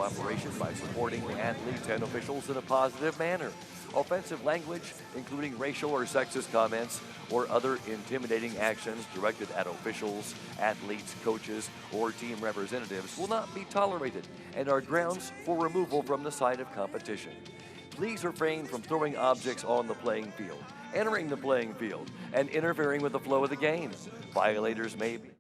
cooperation by supporting athletes and officials in a positive manner. Offensive language, including racial or sexist comments or other intimidating actions directed at officials, athletes, coaches, or team representatives will not be tolerated and are grounds for removal from the site of competition. Please refrain from throwing objects on the playing field, entering the playing field, and interfering with the flow of the game. Violators may be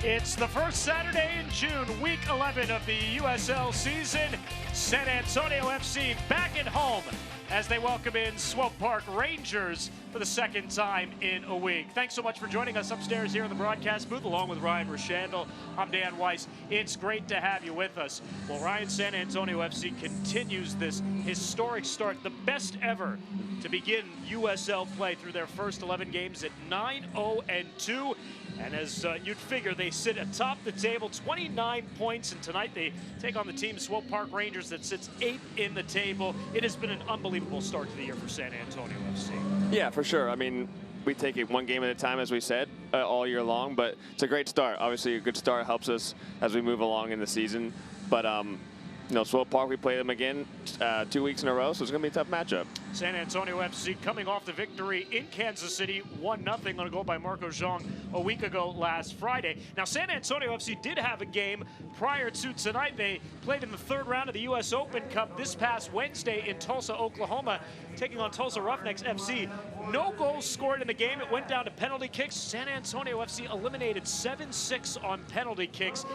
It's the first Saturday in June, week 11 of the USL season. San Antonio FC back at home as they welcome in Swope Park Rangers for the second time in a week. Thanks so much for joining us upstairs here in the broadcast booth, along with Ryan Rashandel. I'm Dan Weiss. It's great to have you with us. Well, Ryan, San Antonio FC continues this historic start, the best ever to begin USL play through their first 11 games at 9-0-2. And as you'd figure, they sit atop the table, 29 points, and tonight they take on the team Swope Park Rangers that sits 8th in the table. It has been an unbelievable start to the year for San Antonio FC. Yeah, for sure. I mean, we take it one game at a time, as we said, all year long, but it's a great start. Obviously, a good start helps us as we move along in the season. But, you know, Swope Park, we play them again 2 weeks in a row, so it's going to be a tough matchup. San Antonio FC coming off the victory in Kansas City, 1-0 on a goal by Marco Jeong a week ago last Friday. Now, San Antonio FC did have a game prior to tonight. They played in the third round of the U.S. Open Cup this past Wednesday in Tulsa, Oklahoma, taking on Tulsa Roughnecks FC. No goals scored in the game. It went down to penalty kicks. San Antonio FC eliminated 7-6 on penalty kicks.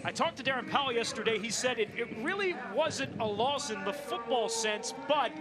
I talked to Darren Powell yesterday. He said it really wasn't a loss in the football sense, but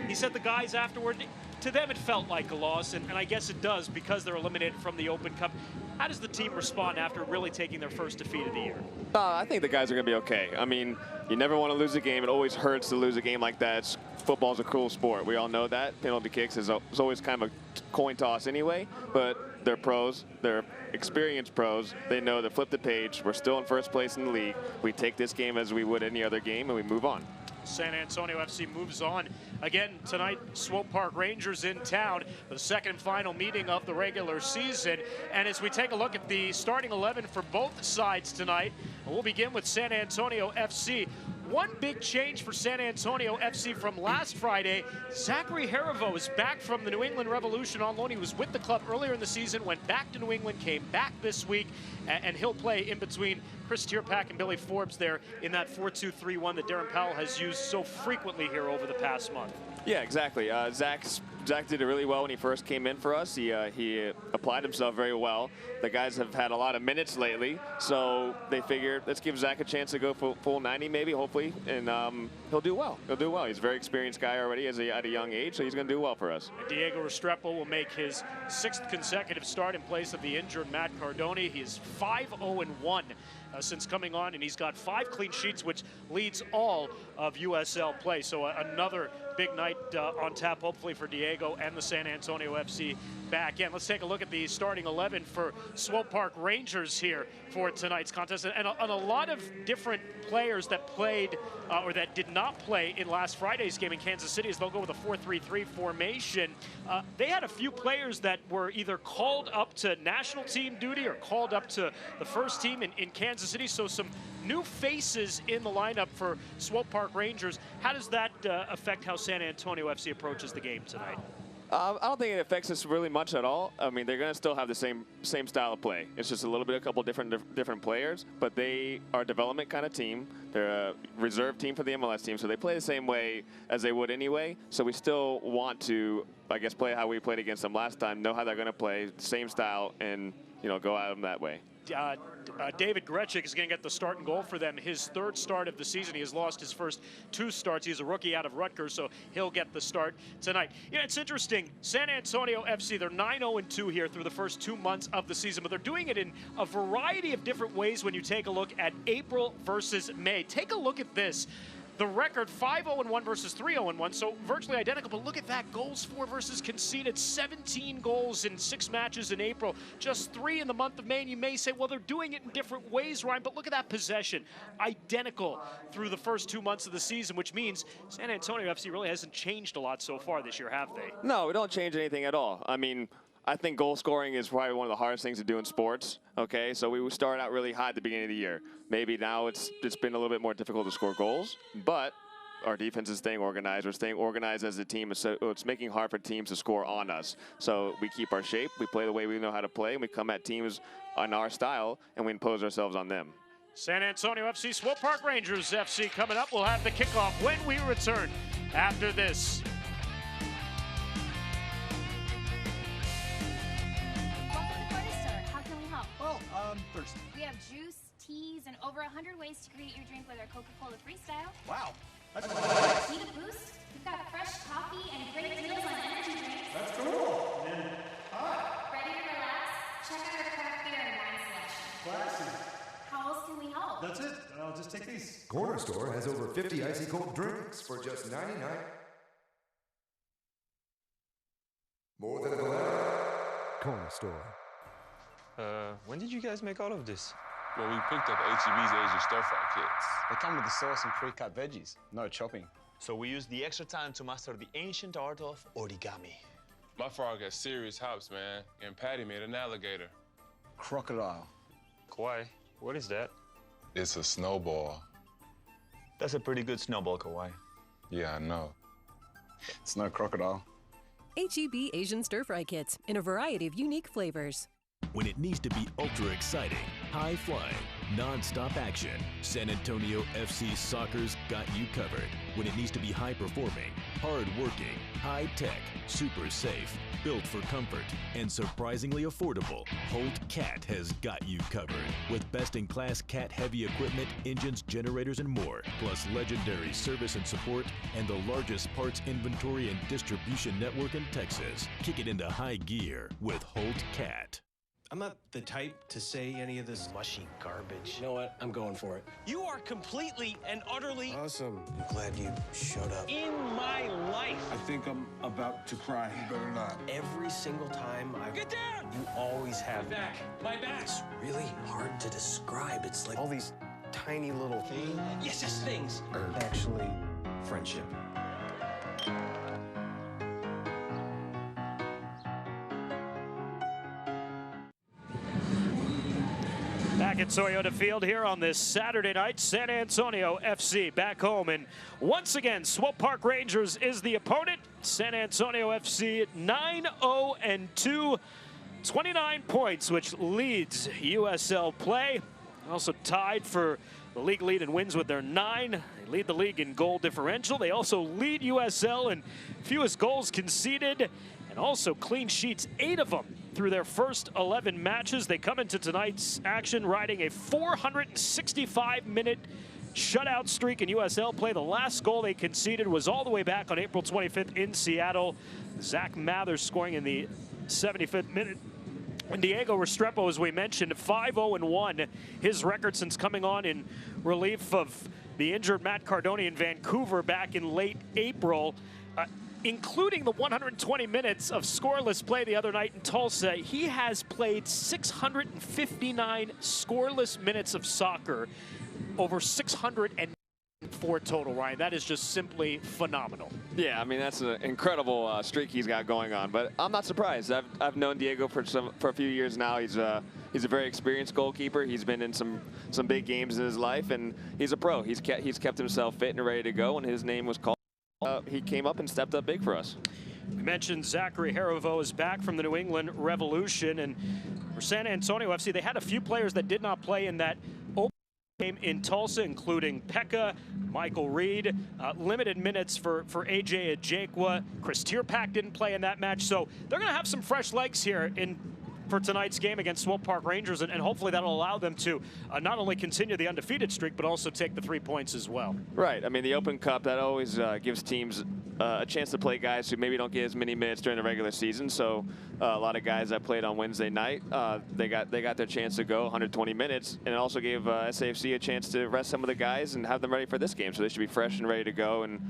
he said the guys afterward, to them it felt like a loss, and I guess it does because they're eliminated from the Open Cup. How does the team respond after really taking their first defeat of the year? I think the guys are going to be okay. I mean, you never want to lose a game. It always hurts to lose a game like that. Football's a cruel sport. We all know that. Penalty kicks is always kind of a coin toss anyway, but they're pros. They're experienced pros. They know to flip the page. We're still in first place in the league. We take this game as we would any other game, and we move on. San Antonio FC moves on. Again, tonight, Swope Park Rangers in town, the second and final meeting of the regular season. And as we take a look at the starting 11 for both sides tonight, we'll begin with San Antonio FC. One big change for San Antonio FC from last Friday. Zachary Harivo is back from the New England Revolution on loan. He was with the club earlier in the season, went back to New England, came back this week, and he'll play in between Chris Tierpak and Billy Forbes there in that 4-2-3-1 that Darren Powell has used so frequently here over the past month. Yeah, exactly. Zach did it really well when he first came in for us. He applied himself very well. The guys have had a lot of minutes lately, so they figured let's give Zach a chance to go full 90 maybe, hopefully, and he'll do well. He'll do well. He's a very experienced guy already at a young age, so he's going to do well for us. Diego Restrepo will make his 6th consecutive start in place of the injured Matt Cardoni. He is 5-0-1 since coming on, and he's got 5 clean sheets, which leads all of USL play. So another big night on tap, hopefully, for Diego and the San Antonio FC back in. Let's take a look at the starting 11 for Swope Park Rangers here for tonight's contest. And a lot of different players that played or that did not play in last Friday's game in Kansas City, as they'll go with a 4-3-3 formation. They had a few players that were either called up to national team duty or called up to the first team in Kansas City. So some new faces in the lineup for Swope Park Rangers. How does that affect how San Antonio FC approaches the game tonight? I don't think it affects us really much at all. I mean, they're going to still have the same style of play. It's just a couple different players, but they are a development kind of team. They're a reserve team for the MLS team, so they play the same way as they would anyway. So we still want to, I guess, play how we played against them last time, know how they're going to play, same style, and go at them that way. David Grechik is going to get the start and goal for them. His 3rd start of the season. He has lost his first 2 starts. He's a rookie out of Rutgers, so he'll get the start tonight. It's interesting. San Antonio FC, they're 9-0-2 here through the first 2 months of the season, but they're doing it in a variety of different ways when you take a look at April versus May. Take a look at this. The record 5-0-1 versus 3-0-1, so virtually identical, but look at that. Goals for versus conceded, 17 goals in 6 matches in April, just 3 in the month of May, and you may say, well, they're doing it in different ways, Ryan, but look at that possession. Identical through the first 2 months of the season, which means San Antonio FC really hasn't changed a lot so far this year, have they? No, we don't change anything at all. I mean, I think goal scoring is probably one of the hardest things to do in sports. Okay, so we start out really high at the beginning of the year. Maybe now it's been a little bit more difficult to score goals, but our defense is staying organized. We're staying organized as a team, so it's making it hard for teams to score on us. So we keep our shape, we play the way we know how to play, and we come at teams on our style, and we impose ourselves on them. San Antonio FC, Swope Park Rangers FC coming up. We'll have the kickoff when we return after this. Thirsty. We have juice, teas, and over 100 ways to create your drink with our Coca-Cola Freestyle. Wow. That's Need a boost? We've got fresh coffee Corner Store has over 50 icy cold drinks for just 99. More than a Corner Store. When did you guys make all of this? Well, we picked up HEB's Asian stir-fry kits. They come with the sauce and pre-cut veggies. No chopping. So we used the extra time to master the ancient art of origami. My frog has serious hops, man, and Patty made an alligator. Crocodile. Kawhi, what is that? It's a snowball. That's a pretty good snowball, Kawhi. Yeah, I know. It's no crocodile. HEB Asian stir-fry kits in a variety of unique flavors. When it needs to be ultra exciting, high-flying, non-stop action, San Antonio FC Soccer's got you covered. When it needs to be high-performing, hard-working, high-tech, super safe, built for comfort, and surprisingly affordable, Holt Cat has got you covered. With best-in-class cat-heavy equipment, engines, generators, and more, plus legendary service and support, and the largest parts inventory and distribution network in Texas. Kick it into high gear with Holt Cat. I'm not the type to say any of this mushy garbage. You know what? I'm going for it. You are completely and utterly Awesome. I'm glad you showed up. in my life. I think I'm about to cry. You better not. Every single time I Get down! you always have My back. My back. It's really hard to describe. It's like all these tiny little things Yes, yes, things. are actually friendship. Back at Toyota Field here on this Saturday night, San Antonio FC back home. And once again, Swope Park Rangers is the opponent. San Antonio FC 9-0-2, 29 points, which leads USL play. Also tied for the league lead in wins with their 9. They lead the league in goal differential. They also lead USL in fewest goals conceded, and also clean sheets, 8 of them through their first 11 matches. They come into tonight's action riding a 465-minute shutout streak in USL play. The last goal they conceded was all the way back on April 25th in Seattle. Zach Mathers scoring in the 75th minute. And Diego Restrepo, as we mentioned, 5-0-1, his record since coming on in relief of the injured Matt Cardone in Vancouver back in late April. Including the 120 minutes of scoreless play the other night in Tulsa, he has played 659 scoreless minutes of soccer, over 604 total, Ryan. That is just simply phenomenal. Yeah, I mean, that's an incredible streak he's got going on, but I'm not surprised. I've known Diego for a few years now. He's a very experienced goalkeeper. He's been in some big games in his life, and he's a pro. He's kept himself fit and ready to go, and his name was called. He came up and stepped up big for us. We mentioned Zachary Harivo is back from the New England Revolution, and for San Antonio FC, they had a few players that did not play in that open game in Tulsa, including Pekka, Michael Reed, limited minutes for AJ Ajekwa. Chris Tierpak didn't play in that match, so they're going to have some fresh legs here for tonight's game against Swope Park Rangers, and hopefully that'll allow them to not only continue the undefeated streak, but also take the 3 points as well. Right. I mean, the Open Cup, that always gives teams a chance to play guys who maybe don't get as many minutes during the regular season. So a lot of guys that played on Wednesday night, they got their chance to go 120 minutes, and it also gave SAFC a chance to rest some of the guys and have them ready for this game. So they should be fresh and ready to go and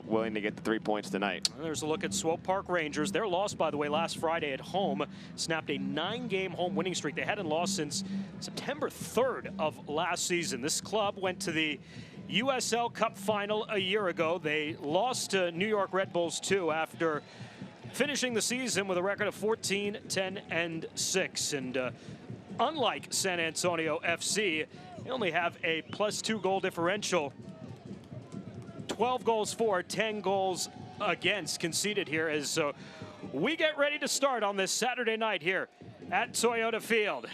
willing to get the 3 points tonight. There's a look at Swope Park Rangers. Their loss, by the way, last Friday at home snapped a 9-game home winning streak. They hadn't lost since September 3rd of last season. This club went to the USL Cup final a year ago. They lost to New York Red Bulls 2 after finishing the season with a record of 14-10-6. And unlike San Antonio FC, they only have a +2 goal differential. 12 goals for, 10 goals against conceded here as we get ready to start on this Saturday night here at Toyota Field.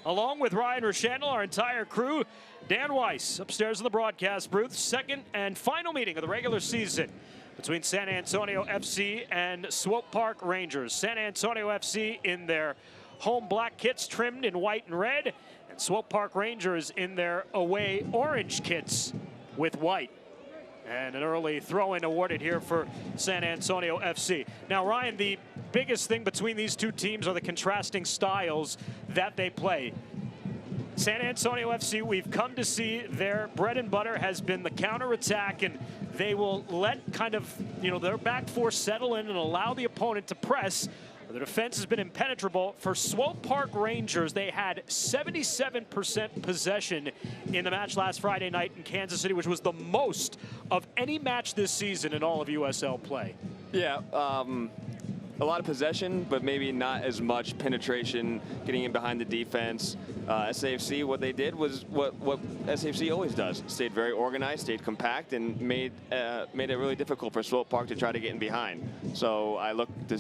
Along with Ryan Rochandel, our entire crew, Dan Weiss upstairs in the broadcast booth. Second and final meeting of the regular season between San Antonio FC and Swope Park Rangers. San Antonio FC in their home black kits trimmed in white and red, and Swope Park Rangers in their away orange kits with white. And an early throw-in awarded here for San Antonio FC. Now, Ryan, the biggest thing between these two teams are the contrasting styles that they play. San Antonio FC, we've come to see their bread and butter has been the counterattack, and they will let kind of, their back four settle in and allow the opponent to press. The defense has been impenetrable. For Swope Park Rangers, they had 77% possession in the match last Friday night in Kansas City, which was the most of any match this season in all of USL play. Yeah, a lot of possession, but maybe not as much penetration, getting in behind the defense. SAFC, what they did was what SAFC always does. Stayed very organized, stayed compact, and made it really difficult for Swope Park to try to get in behind. So I look the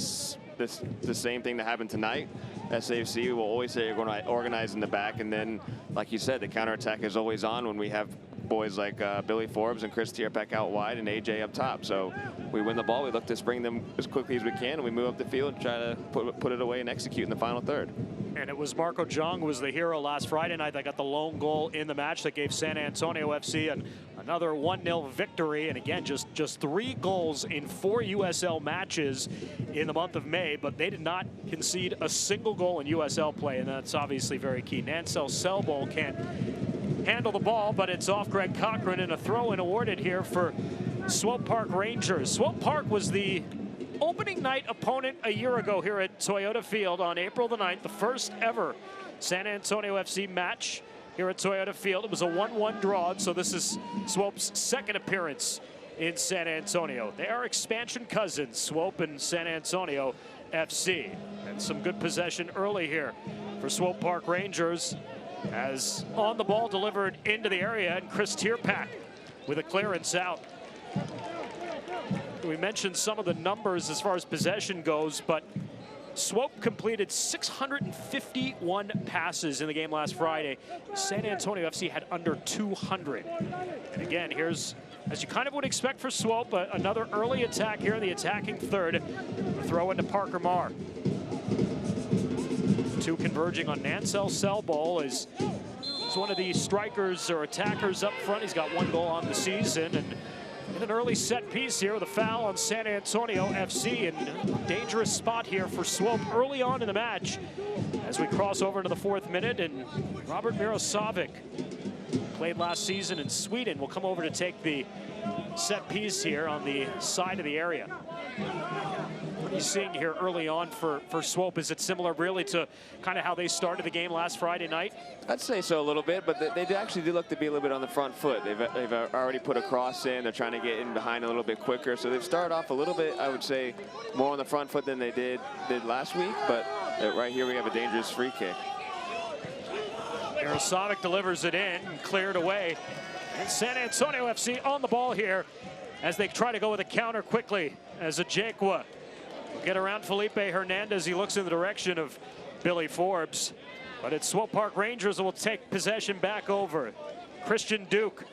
same thing that happened tonight. SAFC will always say you're going to organize in the back, and then, like you said, the counterattack is always on when we have boys like Billy Forbes and Chris Tierpak out wide and AJ up top. So we win the ball, we look to spring them as quickly as we can, and we move up the field and try to put it away and execute in the final third. And it was Marco Jong who was the hero last Friday night that got the lone goal in the match that gave San Antonio FC another 1-0 victory. And again, just 3 goals in 4 USL matches in the month of May, but they did not concede a single goal in USL play, and that's obviously very key. Nancel Selbol can't handle the ball, but it's off Greg Cochran, and a throw-in awarded here for Swope Park Rangers. Swope Park was the opening night opponent a year ago here at Toyota Field on April the 9th, the first ever San Antonio FC match here at Toyota Field. It was a 1-1 draw, so this is Swope's second appearance in San Antonio. They are expansion cousins, Swope and San Antonio FC. And some good possession early here for Swope Park Rangers, as on the ball delivered into the area, and Chris Tierpak with a clearance out. We mentioned some of the numbers as far as possession goes, but Swope completed 651 passes in the game last Friday. San Antonio FC had under 200. And again, here's, as you kind of would expect for Swope, another early attack here in the attacking third. A throw into Parker Marr. 2 converging on Nancel Selbol is one of the strikers or attackers up front. He's got 1 goal on the season, and in an early set piece here with a foul on San Antonio FC, and dangerous spot here for Swope early on in the match as we cross over into the 4th minute. And Robert Mirosavic, played last season in Sweden, will come over to take the set piece here on the side of the area. What are you seeing here early on for Swope? Is it similar really to kind of how they started the game last Friday night? I'd say so a little bit, but they actually do look to be a little bit on the front foot. They've already put a cross in. They're trying to get in behind a little bit quicker. So they've started off a little bit, I would say, more on the front foot than they did last week. But right here we have a dangerous free kick. Mirosavic delivers it in and cleared away. And San Antonio FC on the ball here as they try to go with a counter quickly, as Ajekwa will get around Felipe Hernandez. He looks in the direction of Billy Forbes, but it's Swope Park Rangers that will take possession back over. Christian Duke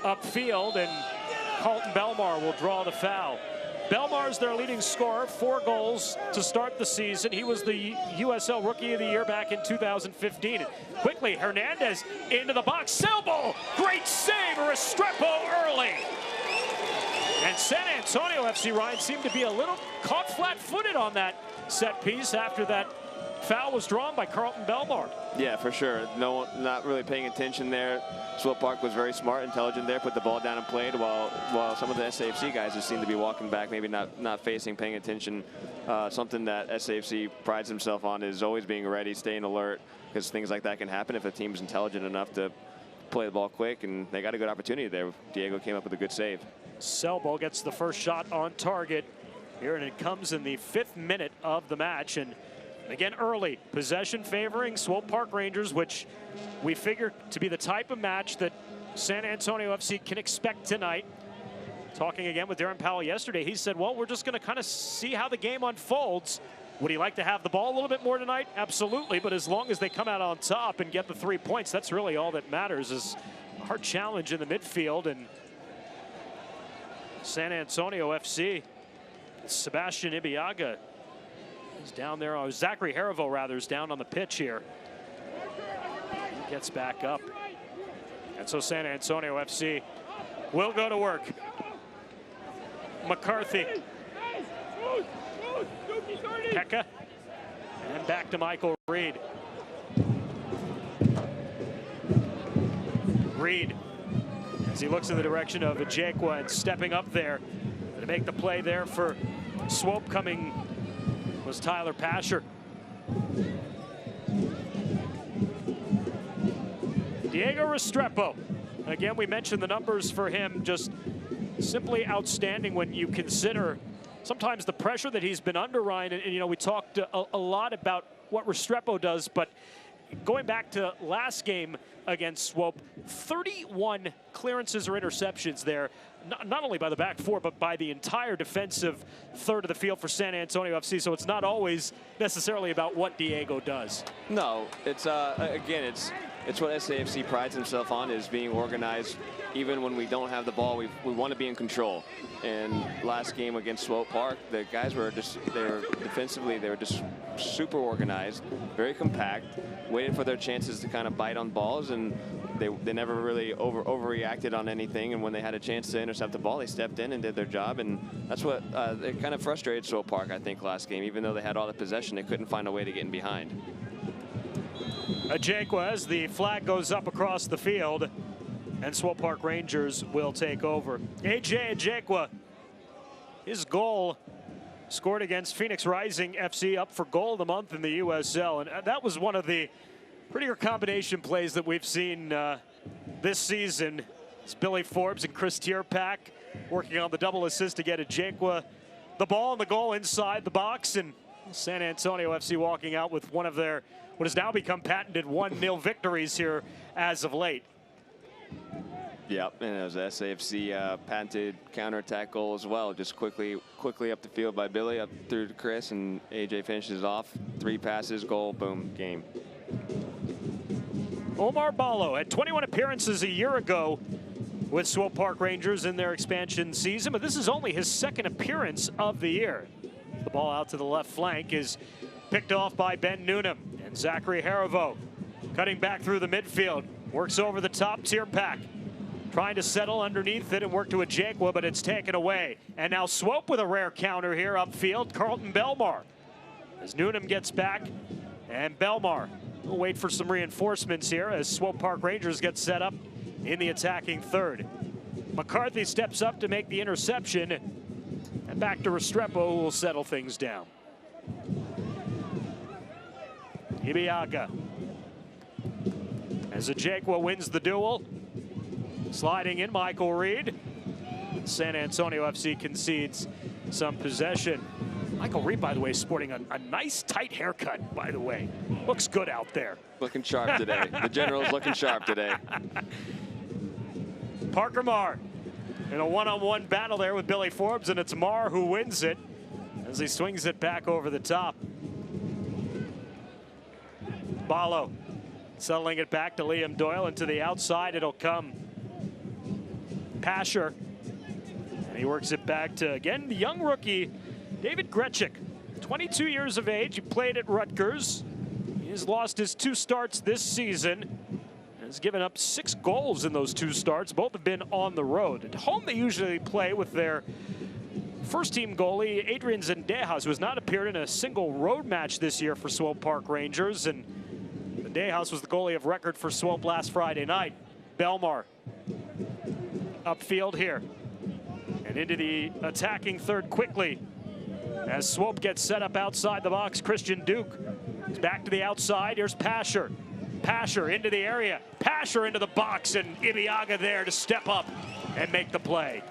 upfield, and Carlton Belmar will draw the foul. Belmar's their leading scorer, 4 goals to start the season. He was the USL Rookie of the Year back in 2015. And quickly, Hernandez into the box. Selbol, great save, Restrepo early. And San Antonio FC, Ryan, seemed to be a little caught flat-footed on that set piece after that foul was drawn by Carlton Belmar. Yeah, for sure. Not really paying attention there. Swope Park was very smart, intelligent there, put the ball down and played, while some of the SAFC guys just seem to be walking back, maybe not facing, paying attention. Something that SAFC prides himself on is always being ready, staying alert, because things like that can happen if a team's intelligent enough to play the ball quick, and they got a good opportunity there. Diego came up with a good save. Selbol gets the first shot on target here, and it comes in the 5th minute of the match. And again, early possession favoring Swope Park Rangers, which we figure to be the type of match that San Antonio FC can expect tonight. Talking again with Darren Powell yesterday, he said, well, we're just going to kind of see how the game unfolds. Would he like to have the ball a little bit more tonight? Absolutely, but as long as they come out on top and get the 3 points, that's really all that matters. Is a hard challenge in the midfield, and San Antonio FC, Sebastian Ibiaga is down there. Oh, Zachary Harivo, rather, is down on the pitch here. He gets back up. And so San Antonio FC will go to work. McCarthy. Pekka. And back to Michael Reed. Reed, as he looks in the direction of Ejekwa and stepping up there to make the play there for Swope. Coming was Tyler Pasher. Diego Restrepo. Again, we mentioned the numbers for him, just simply outstanding when you consider sometimes the pressure that he's been under, Ryan. And you know, we talked a lot about what Restrepo does, but going back to last game against Swope, 31 clearances or interceptions there, not only by the back four, but by the entire defensive third of the field for San Antonio FC. So it's not always necessarily about what Diego does. No, it's again, it's what SAFC prides himself on, is being organized. Even when we don't have the ball, we want to be in control. And last game against Swope Park, the guys were defensively, they were just super organized, very compact, waiting for their chances to kind of bite on balls, and they never really overreacted on anything. And when they had a chance to intercept the ball, they stepped in and did their job. And that's what it kind of frustrated Swope Park, I think, last game. Even though they had all the possession, they couldn't find a way to get in behind. Ejekwa, as the flag goes up across the field, and Swope Park Rangers will take over. AJ Ejekwa, his goal scored against Phoenix Rising FC, up for goal of the month in the USL. And that was one of the prettier combination plays that we've seen this season. It's Billy Forbes and Chris Tierpak working on the double assist to get Ejekwa the ball and the goal inside the box. And San Antonio FC walking out with one of their, what has now become patented 1-0 victories here as of late. Yep, and it was SAFC patented counterattack goal as well. Just quickly up the field by Billy, up through to Chris, and AJ finishes off. 3 passes, goal, boom, game. Omar Ballo had 21 appearances a year ago with Swope Park Rangers in their expansion season, but this is only his 2nd appearance of the year. The ball out to the left flank is picked off by Ben Noonan, and Zachary Harivo cutting back through the midfield. Works over the top, Tierpak trying to settle underneath it and work to Ejekwa, but it's taken away. And now Swope with a rare counter here upfield, Carlton Belmar. As Noonan gets back, and Belmar will wait for some reinforcements here as Swope Park Rangers get set up in the attacking third. McCarthy steps up to make the interception, and back to Restrepo, who will settle things down. Ibiaga, as Ejekwa wins the duel. Sliding in, Michael Reed. San Antonio FC concedes some possession. Michael Reed, by the way, sporting a nice tight haircut, by the way. Looks good out there. Looking sharp today. The general's looking sharp today. Parker Marr in a one-on-one battle there with Billy Forbes, and it's Marr who wins it as he swings it back over the top. Ballo settling it back to Liam Doyle, and to the outside it'll come Pasher. And he works it back to, again, the young rookie, David Gretchik, 22 years of age. He played at Rutgers. He has lost his 2 starts this season and has given up 6 goals in those 2 starts. Both have been on the road. At home, they usually play with their first-team goalie, Adrian Zendejas, who has not appeared in a single road match this year for Swope Park Rangers. And Zendejas was the goalie of record for Swope last Friday night. Belmar upfield here and into the attacking third quickly as Swope gets set up outside the box. Christian Duke is back to the outside. Here's Pasher. Pasher into the area. Pasher into the box, and Ibiaga there to step up and make the play.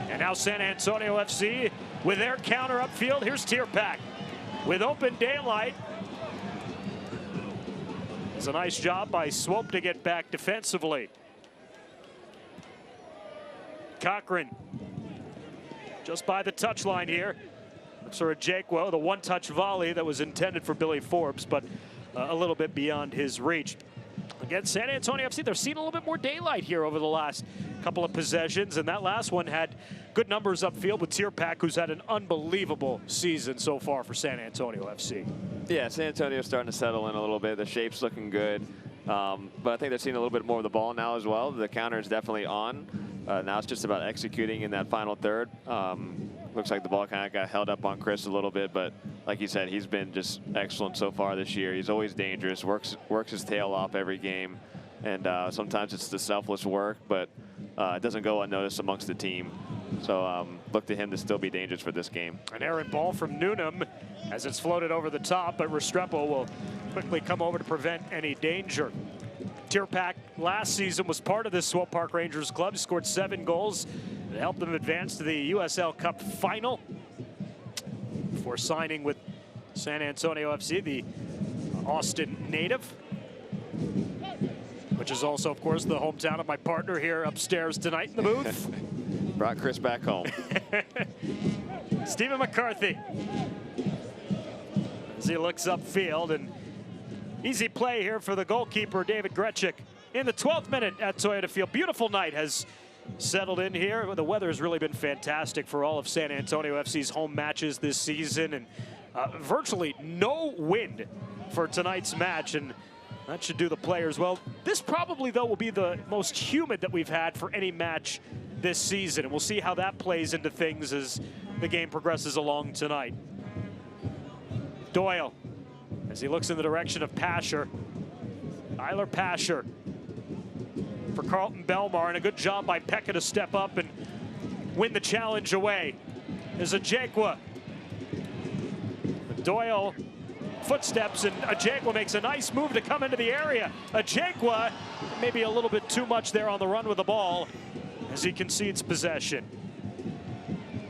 And now San Antonio FC with their counter upfield. Here's Tierpak with open daylight. It's a nice job by Swope to get back defensively. Cochran just by the touchline here. Looks for Ejekwa, the one-touch volley that was intended for Billy Forbes, but a little bit beyond his reach. Again, San Antonio FC, they're seeing a little bit more daylight here over the last couple of possessions, and that last one had good numbers upfield with Tierpak, who's had an unbelievable season so far for San Antonio FC. Yeah, San Antonio's starting to settle in a little bit. The shape's looking good, but I think they're seeing a little bit more of the ball now as well. The counter is definitely on. Now it's just about executing in that final third. Looks like the ball kind of got held up on Chris a little bit, but like you said, he's been just excellent so far this year. He's always dangerous, works his tail off every game, And sometimes it's the selfless work, but it doesn't go unnoticed amongst the team. So look to him to still be dangerous for this game. An errant ball from Newnham as it's floated over the top, but Restrepo will quickly come over to prevent any danger. Tierpak last season was part of this Swope Park Rangers club. He scored 7 goals to help them advance to the USL Cup final before signing with San Antonio FC, the Austin native, which is also, of course, the hometown of my partner here upstairs tonight in the booth. Brought Chris back home. Stephen McCarthy, as he looks upfield, and easy play here for the goalkeeper, David Gretchik, in the 12th minute at Toyota Field. Beautiful night has settled in here. The weather has really been fantastic for all of San Antonio FC's home matches this season, and virtually no wind for tonight's match, and that should do the players well. This probably, though, will be the most humid that we've had for any match this season, and we'll see how that plays into things as the game progresses along tonight. Doyle, as he looks in the direction of Pasher. Tyler Pasher for Carlton Belmar, and a good job by Pekka to step up and win the challenge away. There's Ajekwa. Doyle footsteps, and Ajekwa makes a nice move to come into the area. Ajekwa maybe a little bit too much there on the run with the ball as he concedes possession.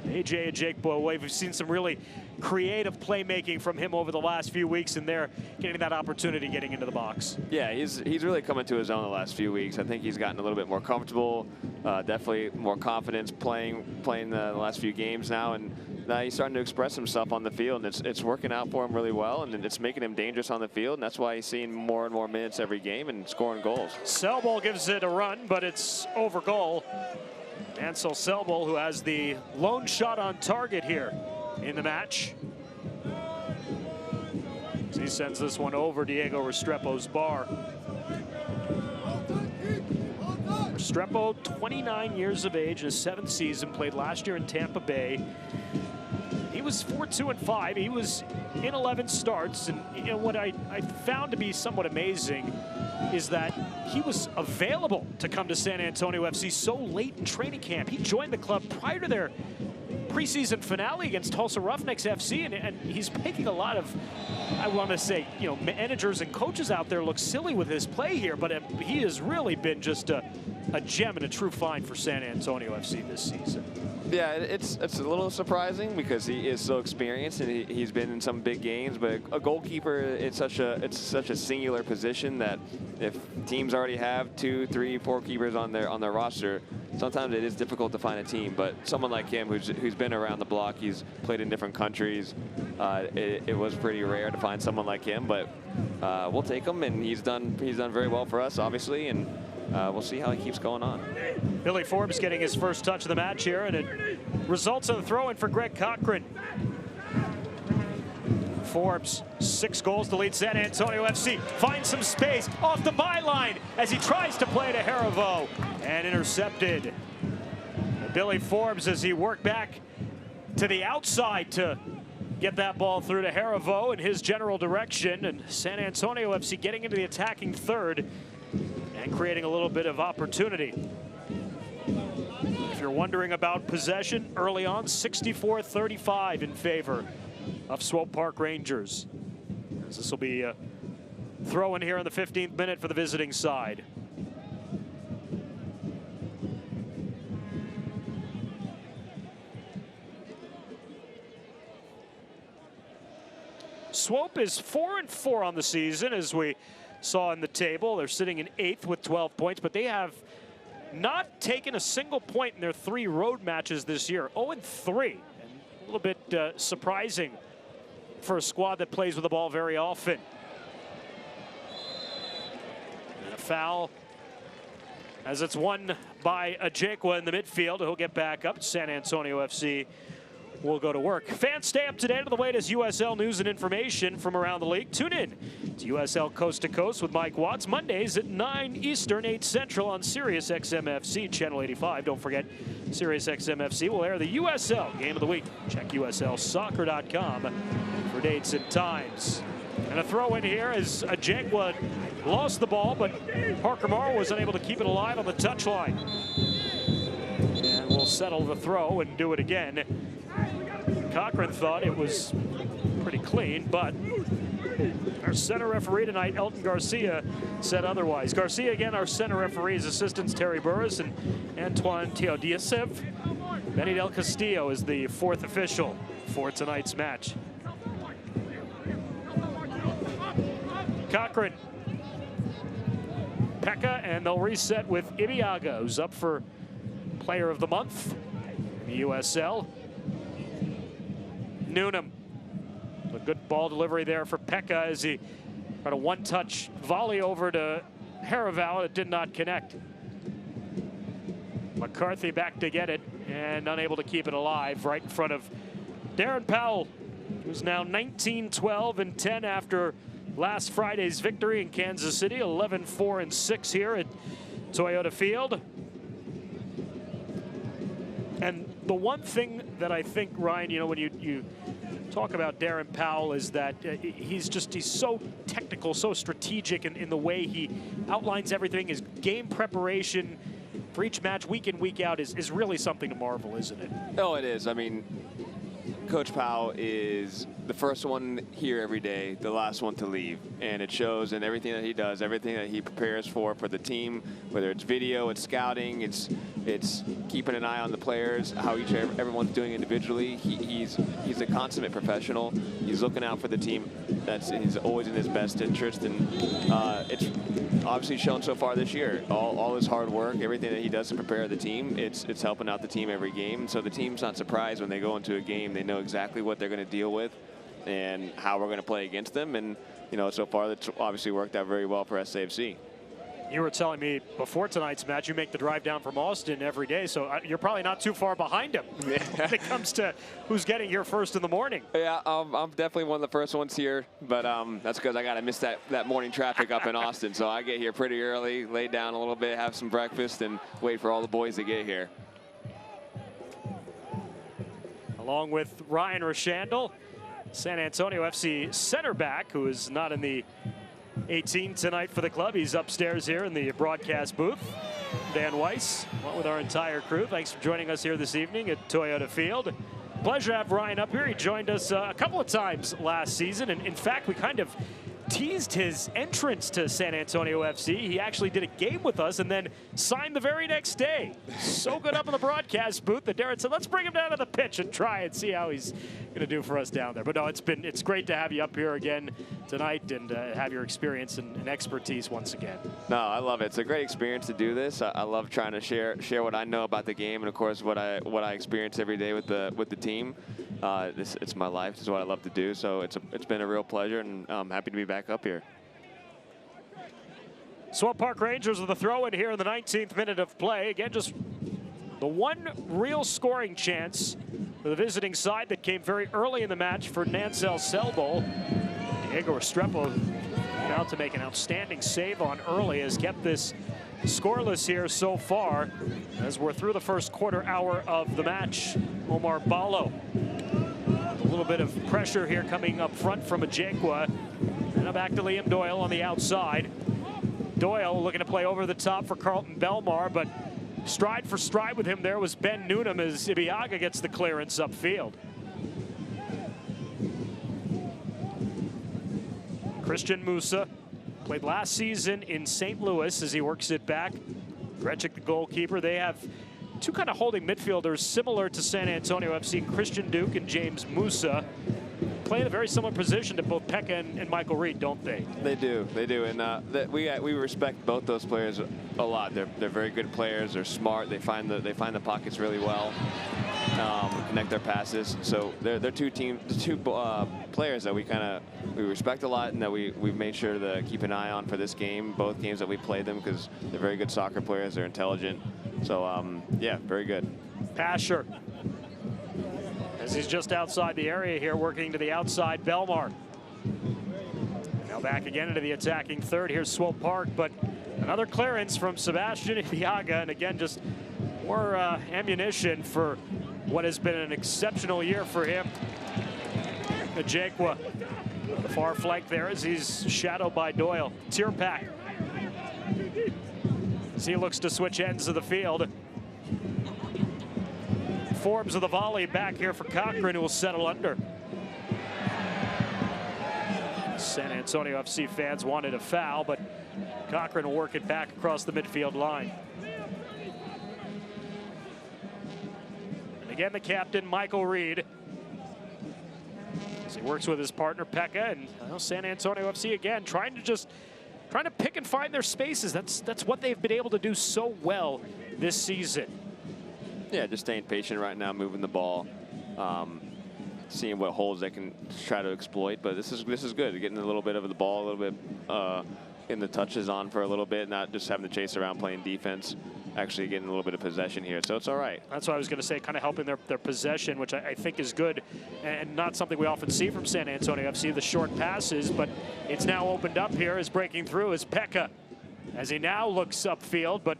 AJ Ajekwa, we've seen some really creative playmaking from him over the last few weeks, and they're getting that opportunity getting into the box. Yeah, he's really coming to his own the last few weeks. I think he's gotten a little bit more comfortable, definitely more confidence playing the last few games now, and now he's starting to express himself on the field, and it's working out for him really well, and it's making him dangerous on the field, and that's why he's seeing more and more minutes every game and scoring goals. Selbol gives it a run, but it's over goal. Ansel Selbol, who has the lone shot on target here in the match. So he sends this one over Diego Restrepo's bar. Restrepo, 29 years of age, his 7th season, played last year in Tampa Bay. He was 4-2-5. He was in 11 starts, and you know what I found to be somewhat amazing is that he was available to come to San Antonio FC so late in training camp. He joined the club prior to their preseason finale against Tulsa Roughnecks FC, and he's making a lot of, I want to say, you know, managers and coaches out there look silly with his play here, but he has really been just a gem and a true find for San Antonio FC this season. Yeah, it's a little surprising because he is so experienced and he's been in some big games. But a goalkeeper, it's such a singular position that if teams already have 2, 3, 4 keepers on their roster, sometimes it is difficult to find a team. But someone like him, who's been around the block, he's played in different countries. It was pretty rare to find someone like him, but we'll take him, and he's done very well for us, obviously, and we'll see how he keeps going on. Billy Forbes getting his first touch of the match here, and it results in a throw-in for Greg Cochran. Forbes, 6 goals to lead San Antonio FC. Finds some space off the byline as he tries to play to Harivo, and intercepted. Billy Forbes, as he worked back to the outside to get that ball through to Harivo in his general direction, and San Antonio FC getting into the attacking third and creating a little bit of opportunity. If you're wondering about possession, early on, 64-35 in favor of Swope Park Rangers. As this will be a throw in here in the 15th minute for the visiting side. Swope is 4-4 on the season, as we saw in the table. They're sitting in 8th with 12 points, but they have not taken a single point in their 3 road matches this year. 0-3, and a little bit surprising for a squad that plays with the ball very often. And a foul as it's won by Ajekwa in the midfield. He'll get back up. San Antonio FC will go to work. Fans, stay up to date on the latest USL news and information from around the league. Tune in to USL Coast to Coast with Mike Watts, Mondays at 9 Eastern, 8 Central on Sirius XM FC, Channel 85. Don't forget, Sirius XM FC will air the USL Game of the Week. Check USLsoccer.com for dates and times. And a throw in here as Ajegwa lost the ball, but Parker Morrow was unable to keep it alive on the touchline. And we'll settle the throw and do it again. Cochran thought it was pretty clean, but our center referee tonight, Elton Garcia, said otherwise. Garcia, again, our center referees, assistants Terry Burris and Antoine Teodosiev. Benny Del Castillo is the fourth official for tonight's match. Cochran, Pekka, and they'll reset with Ibiaga, who's up for Player of the Month in the USL. Newnham, a good ball delivery there for Pekka as he got a one-touch volley over to Haraval. It did not connect. McCarthy back to get it and unable to keep it alive right in front of Darren Powell, who's now 19-12-10 after last Friday's victory in Kansas City, 11-4-6 here at Toyota Field. And the one thing that I think, Ryan, you know, when you talk about Darren Powell is that he's so technical, so strategic in the way he outlines everything. His game preparation for each match, week in, week out, is really something to marvel, isn't it? Oh, it is. I mean, Coach Powell is the first one here every day, the last one to leave. And it shows in everything that he does, everything that he prepares for the team, whether it's video, it's scouting, it's keeping an eye on the players, how everyone's doing individually. He's a consummate professional. He's looking out for the team. He's always in his best interest. And it's obviously shown so far this year. All his hard work, everything that he does to prepare the team, it's helping out the team every game. So the team's not surprised when they go into a game. They know exactly what they're going to deal with and how we're going to play against them. And, you know, so far that's obviously worked out very well for SAFC. You were telling me before tonight's match, you make the drive down from Austin every day, so you're probably not too far behind him when it comes to who's getting here first in the morning. Yeah, I'm definitely one of the first ones here, but that's because I got to miss that morning traffic up in Austin. So I get here pretty early, lay down a little bit, have some breakfast, and wait for all the boys to get here. Along with Ryan Rashandel, San Antonio FC center back, who is not in the 18 tonight for the club. He's upstairs here in the broadcast booth. Dan Weiss, along with our entire crew. Thanks for joining us here this evening at Toyota Field. Pleasure to have Ryan up here. He joined us a couple of times last season, and in fact, we kind of teased his entrance to San Antonio FC. He actually did a game with us and then signed the very next day. So good up in the broadcast booth that Darren said, let's bring him down to the pitch and try and see how he's going to do for us down there. But no, it's great to have you up here again tonight and have your experience and expertise once again. No, I love it. It's a great experience to do this. I love trying to share what I know about the game and, of course, what I experience every day with the team. It's my life. This is what I love to do. So it's been a real pleasure, and I'm happy to be back up here. Swope Park Rangers with a throw in here in the 19th minute of play. Again, just the one real scoring chance for the visiting side that came very early in the match for Nansel Selbol. Diego Restrepo about to make an outstanding save on early, has kept this scoreless here so far as we're through the first quarter hour of the match. Omar Ballo, a little bit of pressure here coming up front from Ajegwa. And back to Liam Doyle on the outside. Doyle looking to play over the top for Carlton Belmar, but stride for stride with him there was Ben Newnham as Ibiaga gets the clearance upfield. Christian Musa played last season in St. Louis as he works it back. Grechik, the goalkeeper. They have two kind of holding midfielders similar to San Antonio FC, Christian Duke and James Musa. Play in a very similar position to both Pekka and Michael Reed, don't they? They do, and we respect both those players a lot. They're very good players. They're smart. They find the pockets really well. Connect their passes. So they're two players that we respect a lot, and that we've made sure to keep an eye on for this game. Both games that we played them, because they're very good soccer players. They're intelligent. So yeah, very good. Pasher, as he's just outside the area here, working to the outside. Belmar now back again into the attacking third. Here's Swope Park, but another clearance from Sebastian Ibiaga, and again just more ammunition for what has been an exceptional year for him. Ajegwa On the far flank there as he's shadowed by Doyle. Tierpak as he looks to switch ends of the field. Forbes of the volley back here for Cochran, who will settle under. San Antonio FC fans wanted a foul, but Cochran will work it back across the midfield line. And again, the captain, Michael Reed, as he works with his partner, Pekka, and San Antonio FC again trying to pick and find their spaces. That's what they've been able to do so well this season. Yeah, just staying patient right now, moving the ball, seeing what holes they can try to exploit. But this is good. Getting a little bit of the ball, a little bit in the touches on for a little bit, not just having to chase around playing defense. Actually getting a little bit of possession here, so it's all right. That's what I was going to say, kind of helping their possession, which I think is good, and not something we often see from San Antonio FC, the short passes, but it's now opened up here as breaking through is Pekka, as he now looks upfield, but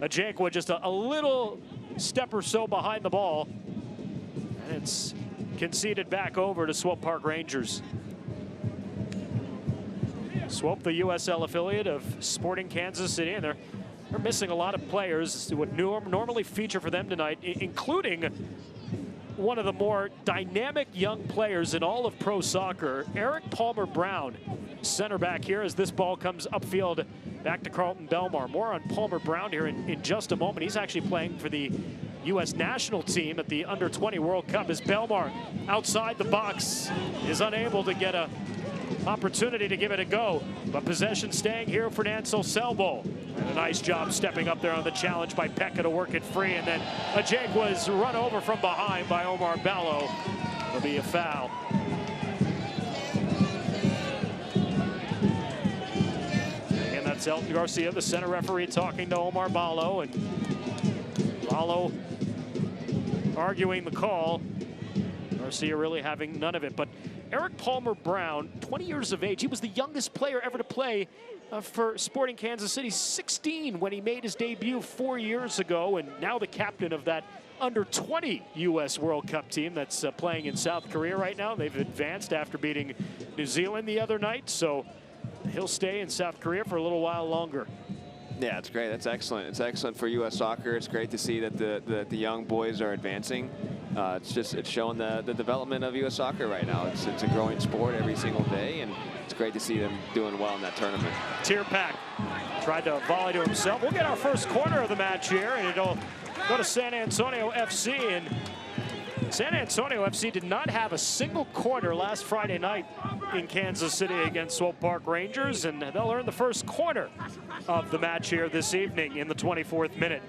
Ajekwa just a little step or so behind the ball, and it's conceded back over to Swope Park Rangers. Swope, the USL affiliate of Sporting Kansas City, and they're missing a lot of players who would normally feature for them tonight, including one of the more dynamic young players in all of pro soccer, Eric Palmer Brown, center back here as this ball comes upfield back to Carlton Belmar. More on Palmer Brown here in just a moment. He's actually playing for the U.S. national team at the Under-20 World Cup as Belmar outside the box is unable to get a opportunity to give it a go, but possession staying here for Nansel Selbo. And a nice job stepping up there on the challenge by Pekka to work it free, and then Ajek was run over from behind by Omar Ballo. It'll be a foul. And that's Elton Garcia, the center referee, talking to Omar Ballo, and Ballo arguing the call. Garcia really having none of it, but Eric Palmer Brown, 20 years of age. He was the youngest player ever to play for Sporting Kansas City, 16 when he made his debut 4 years ago, and now the captain of that Under-20 U.S. World Cup team that's playing in South Korea right now. They've advanced after beating New Zealand the other night, so he'll stay in South Korea for a little while longer. Yeah, it's great. That's excellent. It's excellent for U.S. soccer. It's great to see that the young boys are advancing. It's showing the development of U.S. soccer right now. It's a growing sport every single day, and it's great to see them doing well in that tournament. Tierpak tried to volley to himself. We'll get our first corner of the match here, and it'll go to San Antonio FC. And San Antonio FC did not have a single corner last Friday night in Kansas City against Swope Park Rangers, and they'll earn the first corner of the match here this evening in the 24th minute.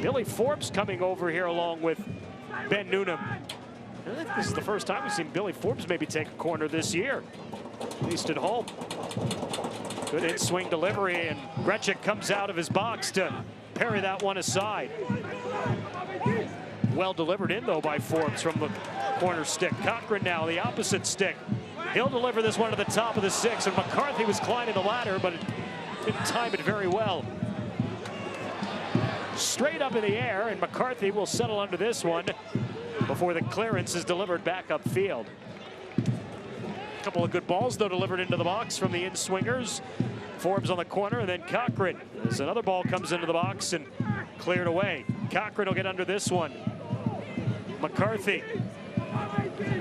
Billy Forbes coming over here along with Ben Noonan. I think this is the first time we've seen Billy Forbes maybe take a corner this year, at least at home. Good in-swing delivery, and Grechik comes out of his box to parry that one aside. Well delivered in, though, by Forbes from the corner stick. Cochran now, the opposite stick. He'll deliver this one to the top of the six, and McCarthy was climbing the ladder, but didn't time it very well. Straight up in the air, and McCarthy will settle under this one before the clearance is delivered back upfield. A couple of good balls, though, delivered into the box from the in-swingers. Forbes on the corner, and then Cochran as another ball comes into the box and cleared away. Cochran will get under this one. McCarthy.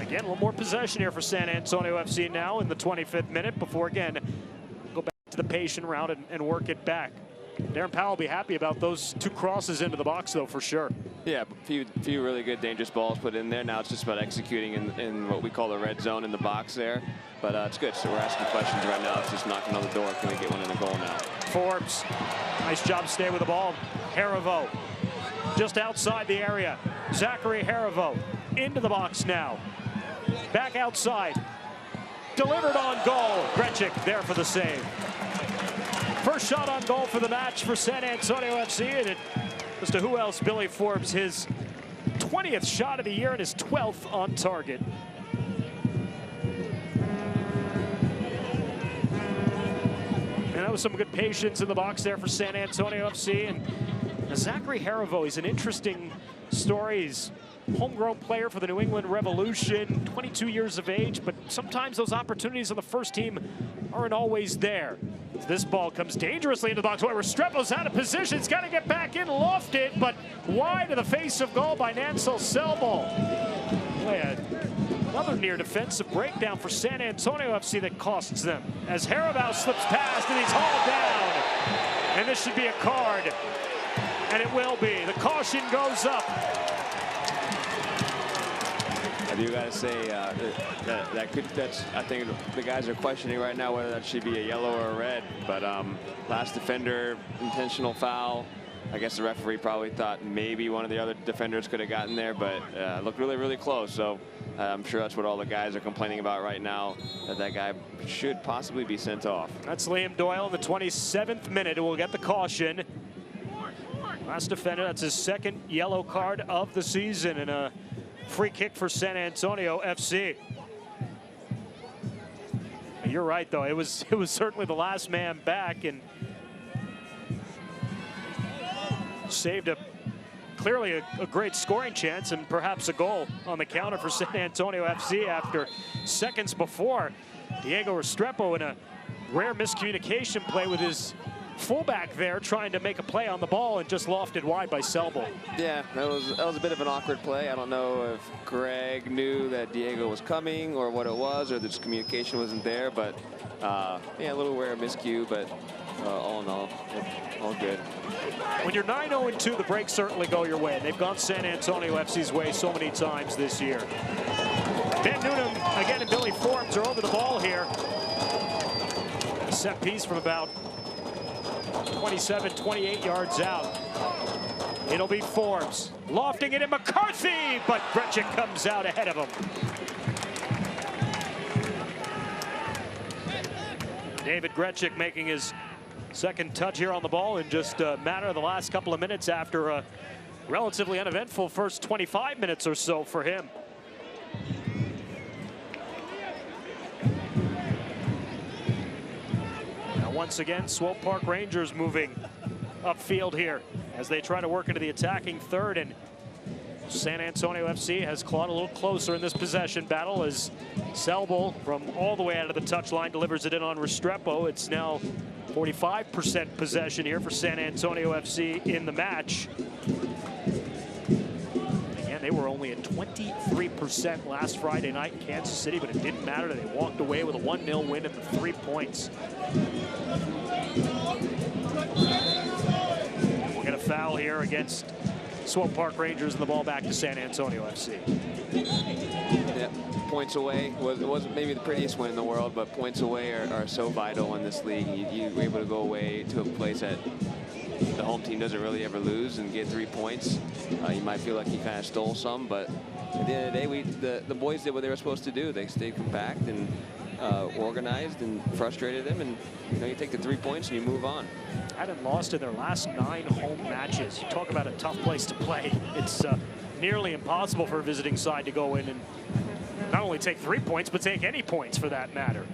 Again, a little more possession here for San Antonio FC now in the 25th minute before, again, go back to the patient route and work it back. Darren Powell will be happy about those two crosses into the box, though, for sure. Yeah, a few really good dangerous balls put in there. Now it's just about executing in what we call the red zone in the box there. But it's good. So we're asking questions right now. It's just knocking on the door. Can we get one in the goal now? Forbes, nice job stay with the ball. Harivo just outside the area. Zachary Harivo into the box now. Back outside. Delivered on goal. Grechik there for the save. First shot on goal for the match for San Antonio FC, and it was to who else? Billy Forbes, his 20th shot of the year and his 12th on target. And that was some good patience in the box there for San Antonio FC. And Zachary Harivo, he's an interesting story. He's homegrown player for the New England Revolution, 22 years of age, but sometimes those opportunities on the first team aren't always there. This ball comes dangerously into the box. Restrepo's out of position. He's got to get back in, lofted, but wide of the face of goal by Nancel Selbel. Another near defensive breakdown for San Antonio FC that costs them, as Harabaugh slips past and he's hauled down. And this should be a card, and it will be. The caution goes up. I do got to say I think the guys are questioning right now whether that should be a yellow or a red. But last defender, intentional foul. I guess the referee probably thought maybe one of the other defenders could have gotten there, but looked really, really close. So I'm sure that's what all the guys are complaining about right now, that guy should possibly be sent off. That's Liam Doyle in the 27th minute who will get the caution. Last defender, that's his second yellow card of the season, and a free kick for San Antonio FC. You're right, though. It was certainly the last man back, and saved clearly a great scoring chance and perhaps a goal on the counter for San Antonio FC after seconds before. Diego Restrepo in a rare miscommunication play with his fullback there, trying to make a play on the ball and just lofted wide by Selbel. Yeah, that was a bit of an awkward play. I don't know if Greg knew that Diego was coming or what it was, or this communication wasn't there, but yeah, a little rare miscue, but all in all good. When you're 9-0-2, the breaks certainly go your way. They've gone San Antonio FC's way so many times this year. Ben Noonan again and Billy Forbes are over the ball here. A set piece from about 27, 28 yards out. It'll be Forbes lofting it in McCarthy, but Grechik comes out ahead of him. David Grechik making his second touch here on the ball in just a matter of the last couple of minutes after a relatively uneventful first 25 minutes or so for him. Now once again, Swope Park Rangers moving upfield here as they try to work into the attacking third, and San Antonio FC has clawed a little closer in this possession battle as Selbel from all the way out of the touchline delivers it in on Restrepo. It's now 45% possession here for San Antonio FC in the match. Again, they were only at 23% last Friday night in Kansas City, but it didn't matter. They walked away with a 1-0 win and the 3 points. We'll get a foul here against Swope Park Rangers, and the ball back to San Antonio FC. Yeah, points away. It wasn't maybe the prettiest win in the world, but points away are so vital in this league. You're able to go away to a place that the home team doesn't really ever lose and get 3 points. You might feel like you kind of stole some, but at the end of the day, the boys did what they were supposed to do. They stayed compact and organized and frustrated them, and you take the 3 points and you move on. Hadn't lost in their last 9 home matches. You talk about a tough place to play. It's nearly impossible for a visiting side to go in and not only take 3 points, but take any points for that matter.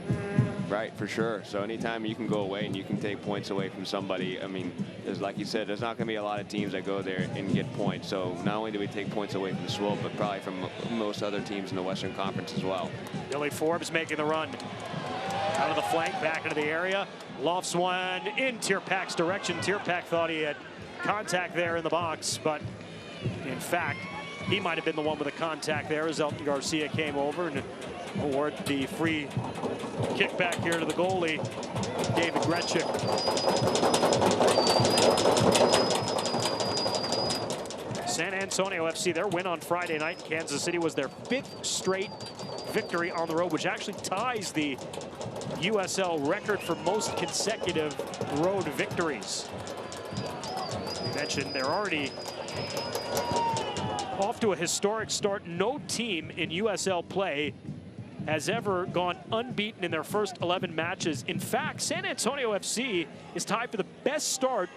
Right, for sure. So anytime you can go away and you can take points away from somebody, I mean, like you said, there's not going to be a lot of teams that go there and get points. So not only do we take points away from the Swope, but probably from most other teams in the Western Conference as well. Billy Forbes making the run. Out of the flank, back into the area. Lofts one in Tierpak's direction. Tierpak thought he had contact there in the box, but in fact, he might have been the one with the contact there as Elton Garcia came over and awarded the free kick back here to the goalie, David Grechik. San Antonio FC, their win on Friday night in Kansas City was their 5th straight victory on the road, which actually ties the USL record for most consecutive road victories. We mentioned they're already off to a historic start. No team in USL play has ever gone unbeaten in their first 11 matches. In fact, San Antonio FC is tied for the best start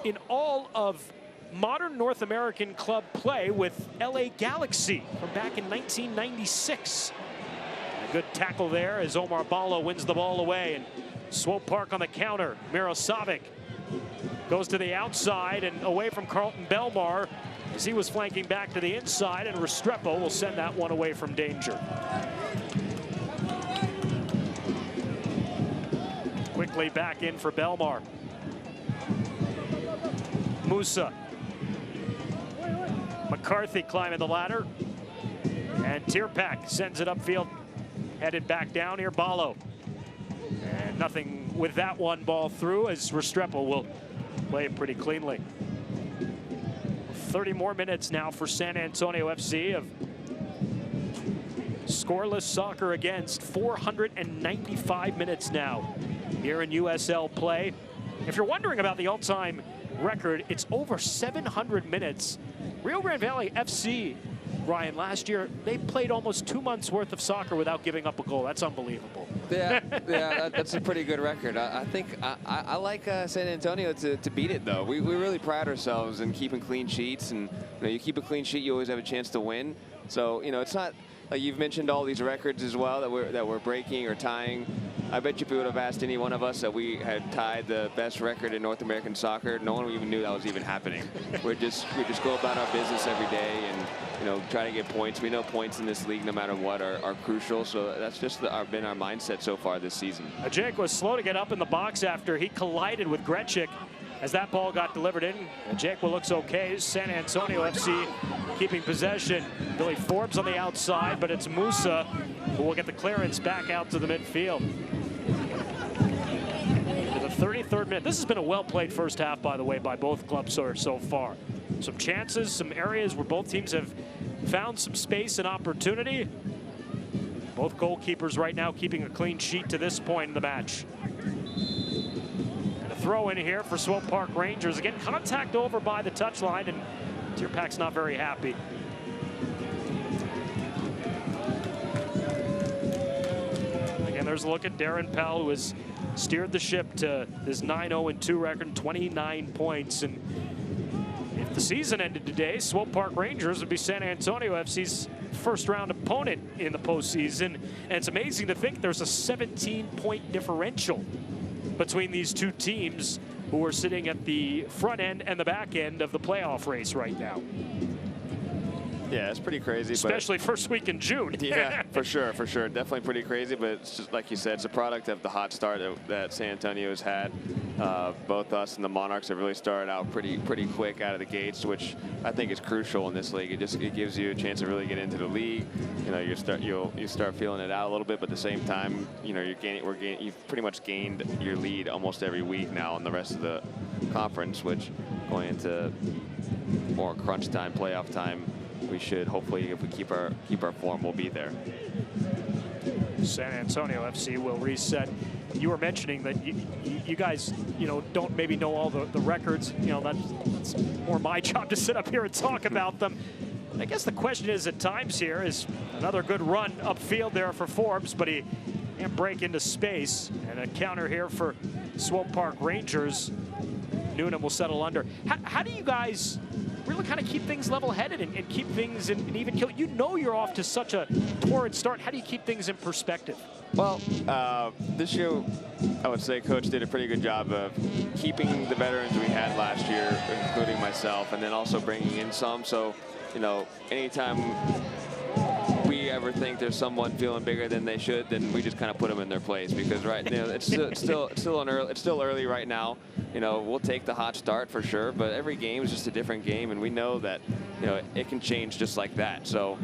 in all of modern North American club play with LA Galaxy from back in 1996. A good tackle there as Omar Balo wins the ball away, and Swope Park on the counter. Mirosavic goes to the outside and away from Carlton Belmar. as he was flanking back to the inside, and Restrepo will send that one away from danger. Quickly back in for Belmar. Musa. McCarthy climbing the ladder. And Tierpak sends it upfield. Headed back down here, Ballo. And nothing with that one ball through, as Restrepo will play it pretty cleanly. 30 more minutes now for San Antonio FC of scoreless soccer against. 495 minutes now here in USL play. If you're wondering about the all-time record, it's over 700 minutes. Rio Grande Valley FC, Ryan, last year, they played almost 2 months worth of soccer without giving up a goal. That's unbelievable. Yeah, that's a pretty good record. I think I like San Antonio to beat it, though. We really pride ourselves in keeping clean sheets, and you keep a clean sheet, you always have a chance to win. So it's not like you've mentioned all these records as well that we're breaking or tying. I bet you if we would have asked any one of us that we had tied the best record in North American soccer, no one even knew that was even happening. we just go about our business every day and try to get points. We know points in this league, no matter what, are crucial. So that's just been our mindset so far this season. Ajak was slow to get up in the box after he collided with Grechik as that ball got delivered in. Ajak looks okay. San Antonio FC keeping possession. Billy Forbes on the outside, but it's Musa who will get the clearance back out to the midfield. To the 33rd minute. This has been a well-played first half, by the way, by both clubs so far. Some chances, some areas where both teams have found some space and opportunity. Both goalkeepers right now keeping a clean sheet to this point in the match. And a throw in here for Swope Park Rangers. Again, contact over by the touchline, and Tierpak's not very happy. Again, there's a look at Darren Pell, who has steered the ship to his 9-0-2 record, 29 points. And if the season ended today, Swope Park Rangers would be San Antonio FC's first-round opponent in the postseason. And it's amazing to think there's a 17-point differential between these two teams who are sitting at the front end and the back end of the playoff race right now. Yeah, it's pretty crazy. Especially first week in June. Yeah, for sure. Definitely pretty crazy, but it's just like you said, it's a product of the hot start that San Antonio has had. Both us and the Monarchs have really started out pretty quick out of the gates, which I think is crucial in this league. It gives you a chance to really get into the league. You start feeling it out a little bit, but at the same time, you've pretty much gained your lead almost every week now in the rest of the conference, which going into more crunch time, playoff time, we should hopefully, if we keep our form, we'll be there. San Antonio FC will reset. You were mentioning that you guys, don't maybe know all the records. That's more my job to sit up here and talk about them. I guess the question is at times here is another good run upfield there for Forbes, but he can't break into space. And a counter here for Swope Park Rangers. Noonan will settle under. How do you guys really kind of keep things level-headed and keep things in even kill? You're off to such a torrid start. How do you keep things in perspective? Well, this year, I would say Coach did a pretty good job of keeping the veterans we had last year, including myself, and then also bringing in some. So, anytime we ever think there's someone feeling bigger than they should, then we just kind of put them in their place, because it's still early right now. We'll take the hot start for sure, but every game is just a different game, and we know that it can change just like that. So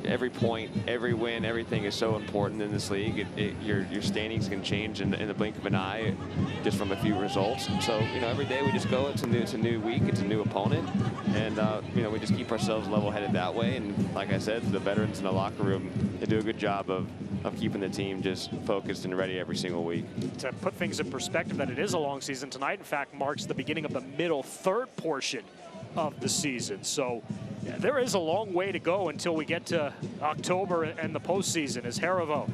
every point, every win, everything is so important in this league. Your standings can change in the blink of an eye just from a few results. So every day we just go, it's a new week, it's a new opponent, and we just keep ourselves level-headed that way. And like I said, the veterans in the locker room, they do a good job of keeping the team just focused and ready every single week. To put things in perspective, that it is a long season tonight, in fact, marks the beginning of the middle third portion of the season. So yeah, there is a long way to go until we get to October and the postseason. As Harivo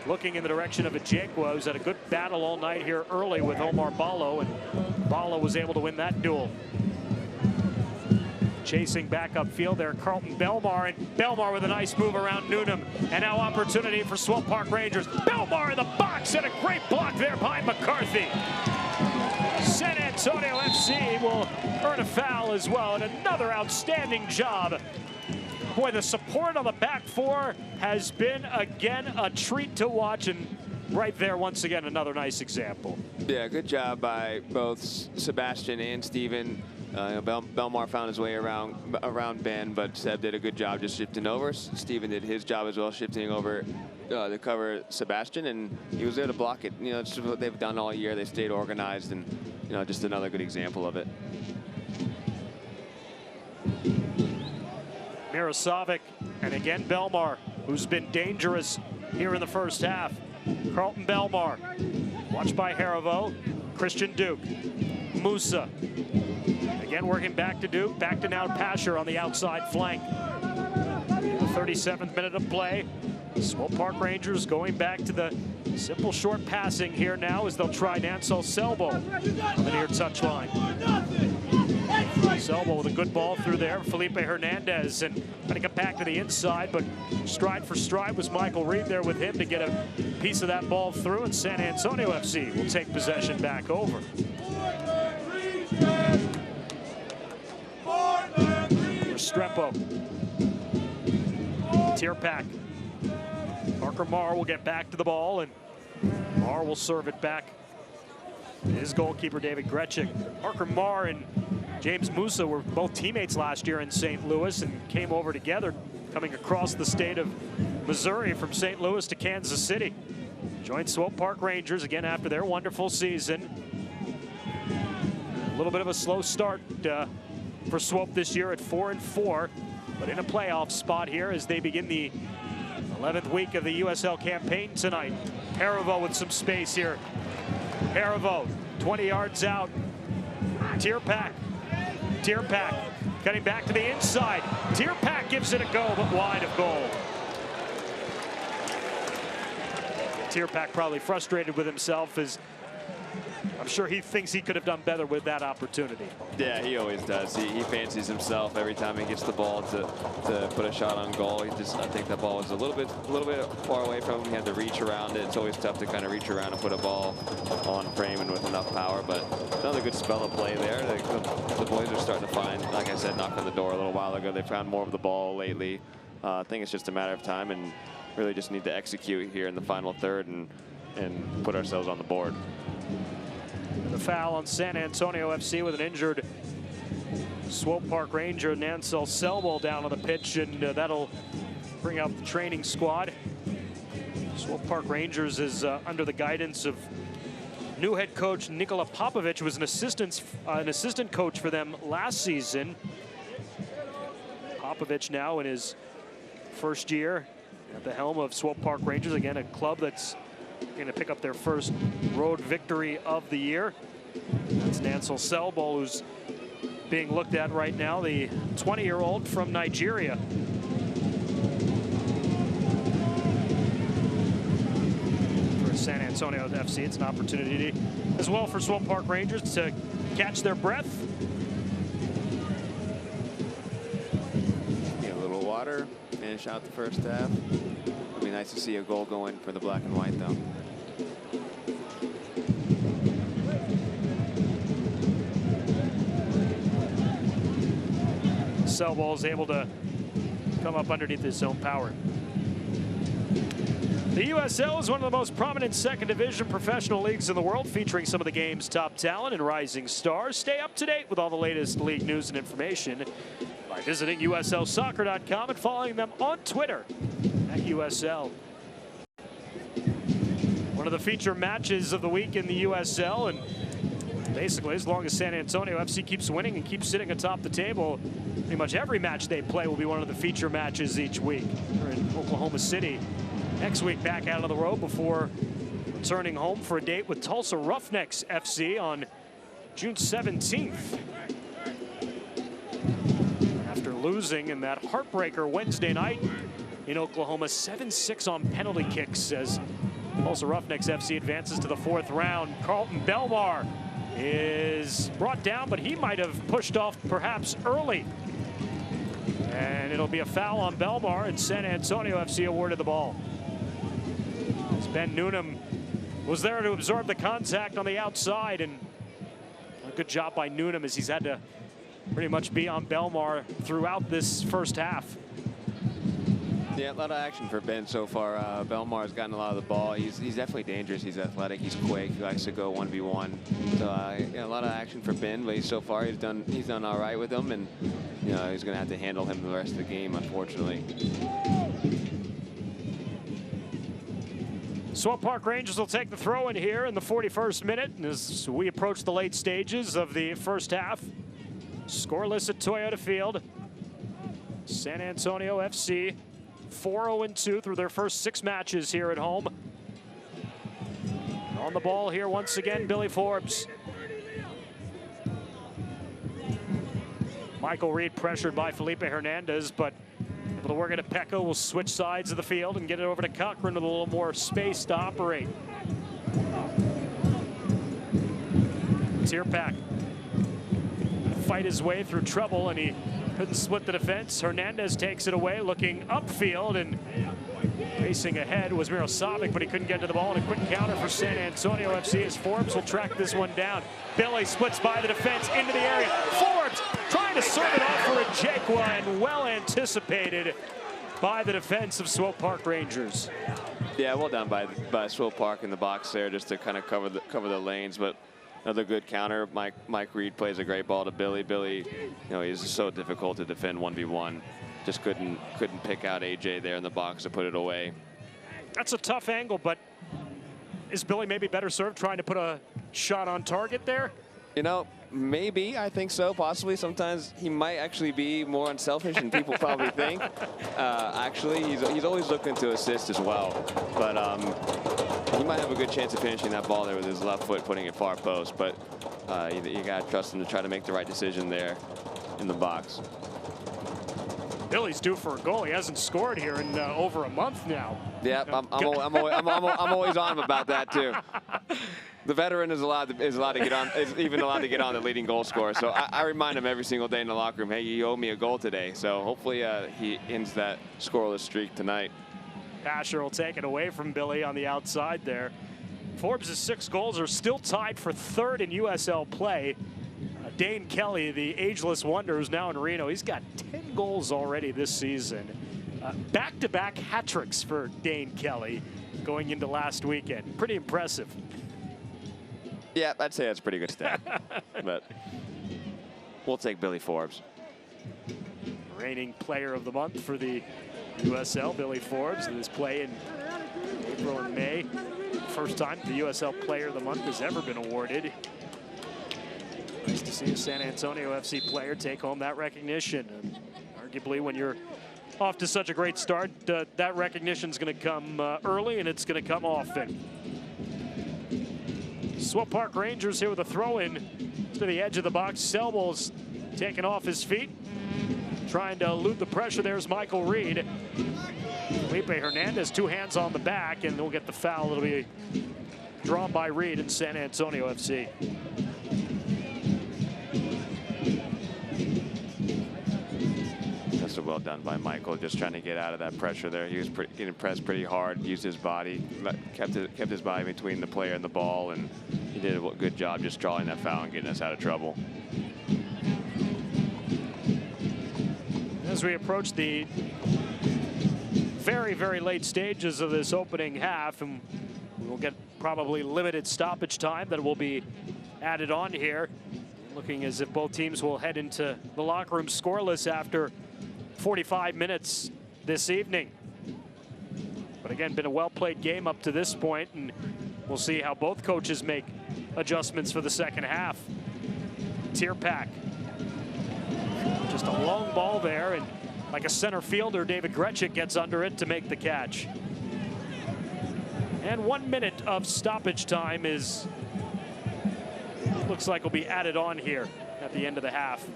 looking in the direction of Ajekwa, who's had a good battle all night here early with Omar Ballo, and Ballo was able to win that duel. Chasing back upfield there, Carlton Belmar, and Belmar with a nice move around Noonan. And now opportunity for Swope Park Rangers. Belmar in the box, and a great block there by McCarthy. San Antonio Antonio FC will earn a foul as well, and another outstanding job. Boy, the support on the back four has been, again, a treat to watch, and right there, once again, another nice example. Yeah, good job by both Sebastian and Steven. Belmar found his way around Ben, but Seb did a good job just shifting over. Steven did his job as well, shifting over to cover Sebastian, and he was there to block it. You know, it's what they've done all year. They stayed organized, and you know, just another good example of it. Miroslavic, and again Belmar, who's been dangerous here in the first half. Carlton Belmar, watched by Harivo, Christian Duke, Musa. Again working back to Duke, back to now Pasher on the outside flank. The 37th minute of play. Swope Park Rangers going back to the simple short passing here now as they'll try Nansel Selbo on the near touchline. Selbo with a good ball through there. Felipe Hernandez, and trying to get back to the inside, but stride for stride was Michael Reed there with him to get a piece of that ball through, and San Antonio FC will take possession back over. Restrepo. Tierpak. Parker Marr will get back to the ball, and Marr will serve it back. His goalkeeper, David Gretchik. Parker Marr and James Musa were both teammates last year in St. Louis and came over together, coming across the state of Missouri from St. Louis to Kansas City. Joined Swope Park Rangers again after their wonderful season. A little bit of a slow start for Swope this year at 4-4, but in a playoff spot here as they begin the 11th week of the USL campaign tonight. Harivo with some space here. Harivo, 20 yards out. Tierpak cutting back to the inside. Tierpak gives it a go, but wide of goal. Tierpak probably frustrated with himself, as I'm sure he thinks he could have done better with that opportunity. Yeah, he always does. He fancies himself every time he gets the ball to put a shot on goal. I think that ball was a little bit far away from him. He had to reach around it. It's always tough to kind of reach around and put a ball on frame and with enough power. But another good spell of play there. The boys are starting to find, like I said, knocked on the door a little while ago. They found more of the ball lately. I think it's just a matter of time, and really just need to execute here in the final third and put ourselves on the board. The foul on San Antonio FC with an injured Swope Park Ranger, Nansel Selbo, down on the pitch, and that'll bring out the training squad. Swope Park Rangers is under the guidance of new head coach Nikola Popovic, who was an assistant coach for them last season. Popovic now in his first year at the helm of Swope Park Rangers, again a club that's going to pick up their first road victory of the year. That's Nansel Selbo, who's being looked at right now, the 20-year-old from Nigeria. For San Antonio FC, it's an opportunity as well for Swope Park Rangers to catch their breath. Get a little water, finish out the first half. It'd be nice to see a goal going for the black and white, though. Selbo is able to come up underneath his own power. The USL is one of the most prominent second division professional leagues in the world, featuring some of the game's top talent and rising stars. Stay up to date with all the latest league news and information by visiting USLsoccer.com and following them on Twitter at USL. One of the feature matches of the week in the USL, and basically as long as San Antonio FC keeps winning and keeps sitting atop the table, pretty much every match they play will be one of the feature matches each week. They're in Oklahoma City next week, back out on the road before returning home for a date with Tulsa Roughnecks FC on June 17th. After losing in that heartbreaker Wednesday night in Oklahoma, 7-6 on penalty kicks, as Tulsa Roughnecks FC advances to the fourth round. Carlton Belmar is brought down, but he might have pushed off perhaps early. And it'll be a foul on Belmar, and San Antonio FC awarded the ball. As Ben Noonan was there to absorb the contact on the outside, and good job by Noonan as he's had to pretty much be on Belmar throughout this first half. Yeah, a lot of action for Ben so far. Belmar's gotten a lot of the ball. He's definitely dangerous. He's athletic. He's quick. He likes to go 1v1. So yeah, a lot of action for Ben. But so far he's done all right with him, and you know he's going to have to handle him the rest of the game, unfortunately. Swope Park Rangers will take the throw in here in the 41st minute as we approach the late stages of the first half. Scoreless at Toyota Field. San Antonio FC 4-0-2 through their first 6 matches here at home. On the ball here once again, Billy Forbes. Michael Reed pressured by Felipe Hernandez, but able to work it at Pecco. Will switch sides of the field and get it over to Cochran with a little more space to operate. Tierpak fight his way through trouble, and he couldn't split the defense. Hernandez takes it away, looking upfield, and racing ahead was Miroslavic, but he couldn't get to the ball. And a quick counter for San Antonio FC as Forbes will track this one down. Billy splits by the defense into the area. Forbes trying to serve it off for a Jaquia, and well anticipated by the defense of Swope Park Rangers. Yeah, well done by Swope Park in the box there, just to kind of cover the lanes. But another good counter. Mike Reed plays a great ball to Billy. Billy, you know, he's so difficult to defend 1v1. Just couldn't pick out AJ there in the box to put it away. That's a tough angle, but is Billy maybe better served trying to put a shot on target there? You know, maybe. I think so, possibly. Sometimes he might actually be more unselfish than people probably think. Actually, he's always looking to assist as well. But he might have a good chance of finishing that ball there with his left foot, putting it far post. But you got to trust him to try to make the right decision there in the box. Billy's due for a goal. He hasn't scored here in over a month now. Yeah, I'm always on him about that too. The veteran is allowed to get on, is even allowed to get on the leading goal scorer. So I remind him every single day in the locker room, hey, you owe me a goal today. So hopefully he ends that scoreless streak tonight. Asher will take it away from Billy on the outside there. Forbes' 6 goals are still tied for 3rd in USL play. Dane Kelly, the ageless wonder, who's now in Reno, he's got 10 goals already this season. Back-to-back hat tricks for Dane Kelly going into last weekend. Pretty impressive. Yeah, I'd say that's a pretty good stat. But we'll take Billy Forbes. Reigning player of the month for the USL, Billy Forbes, in his play in April and May. First time the USL player of the month has ever been awarded. Nice to see a San Antonio FC player take home that recognition. And arguably, when you're off to such a great start, that recognition is going to come early, and it's going to come often. Swope Park Rangers here with a throw-in to the edge of the box. Selbel's taken off his feet, trying to elude the pressure. There's Michael Reed. Felipe Hernandez, 2 hands on the back, and they'll get the foul. It'll be drawn by Reed in San Antonio FC. That's well done by Michael, just trying to get out of that pressure there. He was getting pressed pretty hard, used his body, kept his body between the player and the ball, and he did a good job just drawing that foul and getting us out of trouble. As we approach the very, very late stages of this opening half, and we'll get probably limited stoppage time that will be added on here. Looking as if both teams will head into the locker room scoreless after 45 minutes this evening. But again, been a well-played game up to this point, and we'll see how both coaches make adjustments for the second half. Tierpak. Just a long ball there, and like a center fielder, David Gretschik gets under it to make the catch. And 1 minute of stoppage time looks like will be added on here at the end of the half.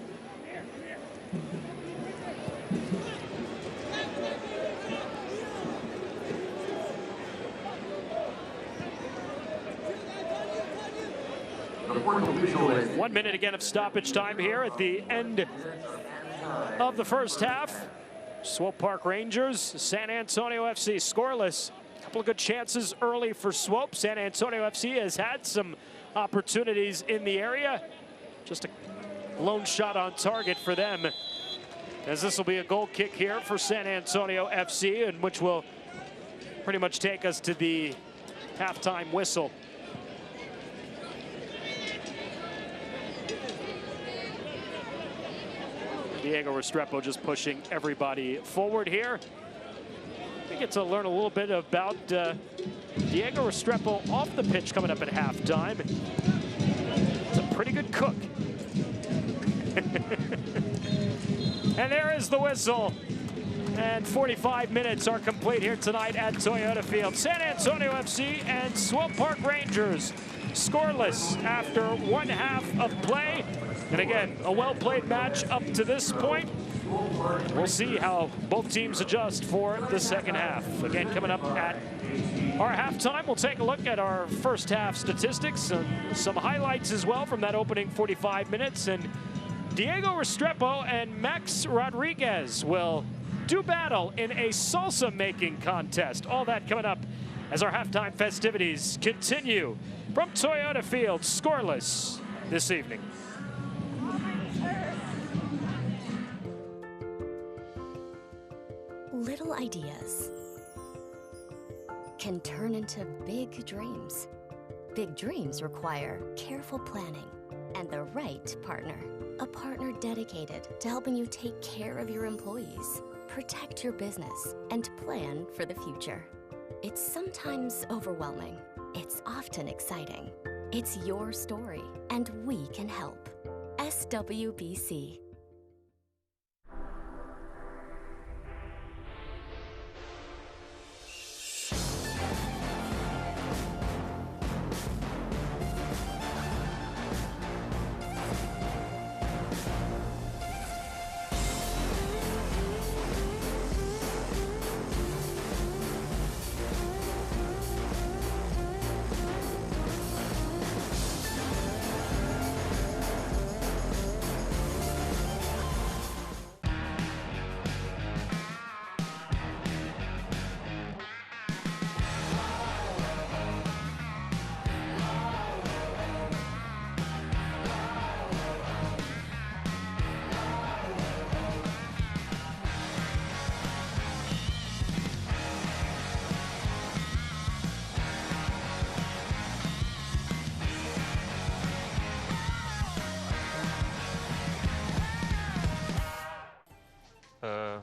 One minute again of stoppage time here at the end of the first half. Swope Park Rangers, San Antonio FC scoreless. A couple of good chances early for Swope. San Antonio FC has had some opportunities in the area. just a lone shot on target for them, as this will be a goal kick here for San Antonio FC, and which will pretty much take us to the halftime whistle. Diego Restrepo just pushing everybody forward here. We get to learn a little bit about Diego Restrepo off the pitch coming up at halftime. He's a pretty good cook. And there is the whistle. And 45 minutes are complete here tonight at Toyota Field. San Antonio FC and Swope Park Rangers scoreless after one half of play. And again, a well-played match up to this point. We'll see how both teams adjust for the second half. Again, coming up at our halftime, we'll take a look at our first half statistics and some highlights as well from that opening 45 minutes. And Diego Restrepo and Max Rodriguez will do battle in a salsa making contest. All that coming up as our halftime festivities continue from Toyota Field, scoreless this evening. Little ideas can turn into big dreams. Big dreams require careful planning and the right partner. A partner dedicated to helping you take care of your employees, protect your business, and plan for the future. It's sometimes overwhelming. It's often exciting. It's your story, and we can help. SWBC.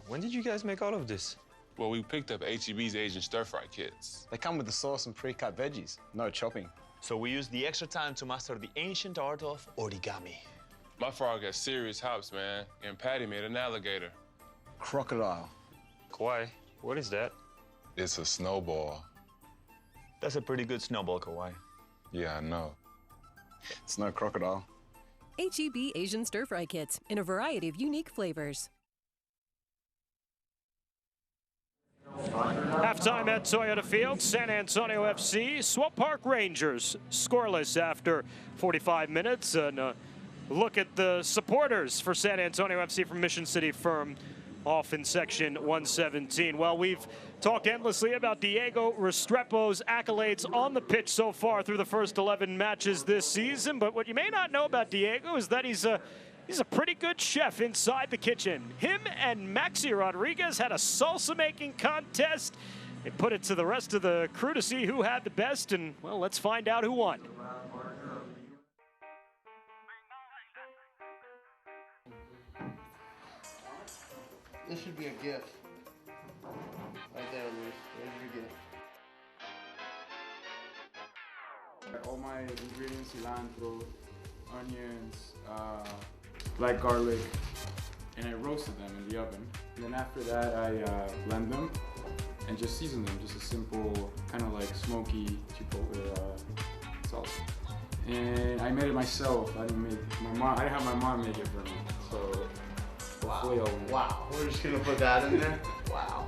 When did you guys make all of this? Well, we picked up HEB's Asian stir-fry kits. They come with the sauce and pre-cut veggies. No chopping. So we used the extra time to master the ancient art of origami. My frog has serious hops, man, and Patty made an alligator. Crocodile. Kawhi, what is that? It's a snowball. That's a pretty good snowball, Kawhi. Yeah, I know. It's no crocodile. HEB Asian Stir Fry Kits in a variety of unique flavors. Halftime at Toyota Field, San Antonio FC, Swope Park Rangers scoreless after 45 minutes. And look at the supporters for San Antonio FC from Mission City Firm off in section 117. Well, we've talked endlessly about Diego Restrepo's accolades on the pitch so far through the first 11 matches this season. But what you may not know about Diego is that he's a pretty good chef inside the kitchen. Him and Maxi Rodriguez had a salsa making contest. They put it to the rest of the crew to see who had the best, and well, let's find out who won. This should be a gift. Right there, Luis. There's your gift. All my ingredients: cilantro, onions, black garlic, and I roasted them in the oven. And then after that, I blend them and just season them. Just a simple, kind of like smoky chipotle sauce. And I made it myself. I didn't have my mom make it for me. So Wow. We're just gonna put that in there. Wow.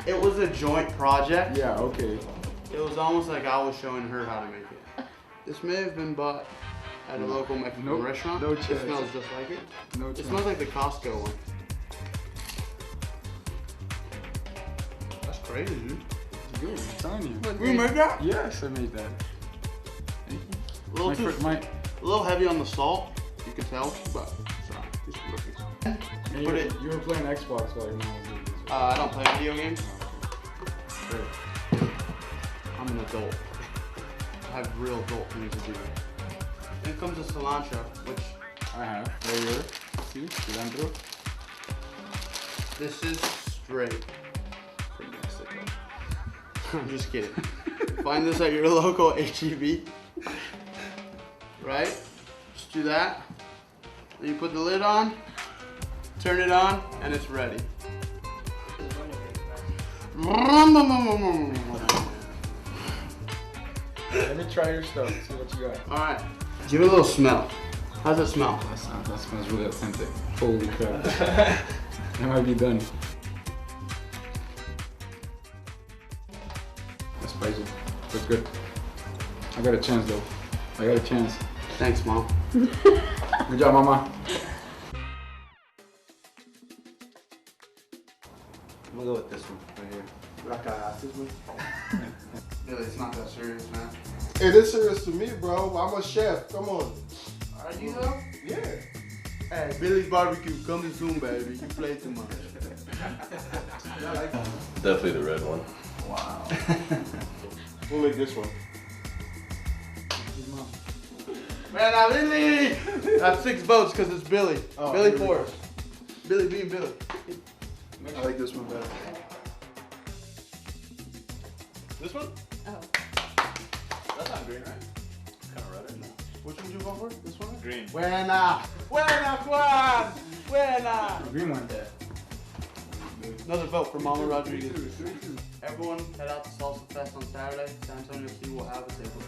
It was a joint project. Yeah. Okay. It was almost like I was showing her how to make it. This may have been bought at a local Mexican restaurant. No chance. It smells just like it. No It chance. smells like the Costco one. That's crazy, dude. It's good. I'm telling you. You made that? Yes, I made that. A little heavy on the salt. you can tell, but it's perfect. You were playing Xbox while your mom was doing this. I don't play video games. Great. I'm an adult. I have real adult things to do. Then comes the cilantro, which I have. Right here. See? Cilantro. This is straight from Mexico. I'm just kidding. Find this at your local HEB. Right? Just do that. Then you put the lid on, turn it on, and it's ready. Let me try your stuff. See what you got. Alright. Give it a little smell. How's it smell? That smells really authentic. Holy crap. That might be done. That's spicy. That's good. I got a chance though. I got a chance. Thanks, Mom. Good job, Mama. I'm gonna go with this one right here. Really, it's not that serious, man. It is serious to me, bro. I'm a chef. Come on. Are you though? Yeah. Hey, Billy's Barbecue, coming soon, baby. You play too much. Definitely the red one. Wow. We'll make this one. Man, now Billy! That's 6 votes because it's Billy. Oh, Billy 4. Billy being Billy. I like this one better. This one? Oh. That's not green, right? Kind of red, isn't it? Which one did you go for? This one? Green. Buena! Buena, Juan! Buena! Green one. Another vote for Mama Rodriguez. Everyone head out to Salsa Fest on Saturday. San Antonio FC will have a table.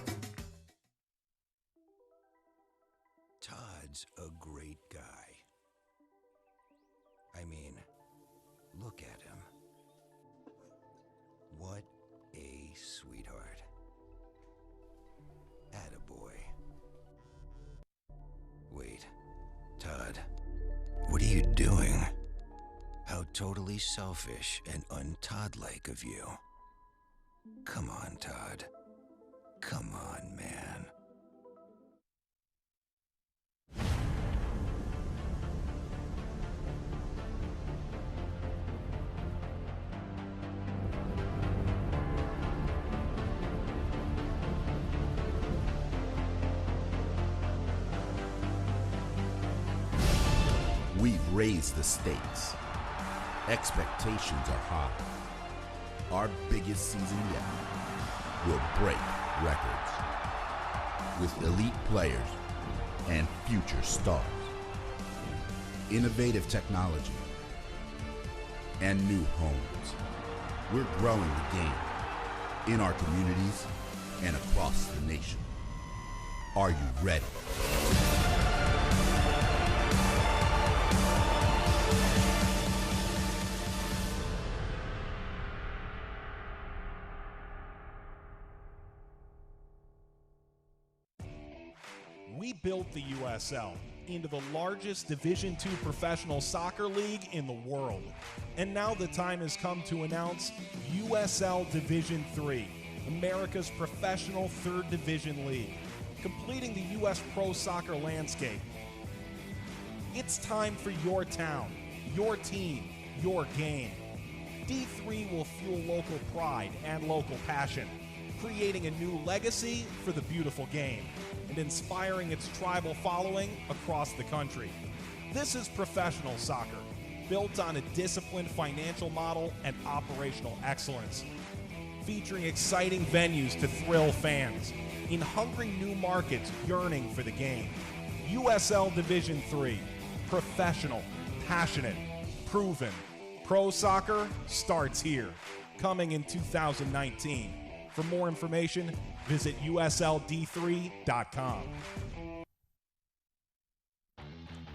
Todd's a great guy. I mean, look at him. What a sweetheart. Attaboy. Wait, Todd, what are you doing? How totally selfish and un-Todd-like of you. Come on, Todd. Come on, man. We've raised the stakes. Expectations are high. Our biggest season yet will break records with elite players and future stars. Innovative technology and new homes. We're growing the game in our communities and across the nation. Are you ready? We built the USL into the largest Division II professional soccer league in the world. And now the time has come to announce USL Division III, America's professional third division league, completing the U.S. pro soccer landscape. It's time for your town, your team, your game. D3 will fuel local pride and local passion, creating a new legacy for the beautiful game and inspiring its tribal following across the country. This is professional soccer, built on a disciplined financial model and operational excellence, featuring exciting venues to thrill fans, in hungry new markets yearning for the game. USL Division III, professional, passionate, proven. Pro soccer starts here, coming in 2019. For more information, visit usld3.com.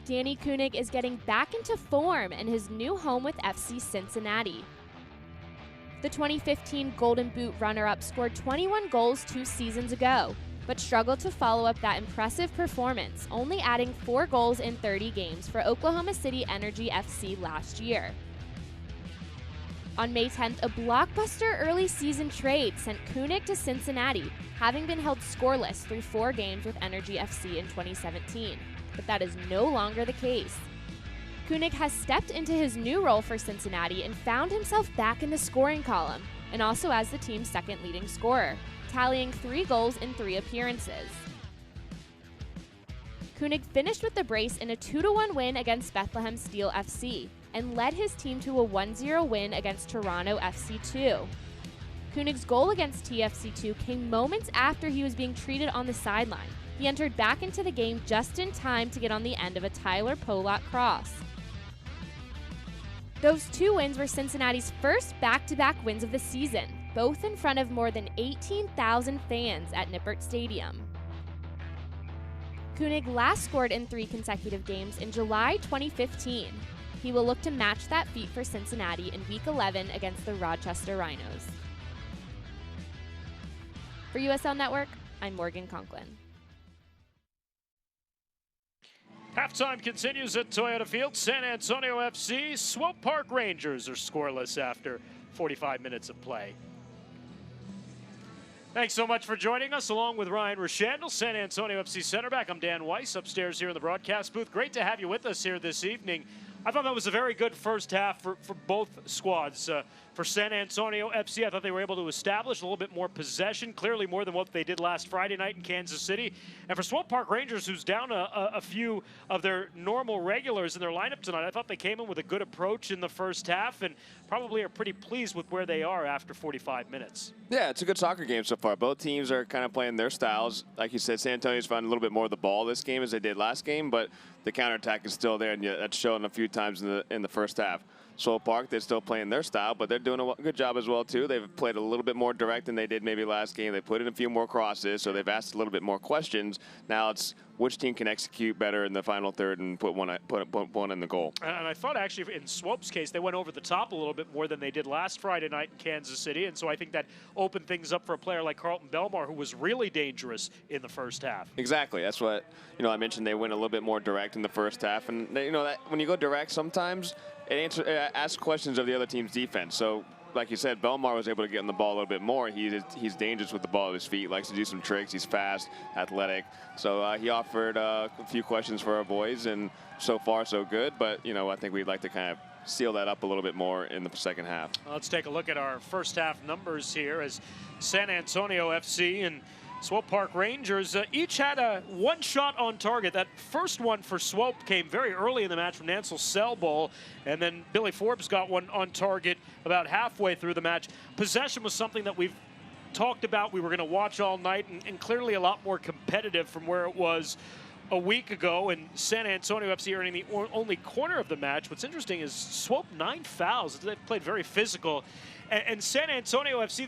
Danny Koenig is getting back into form in his new home with FC Cincinnati. The 2015 Golden Boot runner-up scored 21 goals 2 seasons ago, but struggled to follow up that impressive performance, only adding 4 goals in 30 games for Oklahoma City Energy FC last year. On May 10th, a blockbuster early season trade sent Koenig to Cincinnati, having been held scoreless through 4 games with Energy FC in 2017. but that is no longer the case. Koenig has stepped into his new role for Cincinnati and found himself back in the scoring column, and also as the team's second leading scorer, tallying 3 goals in 3 appearances. Koenig finished with the brace in a 2-1 win against Bethlehem Steel FC and led his team to a 1-0 win against Toronto FC2. Koenig's goal against TFC2 came moments after he was being treated on the sideline. He entered back into the game just in time to get on the end of a Tyler Polak cross. Those 2 wins were Cincinnati's first back-to-back wins of the season, both in front of more than 18,000 fans at Nippert Stadium. Koenig last scored in 3 consecutive games in July 2015. He will look to match that feat for Cincinnati in Week 11 against the Rochester Rhinos. For USL Network, I'm Morgan Conklin. Halftime continues at Toyota Field. San Antonio FC, Swope Park Rangers are scoreless after 45 minutes of play. Thanks so much for joining us, along with Ryan Rashandel, San Antonio FC center back. I'm Dan Weiss, upstairs here in the broadcast booth. Great to have you with us here this evening. I thought that was a very good first half for both squads. For San Antonio FC, I thought they were able to establish a little bit more possession, clearly more than what they did last Friday night in Kansas City. And for Swope Park Rangers, who's down a few of their normal regulars in their lineup tonight, I thought they came in with a good approach in the first half and probably are pretty pleased with where they are after 45 minutes. Yeah, it's a good soccer game so far. Both teams are kind of playing their styles. Like you said, San Antonio's found a little bit more of the ball this game as they did last game, but the counterattack is still there, and that's shown a few times in the first half. Swope Park, they're still playing their style, but they're doing a good job as well, too. They've played a little bit more direct than they did maybe last game. They put in a few more crosses, so they've asked a little bit more questions. Now it's which team can execute better in the final third and put one in the goal. And I thought, actually, in Swope's case, they went over the top a little bit more than they did last Friday night in Kansas City, and so I think that opened things up for a player like Carlton Belmar, who was really dangerous in the first half. Exactly. That's what, I mentioned they went a little bit more direct in the first half, and, that when you go direct, sometimes it asks questions of the other team's defense. So, like you said, Belmar was able to get on the ball a little bit more. He's dangerous with the ball at his feet, likes to do some tricks. He's fast, athletic. So he offered a few questions for our boys, and so far so good. But, I think we'd like to kind of seal that up a little bit more in the second half. Let's take a look at our first half numbers here as San Antonio FC and Swope Park Rangers each had one shot on target. That first one for Swope came very early in the match from Nancel Selbol, and then Billy Forbes got one on target about halfway through the match. Possession was something that we've talked about, we were going to watch all night, and clearly a lot more competitive from where it was a week ago, and San Antonio FC earning the only corner of the match. What's interesting is Swope 9 fouls. They've played very physical. And San Antonio FC,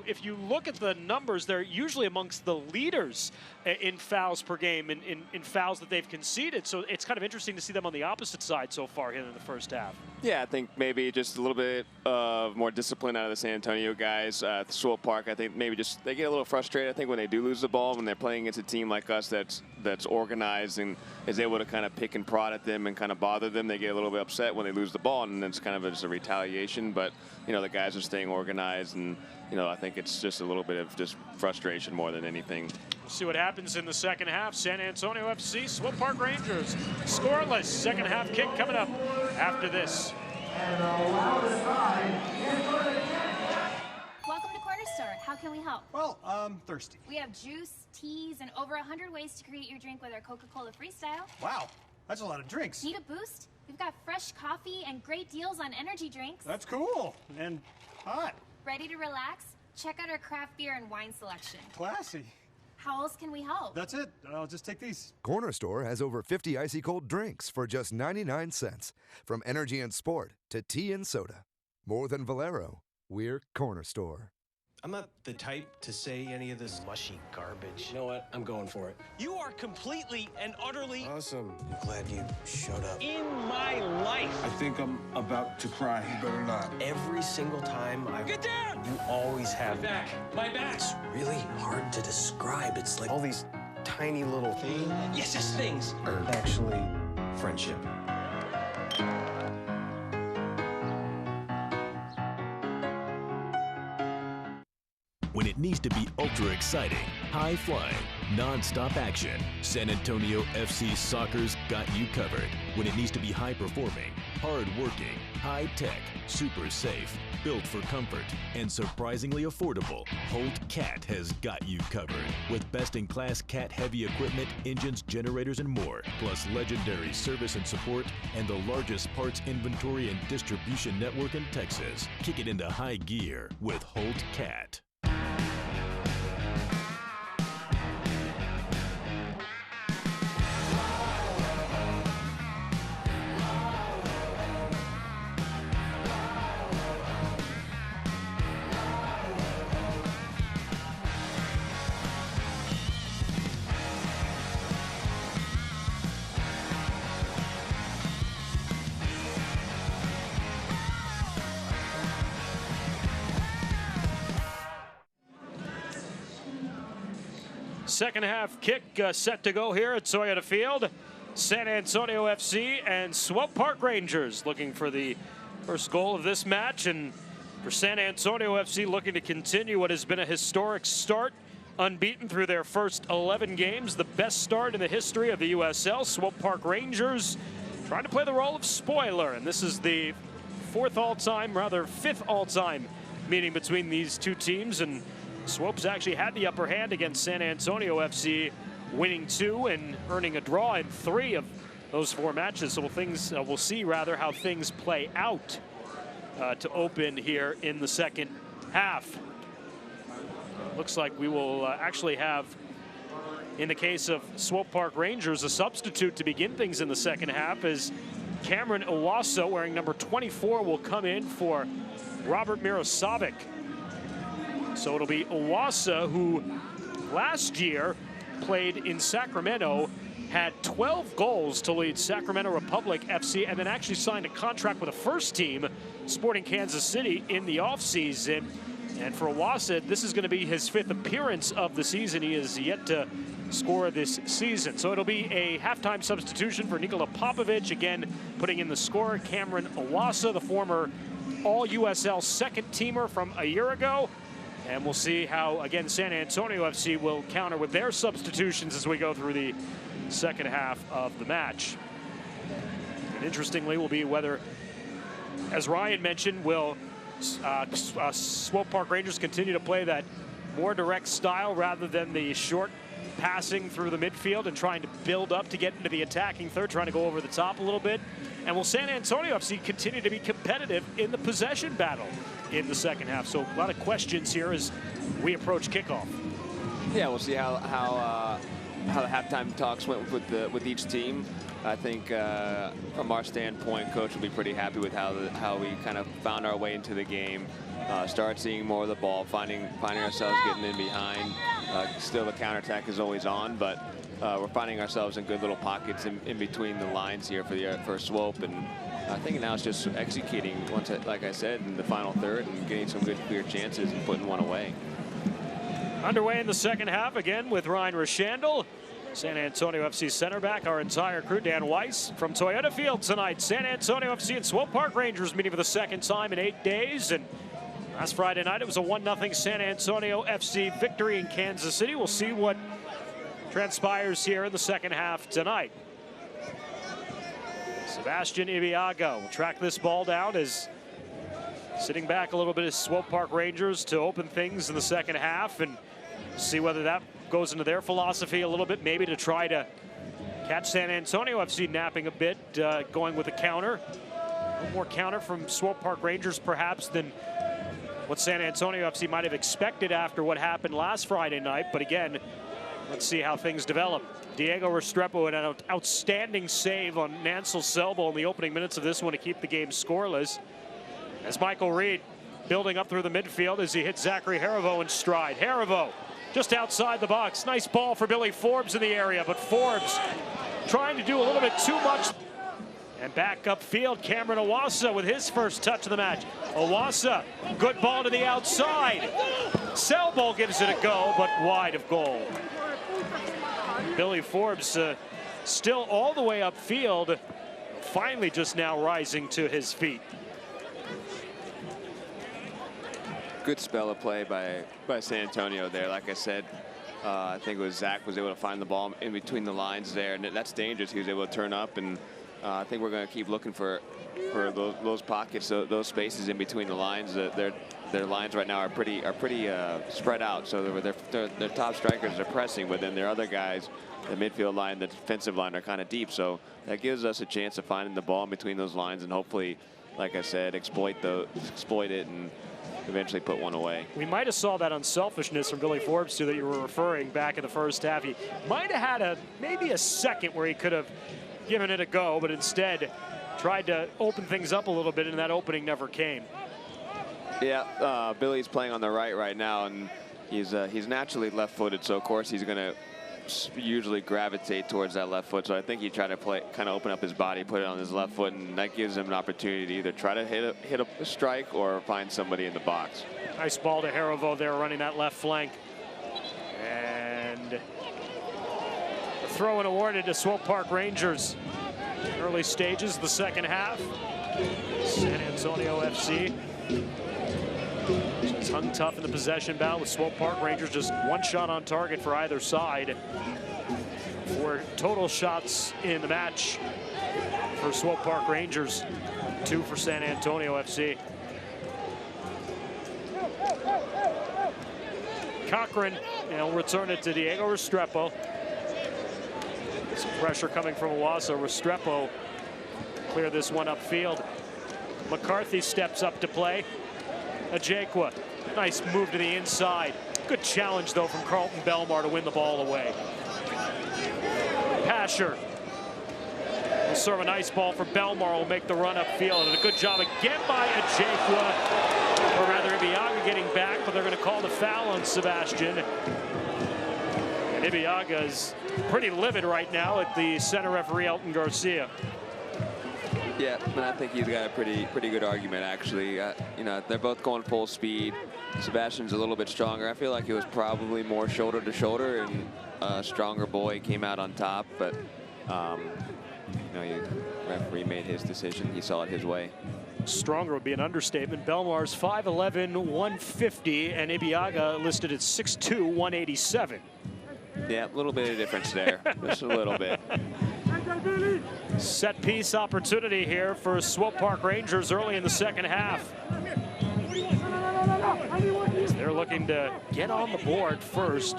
if you look at the numbers, they're usually amongst the leaders in fouls per game, in fouls that they've conceded. So it's kind of interesting to see them on the opposite side so far here in the first half. Yeah, I think maybe just a little bit of more discipline out of the San Antonio guys. At the Swope Park, I think maybe just they get a little frustrated, I think, when they do lose the ball, when they're playing against a team like us that's organized and is able to kind of pick and prod at them and kind of bother them. They get a little bit upset when they lose the ball, and it's kind of just a retaliation. But, the guys are staying organized, and, I think it's just a little bit of just frustration more than anything. We'll see what happens in the second half. San Antonio FC, Swope Park Rangers, scoreless. Second half kick coming up after this. Welcome to Corner Store. How can we help? Well, I'm thirsty. We have juice, teas, and over 100 ways to create your drink with our Coca-Cola Freestyle. Wow, that's a lot of drinks. Need a boost? We've got fresh coffee and great deals on energy drinks. That's cool. And hot. Ready to relax? Check out our craft beer and wine selection. Classy. How else can we help? That's it. I'll just take these. Corner Store has over 50 icy cold drinks for just 99 cents. From energy and sport to tea and soda. More than Valero, we're Corner Store. I'm not the type to say any of this mushy garbage. You know what? I'm going for it. You are completely and utterly Awesome. I'm glad you showed up. in my life. I think I'm about to cry. You better not. Every single time I Get down! you always have My back. My back. It's really hard to describe. It's like all these tiny little things Yes, things. are actually friendship. When it needs to be ultra exciting, high flying, non-stop action, San Antonio FC Soccer's got you covered. When it needs to be high performing, hard working, high tech, super safe, built for comfort, and surprisingly affordable, Holt Cat has got you covered. With best-in-class cat heavy equipment, engines, generators, and more, plus legendary service and support, and the largest parts inventory and distribution network in Texas. Kick it into high gear with Holt Cat. Second half kick set to go here at Toyota Field. San Antonio FC and Swope Park Rangers looking for the first goal of this match. And for San Antonio FC, looking to continue what has been a historic start, unbeaten through their first 11 games, the best start in the history of the USL. Swope Park Rangers trying to play the role of spoiler, and this is the fifth all-time meeting between these two teams, and Swope's actually had the upper hand against San Antonio FC, winning 2 and earning a draw in 3 of those 4 matches. So we'll see how things play out to open here in the second half. Looks like we will actually have, in the case of Swope Park Rangers, a substitute to begin things in the second half, as Cameron Iwaso, wearing number 24, will come in for Robert Mirosavic. So it'll be Iwasa, who last year played in Sacramento, had 12 goals to lead Sacramento Republic FC, and then actually signed a contract with the first team, Sporting Kansas City, in the offseason. And for Iwasa, this is going to be his 5th appearance of the season. He is yet to score this season. So it'll be a halftime substitution for Nikola Popovic, again putting in the scorer, Cameron Iwasa, the former All-USL second teamer from a year ago. And we'll see how, again, San Antonio FC will counter with their substitutions as we go through the second half of the match. And interestingly will be whether, as Ryan mentioned, will Swope Park Rangers continue to play that more direct style rather than the short passing through the midfield and trying to build up to get into the attacking third, trying to go over the top a little bit. And will San Antonio FC continue to be competitive in the possession battle in the second half? So a lot of questions here as we approach kickoff. Yeah, we'll see how the halftime talks went with each team. I think from our standpoint, coach will be pretty happy with how we kind of found our way into the game. Start seeing more of the ball, finding ourselves getting in behind. Still, the counterattack is always on, but we're finding ourselves in good little pockets in between the lines here for Swope. And I think now it's just executing, like I said, in the final third and getting some good clear chances and putting one away. Underway in the second half again with Ryan Rishandel, San Antonio FC center back, our entire crew, Dan Weiss from Toyota Field tonight. San Antonio FC and Swope Park Rangers meeting for the second time in 8 days. And last Friday night, it was a 1-0 San Antonio FC victory in Kansas City. We'll see what transpires here in the second half tonight. Sebastian Ibiaga will track this ball down as sitting back a little bit as Swope Park Rangers to open things in the second half, and see whether that goes into their philosophy a little bit, maybe to try to catch San Antonio FC napping a bit, going with a counter. A little more counter from Swope Park Rangers perhaps than what San Antonio FC might have expected after what happened last Friday night. But again, let's see how things develop. Diego Restrepo with an outstanding save on Nancel Selbo in the opening minutes of this one to keep the game scoreless. As Michael Reed building up through the midfield as he hits Zachary Harivo in stride. Harivo just outside the box. Nice ball for Billy Forbes in the area, but Forbes trying to do a little bit too much. And back upfield, Cameron Iwasa with his first touch of the match. Iwasa, good ball to the outside. Selbo gives it a go, but wide of goal. Billy Forbes still all the way upfield, finally just now rising to his feet. good spell of play by San Antonio there. Like I said, I think it was Zach was able to find the ball in between the lines there, and that's dangerous. He was able to turn up, and I think we're going to keep looking for those pockets, those spaces in between the lines. Their lines right now are pretty spread out. So their top strikers are pressing, but then their other guys, the midfield line, the defensive line, are kind of deep. So that gives us a chance of finding the ball in between those lines, and hopefully, like I said, exploit it and eventually put one away. We might have saw that unselfishness from Billy Forbes too that you were referring back in the first half. He might have had maybe a second where he could have given it a go, but instead tried to open things up a little bit, and that opening never came. Yeah, Billy's playing on the right now, and he's naturally left-footed, so of course he's going to usually gravitate towards that left foot. So I think he tried to kind of open up his body, put it on his left foot, and that gives him an opportunity to either try to hit a strike or find somebody in the box. Nice ball to Harivo there, running that left flank. And a throw and awarded to Swope Park Rangers. Early stages, the second half. San Antonio FC just hung tough in the possession battle with Swope Park Rangers. Just one shot on target for either side. 4 total shots in the match for Swope Park Rangers, 2 for San Antonio FC. Cochran, will return it to Diego Restrepo. Some pressure coming from Owasso. Restrepo clear this one upfield. McCarthy steps up to play. Ajekwa, nice move to the inside. Good challenge, though, from Carlton Belmar to win the ball away. Pasher will serve a nice ball for Belmar, will make the run upfield. And a good job again by Ajekwa, or rather Ibiaga getting back, but they're going to call the foul on Sebastian. And Ibiaga is pretty livid right now at the center referee, Elton Garcia. Yeah, but I think he's got a pretty good argument, actually. They're both going full speed. Sebastian's a little bit stronger. I feel like it was probably more shoulder to shoulder, and a stronger boy came out on top. But the referee made his decision. He saw it his way. Stronger would be an understatement. Belmar's 5'11", 150, and Ibiaga listed at 6'2", 187. Yeah, a little bit of difference there, just a little bit. Set piece opportunity here for Swope Park Rangers early in the second half. They're looking to get on the board first,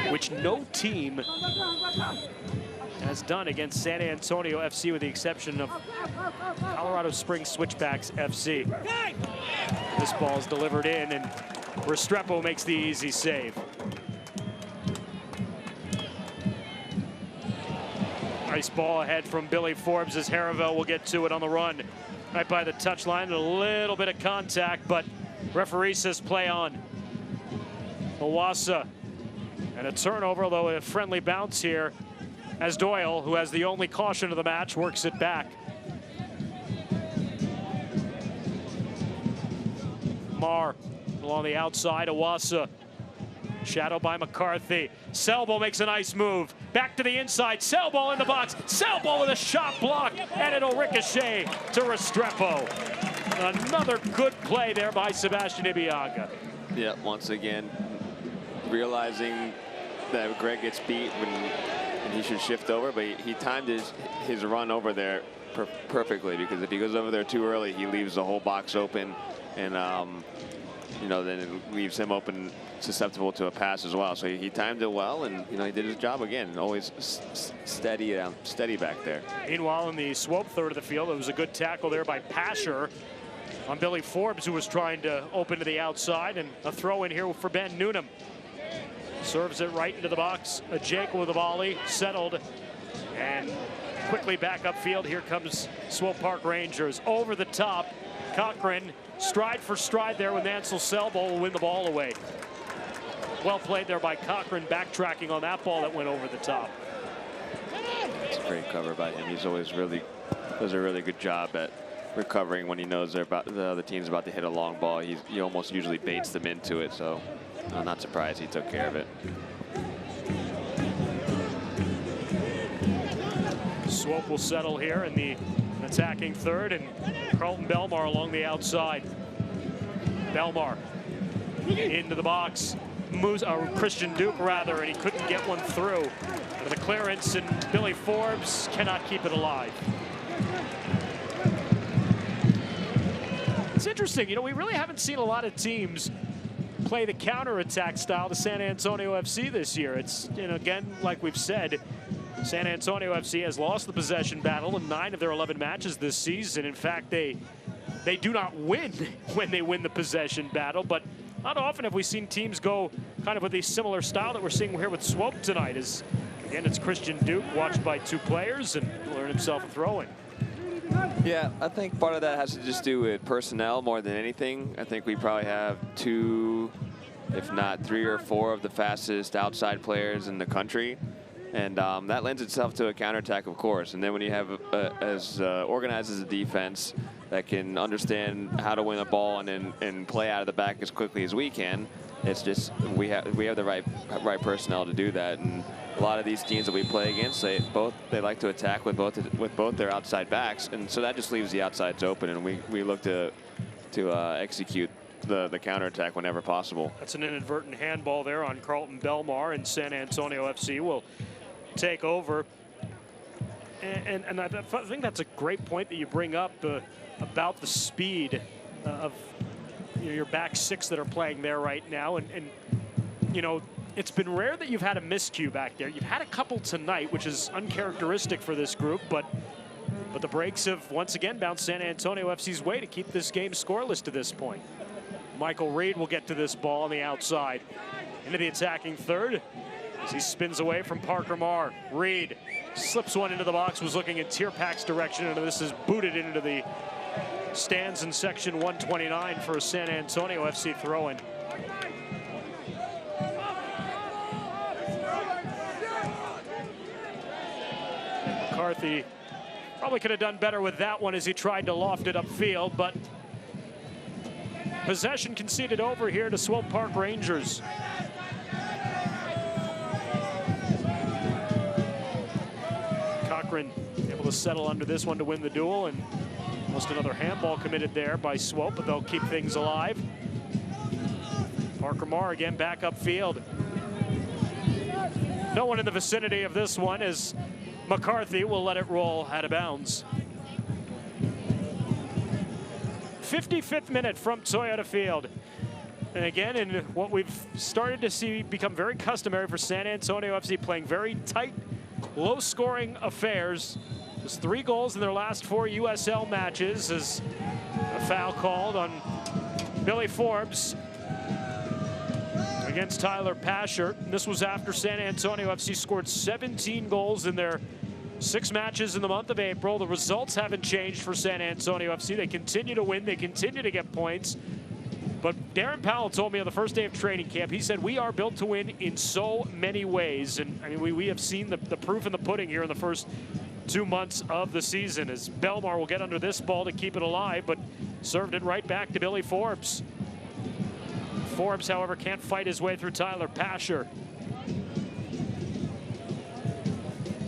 which no team has done against San Antonio FC with the exception of Colorado Springs Switchbacks FC. This ball is delivered in, and Restrepo makes the easy save. Nice ball ahead from Billy Forbes as Harivel will get to it on the run. Right by the touchline, a little bit of contact, but referee says play on. Owasso, and a turnover, although a friendly bounce here, as Doyle, who has the only caution of the match, works it back. Marr along the outside, Owasso. Shadow by McCarthy. Selbo makes a nice move. Back to the inside. Selbo in the box. Selbo with a shot block. And it'll ricochet to Restrepo. Another good play there by Sebastian Ibiaga. Yeah, once again, realizing that Greg gets beat and he should shift over, but he timed his run over there perfectly, because if he goes over there too early, he leaves the whole box open, and then it leaves him open, susceptible to a pass as well. So he timed it well, and he did his job again. Always steady back there. Meanwhile, in the Swope third of the field, it was a good tackle there by Pasher on Billy Forbes, who was trying to open to the outside, and a throw in here for Ben Noonan. Serves it right into the box. Ajekwa with a volley, settled, and quickly back upfield. Here comes Swope Park Rangers over the top. Cochran, stride for stride there with Ansel Selbo, will win the ball away. Well played there by Cochran, backtracking on that ball that went over the top. It's a great cover by him. He's always does a really good job at recovering when he knows the other team's about to hit a long ball. He almost usually baits them into it, so I'm not surprised he took care of it. Swope will settle here in the attacking third, and Carlton Belmar along the outside. Belmar into the box. Christian Duke, rather, and he couldn't get one through. With a clearance, and Billy Forbes cannot keep it alive. It's interesting, you know, we really haven't seen a lot of teams play the counterattack style to San Antonio FC this year. It's, you know, again, like we've said, San Antonio FC has lost the possession battle in 9 of their 11 matches this season. In fact, they do not win when they win the possession battle, but not often have we seen teams go kind of with a similar style that we're seeing here with Swope tonight. As again, it's Christian Duke, watched by 2 players, and learn himself a throw-in. Yeah, I think part of that has to just do with personnel more than anything. I think we probably have 2, if not 3 or 4 of the fastest outside players in the country. And that lends itself to a counterattack, of course. And then when you have as organized as a defense that can understand how to win a ball and play out of the back as quickly as we can, it's just we have the right personnel to do that. And a lot of these teams that we play against, they like to attack with both their outside backs, and so that just leaves the outsides open, and we look to execute the counterattack whenever possible. That's an inadvertent handball there on Carlton Belmar, and San Antonio FC will take over. And I think that's a great point that you bring up about the speed of your back 6 that are playing there right now, and you know, it's been rare that you've had a miscue back there. You've had a couple tonight, which is uncharacteristic for this group, but the breaks have once again bounced San Antonio FC's way to keep this game scoreless to this point. Michael Reed will get to this ball on the outside. Into the attacking third as he spins away from Parker Marr. Reed slips one into the box, was looking in Tierpak's direction, and this is booted into the stands in section 129 for a San Antonio FC throw-in. McCarthy probably could have done better with that one as he tried to loft it upfield, but possession conceded over here to Swope Park Rangers. Cochran able to settle under this one to win the duel, and almost another handball committed there by Swope, but they'll keep things alive. Parker Marr again back upfield. No one in the vicinity of this one as McCarthy will let it roll out of bounds. 55th minute from Toyota Field. And again, in what we've started to see become very customary for San Antonio FC, playing very tight, low-scoring affairs. Just 3 goals in their last 4 USL matches as a foul called on Billy Forbes against Tyler Pasher. This was after San Antonio FC scored 17 goals in their 6 matches in the month of April. The results haven't changed for San Antonio FC. They continue to win. They continue to get points. But Darren Powell told me on the first day of training camp, he said, we are built to win in so many ways. And I mean, we have seen the proof in the pudding here in the first 2 months of the season as Belmar will get under this ball to keep it alive, but served it right back to Billy Forbes. Forbes, however, can't fight his way through Tyler Pasher.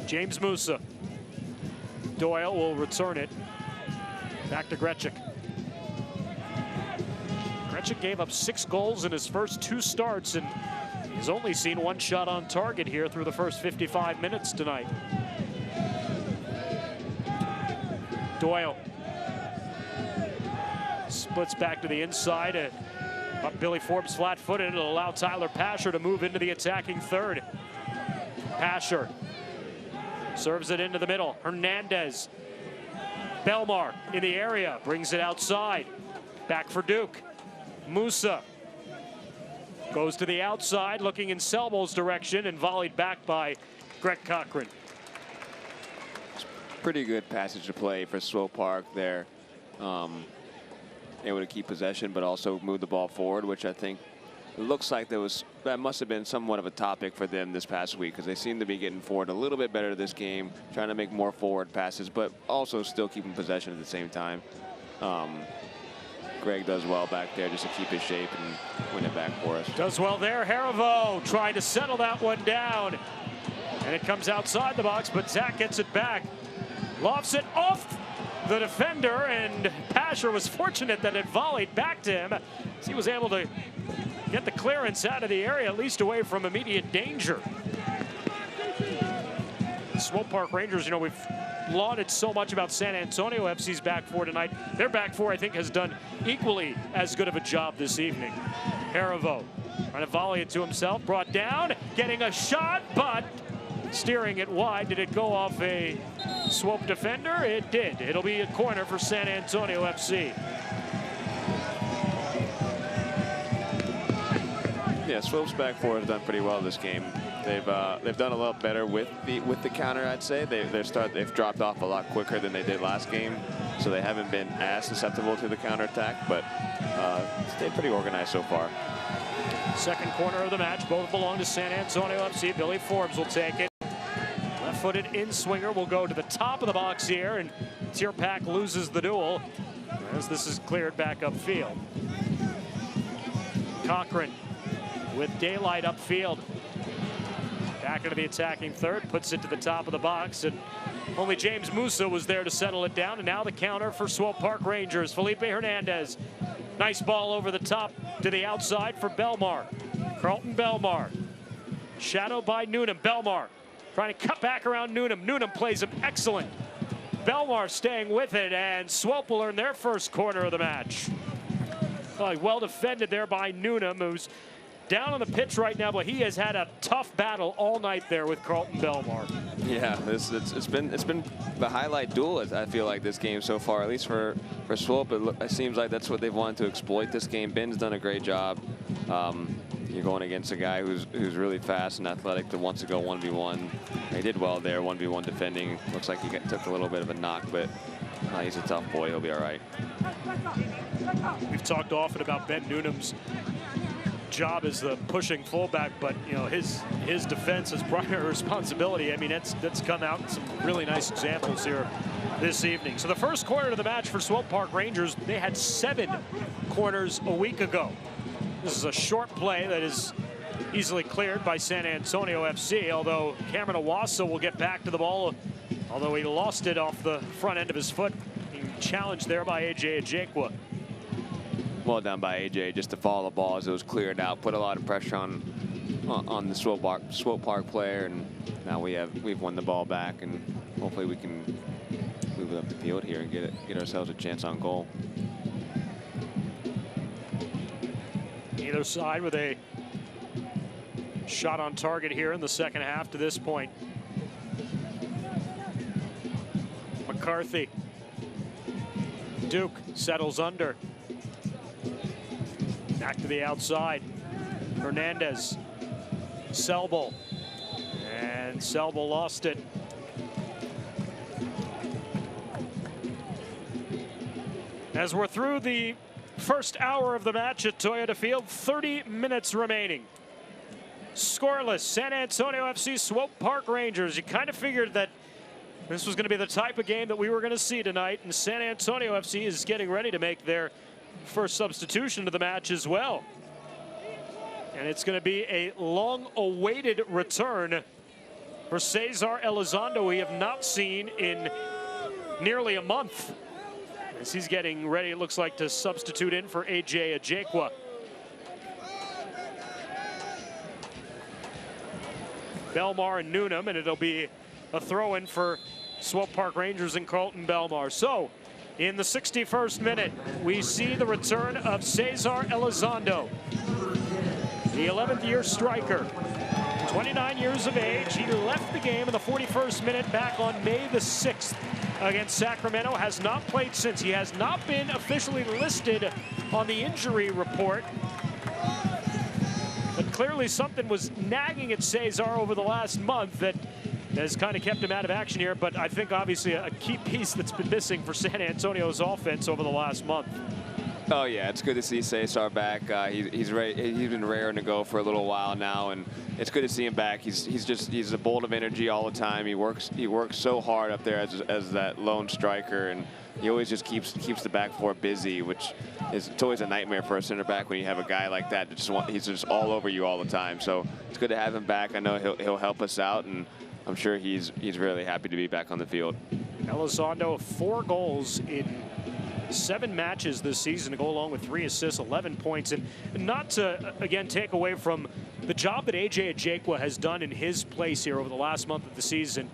James Musa. Doyle will return it. Back to Grechik. Grechik gave up 6 goals in his first 2 starts and has only seen 1 shot on target here through the first 55 minutes tonight. Doyle splits back to the inside. Up Billy Forbes flat-footed. It'll allow Tyler Pasher to move into the attacking third. Pasher serves it into the middle. Hernandez. Belmar in the area. Brings it outside. Back for Duke. Musa goes to the outside, looking in Selmo's direction, and volleyed back by Greg Cochran. Pretty good passage to play for Swope Park there. Able to keep possession, but also move the ball forward, which I think it looks like that must have been somewhat of a topic for them this past week, because they seem to be getting forward a little bit better this game, trying to make more forward passes, but also still keeping possession at the same time. Greg does well back there just to keep his shape and win it back for us. Does well there. Harivo trying to settle that one down. And it comes outside the box, but Zach gets it back. Lofts it off the defender, and Pasher was fortunate that it volleyed back to him. He was able to get the clearance out of the area, at least away from immediate danger. The Swope Park Rangers, you know, we've lauded so much about San Antonio FC's back four tonight. Their back four, I think, has done equally as good of a job this evening. Harivo trying to volley it to himself, brought down, getting a shot, but steering it wide. Did it go off a Swope defender? It did. It'll be a corner for San Antonio FC. Yeah, Swope's back four has done pretty well this game. They've done a lot better with the counter, I'd say. They've dropped off a lot quicker than they did last game, so they haven't been as susceptible to the counterattack, but stayed pretty organized so far. Second corner of the match, both belong to San Antonio FC. Billy Forbes will take it. Left-footed in-swinger will go to the top of the box here, and Tierpak loses the duel as this is cleared back upfield. Cochran with daylight upfield. Back into the attacking third, puts it to the top of the box, and only James Musa was there to settle it down. And now the counter for Swope Park Rangers. Felipe Hernandez. Nice ball over the top to the outside for Belmar. Carlton Belmar. Shadowed by Newnham. Belmar trying to cut back around Newnham. Newnham plays him excellent. Belmar staying with it, and Swope will earn their first corner of the match. Well defended there by Newnham, who's down on the pitch right now, but he has had a tough battle all night there with Carlton Belmar. Yeah, it's been the highlight duel, I feel like, this game so far, at least for Swope. It seems like that's what they've wanted to exploit this game. Ben's done a great job. You're going against a guy who's really fast and athletic that wants to go 1v1. He did well there, 1v1 defending. Looks like he took a little bit of a knock, but he's a tough boy. He'll be all right. We've talked often about Ben Newnham's job as the pushing fullback, but you know his defense is primary responsibility. I mean, that's come out in some really nice examples here this evening. So the first corner of the match for Swope Park Rangers, they had 7 corners a week ago. This is a short play that is easily cleared by San Antonio FC, although Cameron Awasa will get back to the ball, although he lost it off the front end of his foot. He challenged there by AJ Ajekwa. Well done by AJ just to follow the ball as it was cleared out, put a lot of pressure on the Swope Park player, and now we've won the ball back, and hopefully we can move it up the field here and get ourselves a chance on goal. Either side with a shot on target here in the second half to this point. McCarthy. Duke settles under. Back to the outside. Hernandez. Selbel. And Selbel lost it. As we're through the first hour of the match at Toyota Field, 30 minutes remaining. Scoreless, San Antonio FC, Swope Park Rangers. You kind of figured that this was going to be the type of game that we were going to see tonight, and San Antonio FC is getting ready to make their first substitution to the match as well. And it's going to be a long-awaited return for Cesar Elizondo, we have not seen in nearly a month. As he's getting ready, it looks like, to substitute in for AJ Ajekwa. Belmar and Newnham, and it'll be a throw-in for Swope Park Rangers and Carlton Belmar. So, in the 61st minute, we see the return of Cesar Elizondo, the 11th-year striker. 29 years of age. He left the game in the 41st minute back on May the 6th against Sacramento. Has not played since. He has not been officially listed on the injury report. But clearly something was nagging at Cesar over the last month that has kind of kept him out of action here. But I think obviously a key piece that's been missing for San Antonio's offense over the last month. Oh yeah, it's good to see Cesar back. He's been raring to go for a little while now, and it's good to see him back. He's a bolt of energy all the time. He works so hard up there as that lone striker, and he always just keeps the back four busy, which it's always a nightmare for a center back when you have a guy like that. He's just all over you all the time. So it's good to have him back. I know he'll help us out, and I'm sure he's really happy to be back on the field. Elizondo, 4 goals in 7 matches this season to go along with 3 assists, 11 points. And not to, again, take away from the job that AJ Ajekwa has done in his place here over the last month of the season,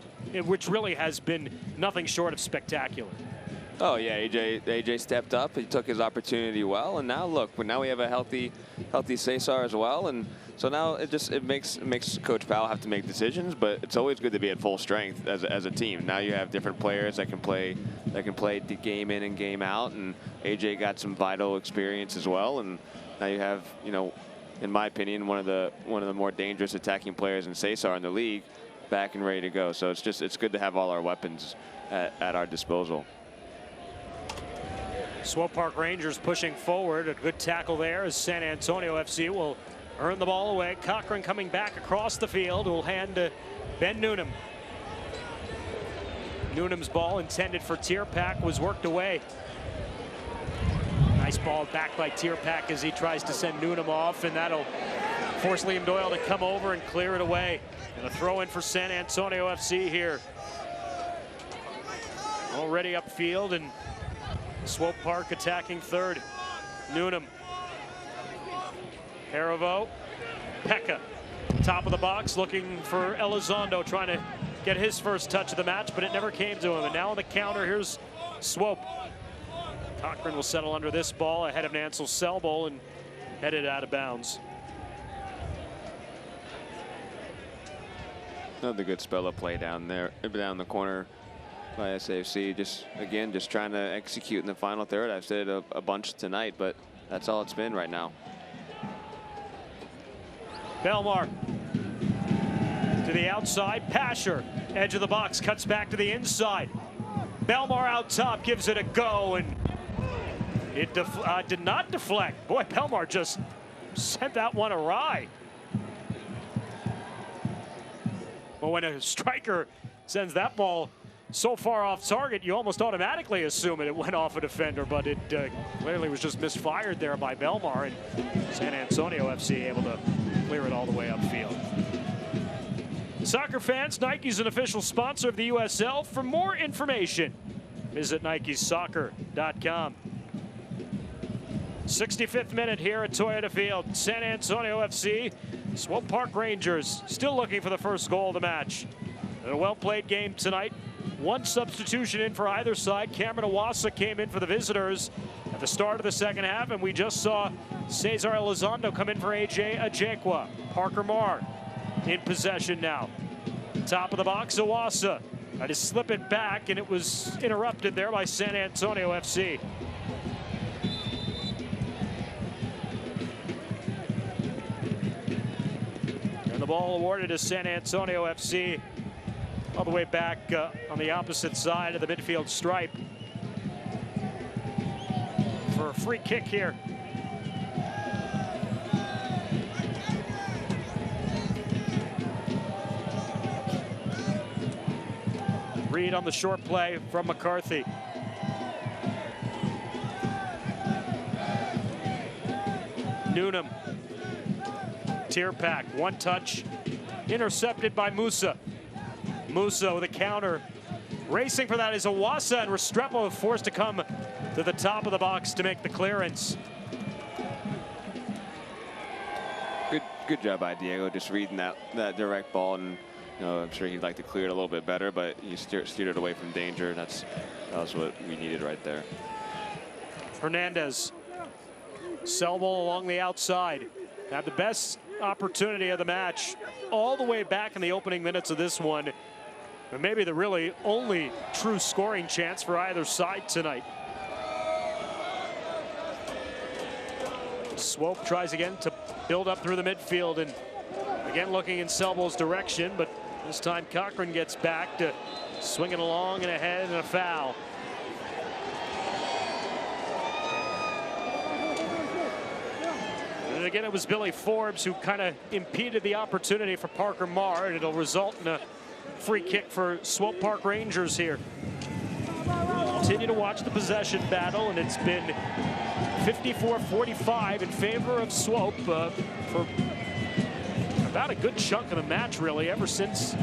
which really has been nothing short of spectacular. Oh yeah, AJ stepped up. He took his opportunity well, and now look, now we have a healthy Cesar as well, and so now it makes Coach Powell have to make decisions. But it's always good to be at full strength as a team. Now you have different players that can play the game in and game out, and AJ got some vital experience as well. And now you have, you know, in my opinion, one of the more dangerous attacking players in Cesar in the league, back and ready to go. So it's good to have all our weapons at our disposal. Swope Park Rangers pushing forward. A good tackle there as San Antonio FC will earn the ball away. Cochran coming back across the field will hand to Ben Newnham. Newnham's ball intended for Tierpak was worked away. Nice ball back by Tierpak as he tries to send Newnham off, and that'll force Liam Doyle to come over and clear it away. And a throw in for San Antonio FC here. Already upfield, and Swope Park attacking third. Newnham. Peravo. Pekka. Top of the box looking for Elizondo, trying to get his first touch of the match, but it never came to him. And now on the counter, here's Swope. Cochran will settle under this ball ahead of Nancel Selbol and headed out of bounds. Another good spell of play down there, down the corner by SAFC. Just trying to execute in the final third. I've said it a bunch tonight, but that's all it's been right now. Belmar to the outside. Pasher, edge of the box, cuts back to the inside. Belmar out top, gives it a go, and it did not deflect. Boy, Belmar just sent that one awry. Well, when a striker sends that ball so far off target, you almost automatically assume it went off a defender, but it clearly was just misfired there by Belmar, and San Antonio FC able to clear it all the way upfield. Soccer fans, Nike's an official sponsor of the USL. For more information, visit nikesoccer.com. 65th minute here at Toyota Field. San Antonio FC, Swope Park Rangers still looking for the first goal of the match. And a well-played game tonight. One substitution in for either side. Cameron Iwasa came in for the visitors at the start of the second half, and we just saw Cesar Elizondo come in for AJ Ajekwa. Parker Marr in possession now. Top of the box, Iwasa. Tried to slip it back, and it was interrupted there by San Antonio FC. And the ball awarded to San Antonio FC all the way back on the opposite side of the midfield stripe for a free kick here. Reed on the short play from McCarthy. Newnham. Tierpak, one touch, intercepted by Musa. Musa with a counter. Racing for that is Iwasa, and Restrepo forced to come to the top of the box to make the clearance. Good job by Diego, just reading that direct ball, and you know, I'm sure he'd like to clear it a little bit better, but he steered it away from danger. That was what we needed right there. Hernandez. Selbol along the outside. Had the best opportunity of the match all the way back in the opening minutes of this one. And maybe the really only true scoring chance for either side tonight. Swope tries again to build up through the midfield, and again looking in Selbol's direction, but this time Cochran gets back to swing it along and ahead, and a foul. And again, it was Billy Forbes who kind of impeded the opportunity for Parker Marr, and it'll result in a free kick for Swope Park Rangers here. Continue to watch the possession battle, and it's been 54-45 in favor of Swope for about a good chunk of the match, really, ever since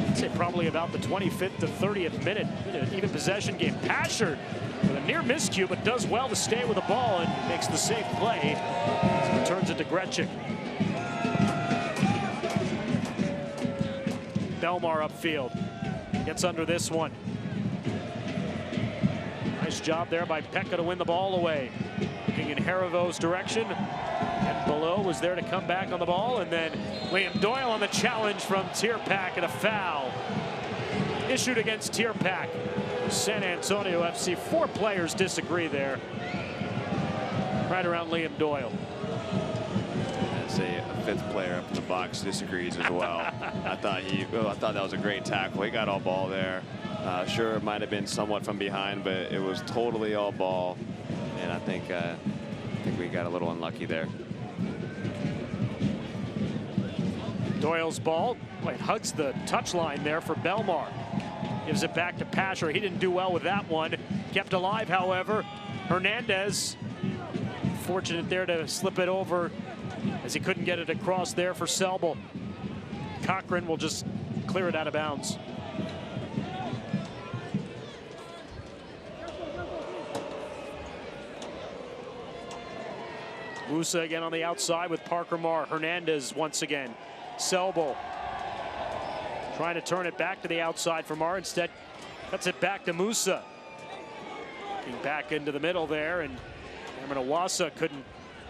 I'd say probably about the 25th to 30th minute. An even possession game. Pasher with a near miscue, but does well to stay with the ball and makes the safe play. Returns it to Gretchik. Belmar upfield. Gets under this one. Nice job there by Pekka to win the ball away. Looking in Harivo's direction. And below was there to come back on the ball. And then Liam Doyle on the challenge from Tierpak and a foul issued against Tierpak. San Antonio FC, 4 players disagree there. Right around Liam Doyle. I'd say a 5th player up in the box disagrees as well. I thought that was a great tackle. He got all ball there. Sure, it might have been somewhat from behind, but it was totally all ball. And I think we got a little unlucky there. Doyle's ball, it hugs the touchline there for Belmar. Gives it back to Pasher. He didn't do well with that one. Kept alive, however. Hernandez, fortunate there to slip it over as he couldn't get it across there for Selbel. Cochran will just clear it out of bounds. Musa again on the outside with Parker Marr. Hernandez once again. Selbel trying to turn it back to the outside for Marr. Instead, cuts it back to Musa. Getting back into the middle there, and Cameron Awasa couldn't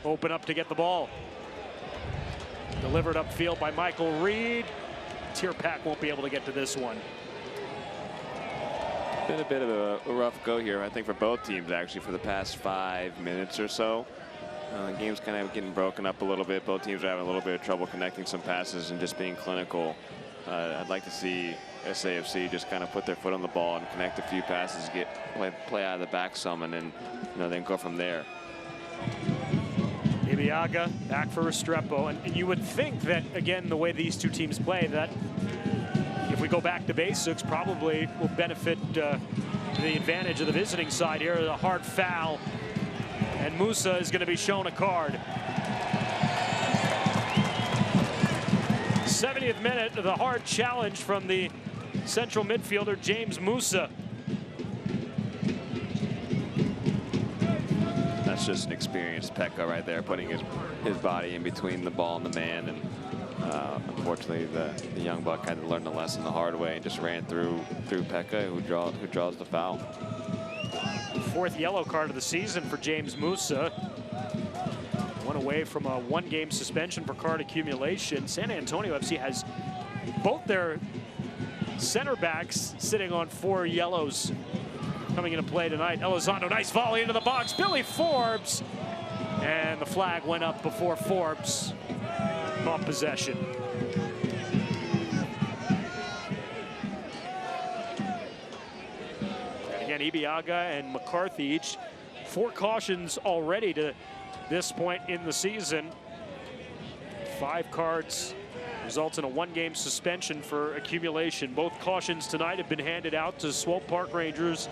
open up to get the ball. Delivered upfield by Michael Reed. Tierpak won't be able to get to this one. Been a bit of a rough go here, I think, for both teams, actually, for the past 5 minutes or so. The game's kind of getting broken up a little bit. Both teams are having a little bit of trouble connecting some passes and just being clinical. I'd like to see SAFC just kind of put their foot on the ball and connect a few passes, play out of the back some, and then then go from there. Ibiaga back for Restrepo, and you would think that, again, the way these two teams play, that if we go back to basics, probably will benefit the advantage of the visiting side here. A hard foul, and Musa is going to be shown a card. 70th minute of the hard challenge from the central midfielder, James Musa. That's just an experienced Pekka right there, putting his body in between the ball and the man. And unfortunately, the young buck had to learn the lesson the hard way and just ran through Pekka, who draws the foul. 4th yellow card of the season for James Musa. One away from a 1-game suspension for card accumulation. San Antonio FC has both their center backs sitting on 4 yellows coming into play tonight. Elizondo, nice volley into the box. Billy Forbes, and the flag went up before Forbes caught possession. And again, Ibiaga and McCarthy, each 4 cautions already to this point in the season. 5 cards results in a 1-game suspension for accumulation. Both cautions tonight have been handed out to Swope Park Rangers.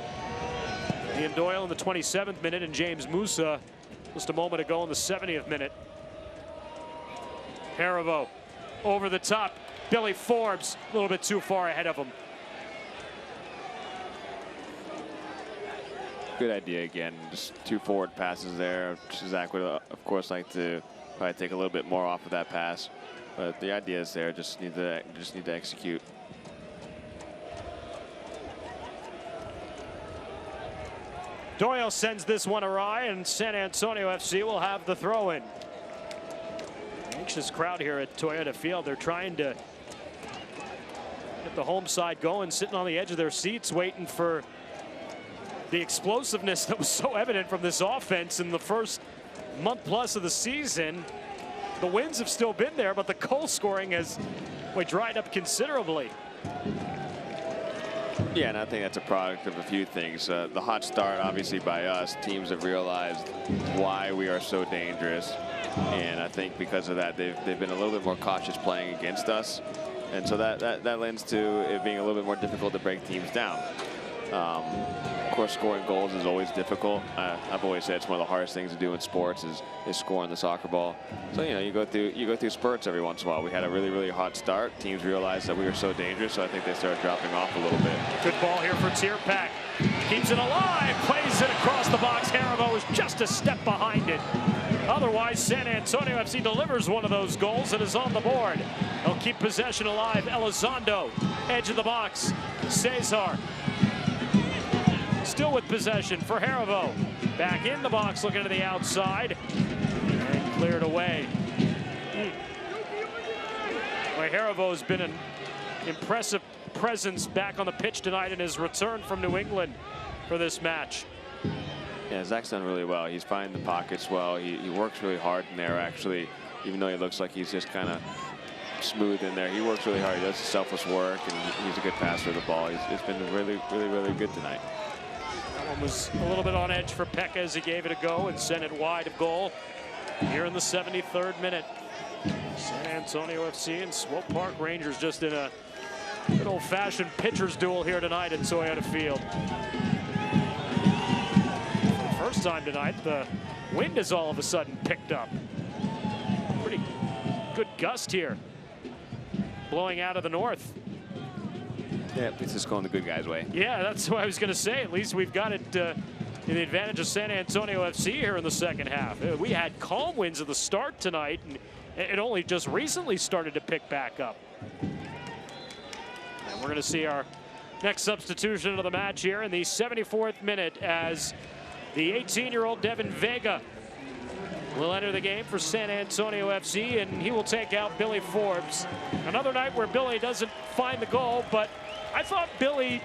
Ian Doyle in the 27th minute and James Musa just a moment ago in the 70th minute. Harivo over the top. Billy Forbes a little bit too far ahead of him. Good idea again. Just 2 forward passes there. Zach would, of course, like to probably take a little bit more off of that pass, but the idea is there. Just need to execute. Doyle sends this one awry, and San Antonio FC will have the throw-in. Anxious crowd here at Toyota Field. They're trying to get the home side going, sitting on the edge of their seats, waiting for the explosiveness that was so evident from this offense in the first month plus of the season. The wins have still been there, but the goal scoring has dried up considerably. Yeah, and I think that's a product of a few things. The hot start, obviously, by us. Teams have realized why we are so dangerous. And I think because of that, they've been a little bit more cautious playing against us. And so that lends to it being a little bit more difficult to break teams down. Of course, scoring goals is always difficult. I've always said it's one of the hardest things to do in sports is scoring the soccer ball. So you go through spurts every once in a while. We had a really hot start. Teams realized that we were so dangerous, so I think they started dropping off a little bit. Good ball here for Tierpak. Keeps it alive, plays it across the box. Haribo is just a step behind it. Otherwise, San Antonio FC delivers one of those goals and is on the board. They'll keep possession alive. Elizondo, edge of the box. Cesar still with possession for Haribo. Back in the box, looking to the outside. And cleared away. Well, Haribo has been an impressive presence back on the pitch tonight in his return from New England for this match. Yeah, Zach's done really well. He's finding the pockets well. He works really hard in there, actually, even though he looks like he's just kind of smooth in there. He works really hard. He does selfless work, and he's a good passer of the ball. It's been really good tonight. That one was a little bit on edge for Pekka as he gave it a go and sent it wide of goal here in the 73rd minute. San Antonio FC and Swope Park Rangers just in a good old-fashioned pitcher's duel here tonight at Toyota Field. For the first time tonight, the wind has all of a sudden picked up. Pretty good gust here, blowing out of the north. Yeah, it's just going the good guy's way. Yeah, that's what I was going to say. At least we've got it in the advantage of San Antonio FC here in the second half. We had calm winds at the start tonight, and it only just recently started to pick back up. And we're going to see our next substitution of the match here in the 74th minute as the 18-year-old Devin Vega will enter the game for San Antonio FC, and he will take out Billy Forbes. Another night where Billy doesn't find the goal, but I thought Billy,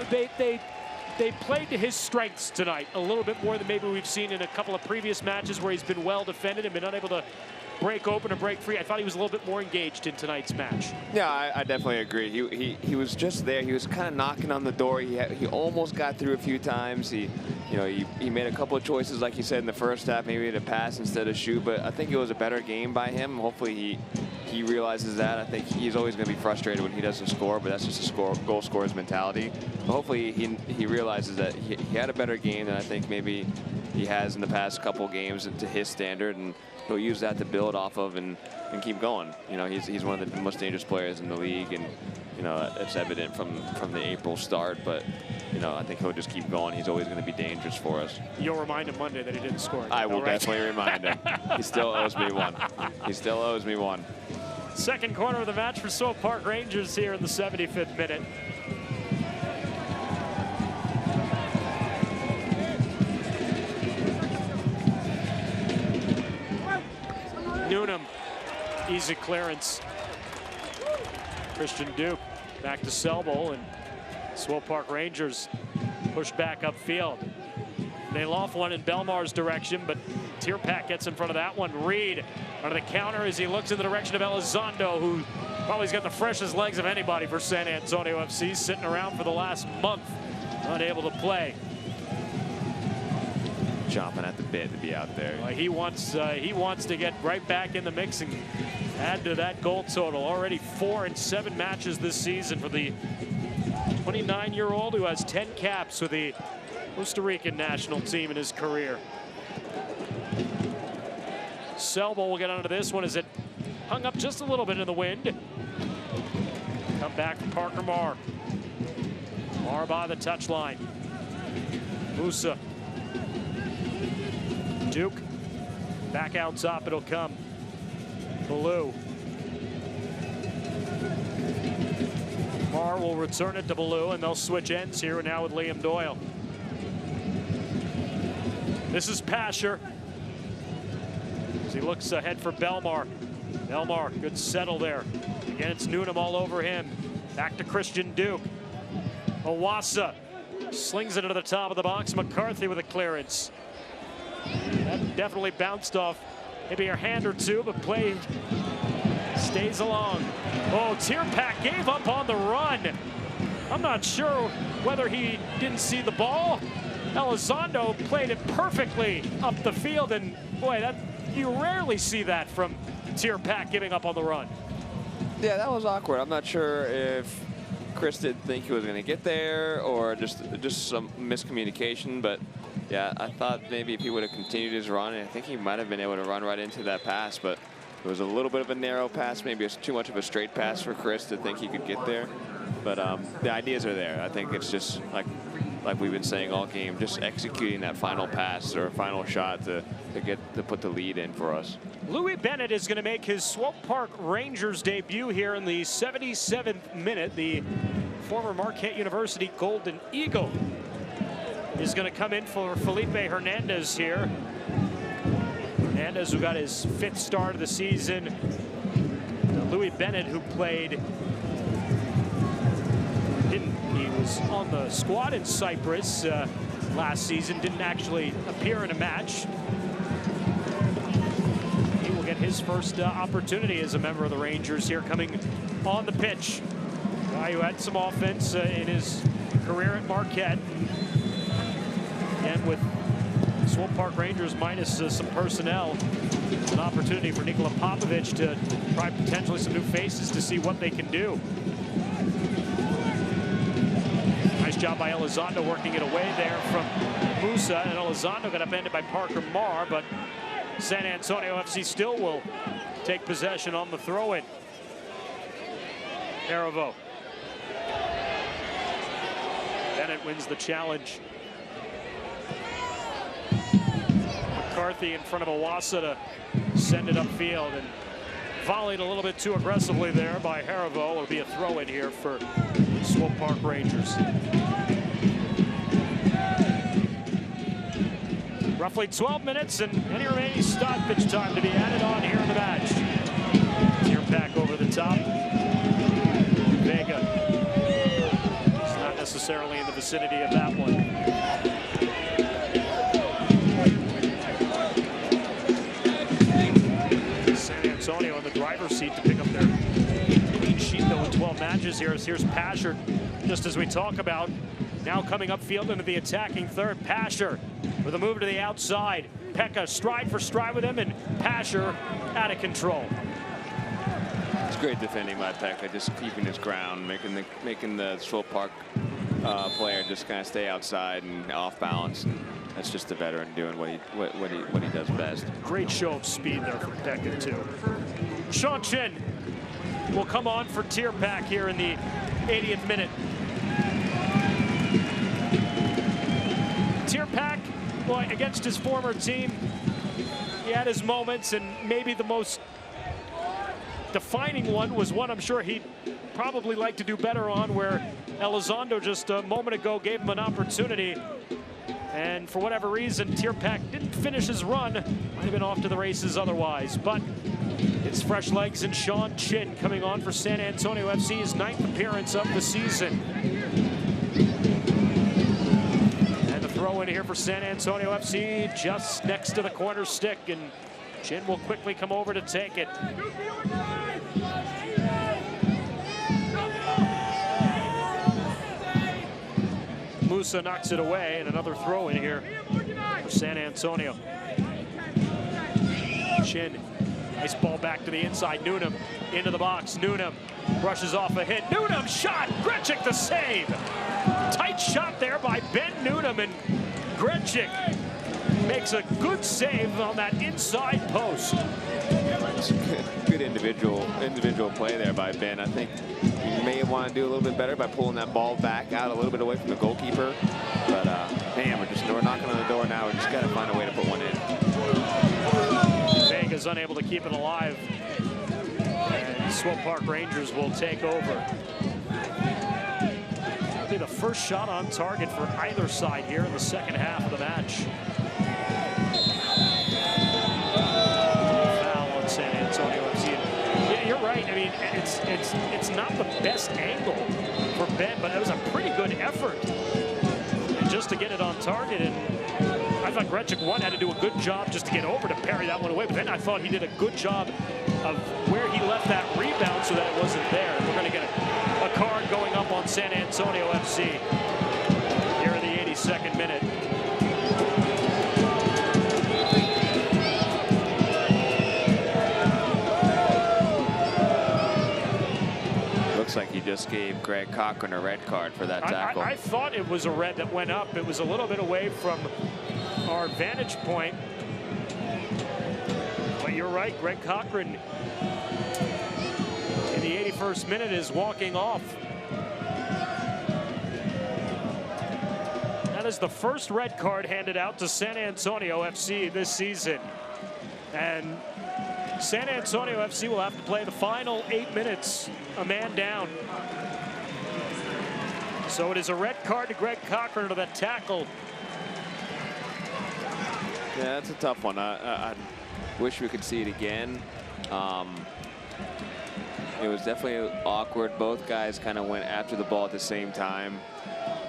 they played to his strengths tonight a little bit more than maybe we've seen in a couple of previous matches where he's been well defended and been unable to break open or break free. I thought he was a little bit more engaged in tonight's match. Yeah, I definitely agree. He was just there. He was kind of knocking on the door. He almost got through a few times. He made a couple of choices, like you said, in the first half, maybe to pass instead of shoot. But I think it was a better game by him. Hopefully he realizes that. I think he's always going to be frustrated when he doesn't score, but that's just a goal scorer's mentality. But hopefully he realizes that he had a better game than I think maybe he has in the past couple games to his standard, and he'll use that to build off of and keep going. He's one of the most dangerous players in the league, and it's evident from the April start. But I think he'll just keep going. He's always going to be dangerous for us. You'll remind him Monday that he didn't score. I will definitely remind him. He still owes me one. He still owes me one. Second corner of the match for Swope Park Rangers here in the 75th minute. Newnham, easy clearance. Christian Duke back to Selbel, and Swope Park Rangers push back upfield. They loft one in Belmar's direction, but Tierpak gets in front of that one. Reed under the counter as he looks in the direction of Elizondo, who probably's got the freshest legs of anybody for San Antonio FC, sitting around for the last month, unable to play. Chomping at the bit to be out there. He wants to get right back in the mix and add to that goal total. Already 4 in 7 matches this season for the 29-year-old who has 10 caps with the Costa Rican national team in his career. Selbel will get onto this one as it hung up just a little bit in the wind. Come back from Parker Marr. Marr by the touchline. Musa. Duke. Back out top it'll come. Ballou. Marr will return it to Ballou, and they'll switch ends here now with Liam Doyle. This is Pasher. As he looks ahead for Belmar. Belmar, good settle there. Again, it's Newnham all over him. Back to Christian Duke. Owasa slings it into the top of the box. McCarthy with a clearance. That definitely bounced off maybe a hand or two, but play stays along. Oh, Tierpak gave up on the run. I'm not sure whether he didn't see the ball. Elizondo played it perfectly up the field, and boy, you rarely see that from Tierpak giving up on the run. Yeah, that was awkward. I'm not sure if Chris didn't think he was going to get there, or just some miscommunication. But yeah, I thought maybe if he would have continued his run, I think he might have been able to run right into that pass. But it was a little bit of a narrow pass, maybe it's too much of a straight pass for Chris to think he could get there. But the ideas are there. I think it's just like we've been saying all game, just executing that final pass or final shot to put the lead in for us. Louis Bennett is going to make his Swope Park Rangers debut here in the 77th minute. The former Marquette University Golden Eagle is going to come in for Felipe Hernandez here. Hernandez, who got his 5th start of the season. Louis Bennett, who played, he was on the squad in Cyprus last season, didn't actually appear in a match. He will get his first opportunity as a member of the Rangers here, coming on the pitch. Guy who had some offense in his career at Marquette. And with Swope Park Rangers minus some personnel, an opportunity for Nikola Popovic to try potentially some new faces to see what they can do. Nice job by Elizondo working it away there from Musa, and Elizondo got upended by Parker Marr, but San Antonio FC still will take possession on the throw-in. Aravo. Bennett wins the challenge. McCarthy in front of Awasa to send it upfield, and volleyed a little bit too aggressively there by Haribo. It'll be a throw-in here for Swope Park Rangers. Roughly 12 minutes and any remaining stoppage time to be added on here in the match. Tierpak over the top. Vega is not necessarily in the vicinity of that one. San Antonio in the driver's seat to pick up their clean sheet though in 12 matches here. Here's Pasher, just as we talk about. Now coming upfield into the attacking third. Pasher with a move to the outside. Pekka stride for stride with him, and Pasher out of control. It's great defending by Pekka, just keeping his ground, making the Swope Park player just kind of stay outside and off balance. And that's just the veteran doing what he does best. Great show of speed there from Pekka too. Sean Chin will come on for Tierpak here in the 80th minute. Tierpak, boy, against his former team, he had his moments, and maybe the most defining one was one I'm sure he'd probably like to do better on, where Elizondo just a moment ago gave him an opportunity, and for whatever reason, Tierpak didn't finish his run. Might have been off to the races otherwise, but it's fresh legs and Sean Chin coming on for San Antonio FC, his 9th appearance of the season. Throw in here for San Antonio FC, just next to the corner stick, and Chin will quickly come over to take it. Musa knocks it away, and another throw in here for San Antonio. Chin, nice ball back to the inside. Newnham into the box. Newnham brushes off a hit. Newnham shot. Grechik the save. Tight shot there by Ben Newnham, and Grechik makes a good save on that inside post. Good individual play there by Ben. I think he may want to do a little bit better by pulling that ball back out a little bit away from the goalkeeper. But man, we're knocking on the door now. We just got to find a way to put one in. Vega's unable to keep it alive, and Swope Park Rangers will take over. It'll be the first shot on target for either side here in the second half of the match. Foul on San Antonio FC. Yeah, you're right. I mean, it's not the best angle for Ben, but it was a pretty good effort, and just to get it on target. And I thought Grechik had to do a good job just to get over to parry that one away, but then I thought he did a good job of where he left that rebound so that it wasn't there. We're going to get a card going up on San Antonio FC here in the 82nd minute. Looks like he just gave Greg Cochran a red card for that tackle. I thought it was a red that went up. It was a little bit away from our vantage point. But you're right, Greg Cochran in the 81st minute is walking off. That is the first red card handed out to San Antonio FC this season. And San Antonio FC will have to play the final 8 minutes, a man down. So it is a red card to Greg Cochran to that tackle. Yeah, that's a tough one. I wish we could see it again. It was definitely awkward. Both guys kind of went after the ball at the same time.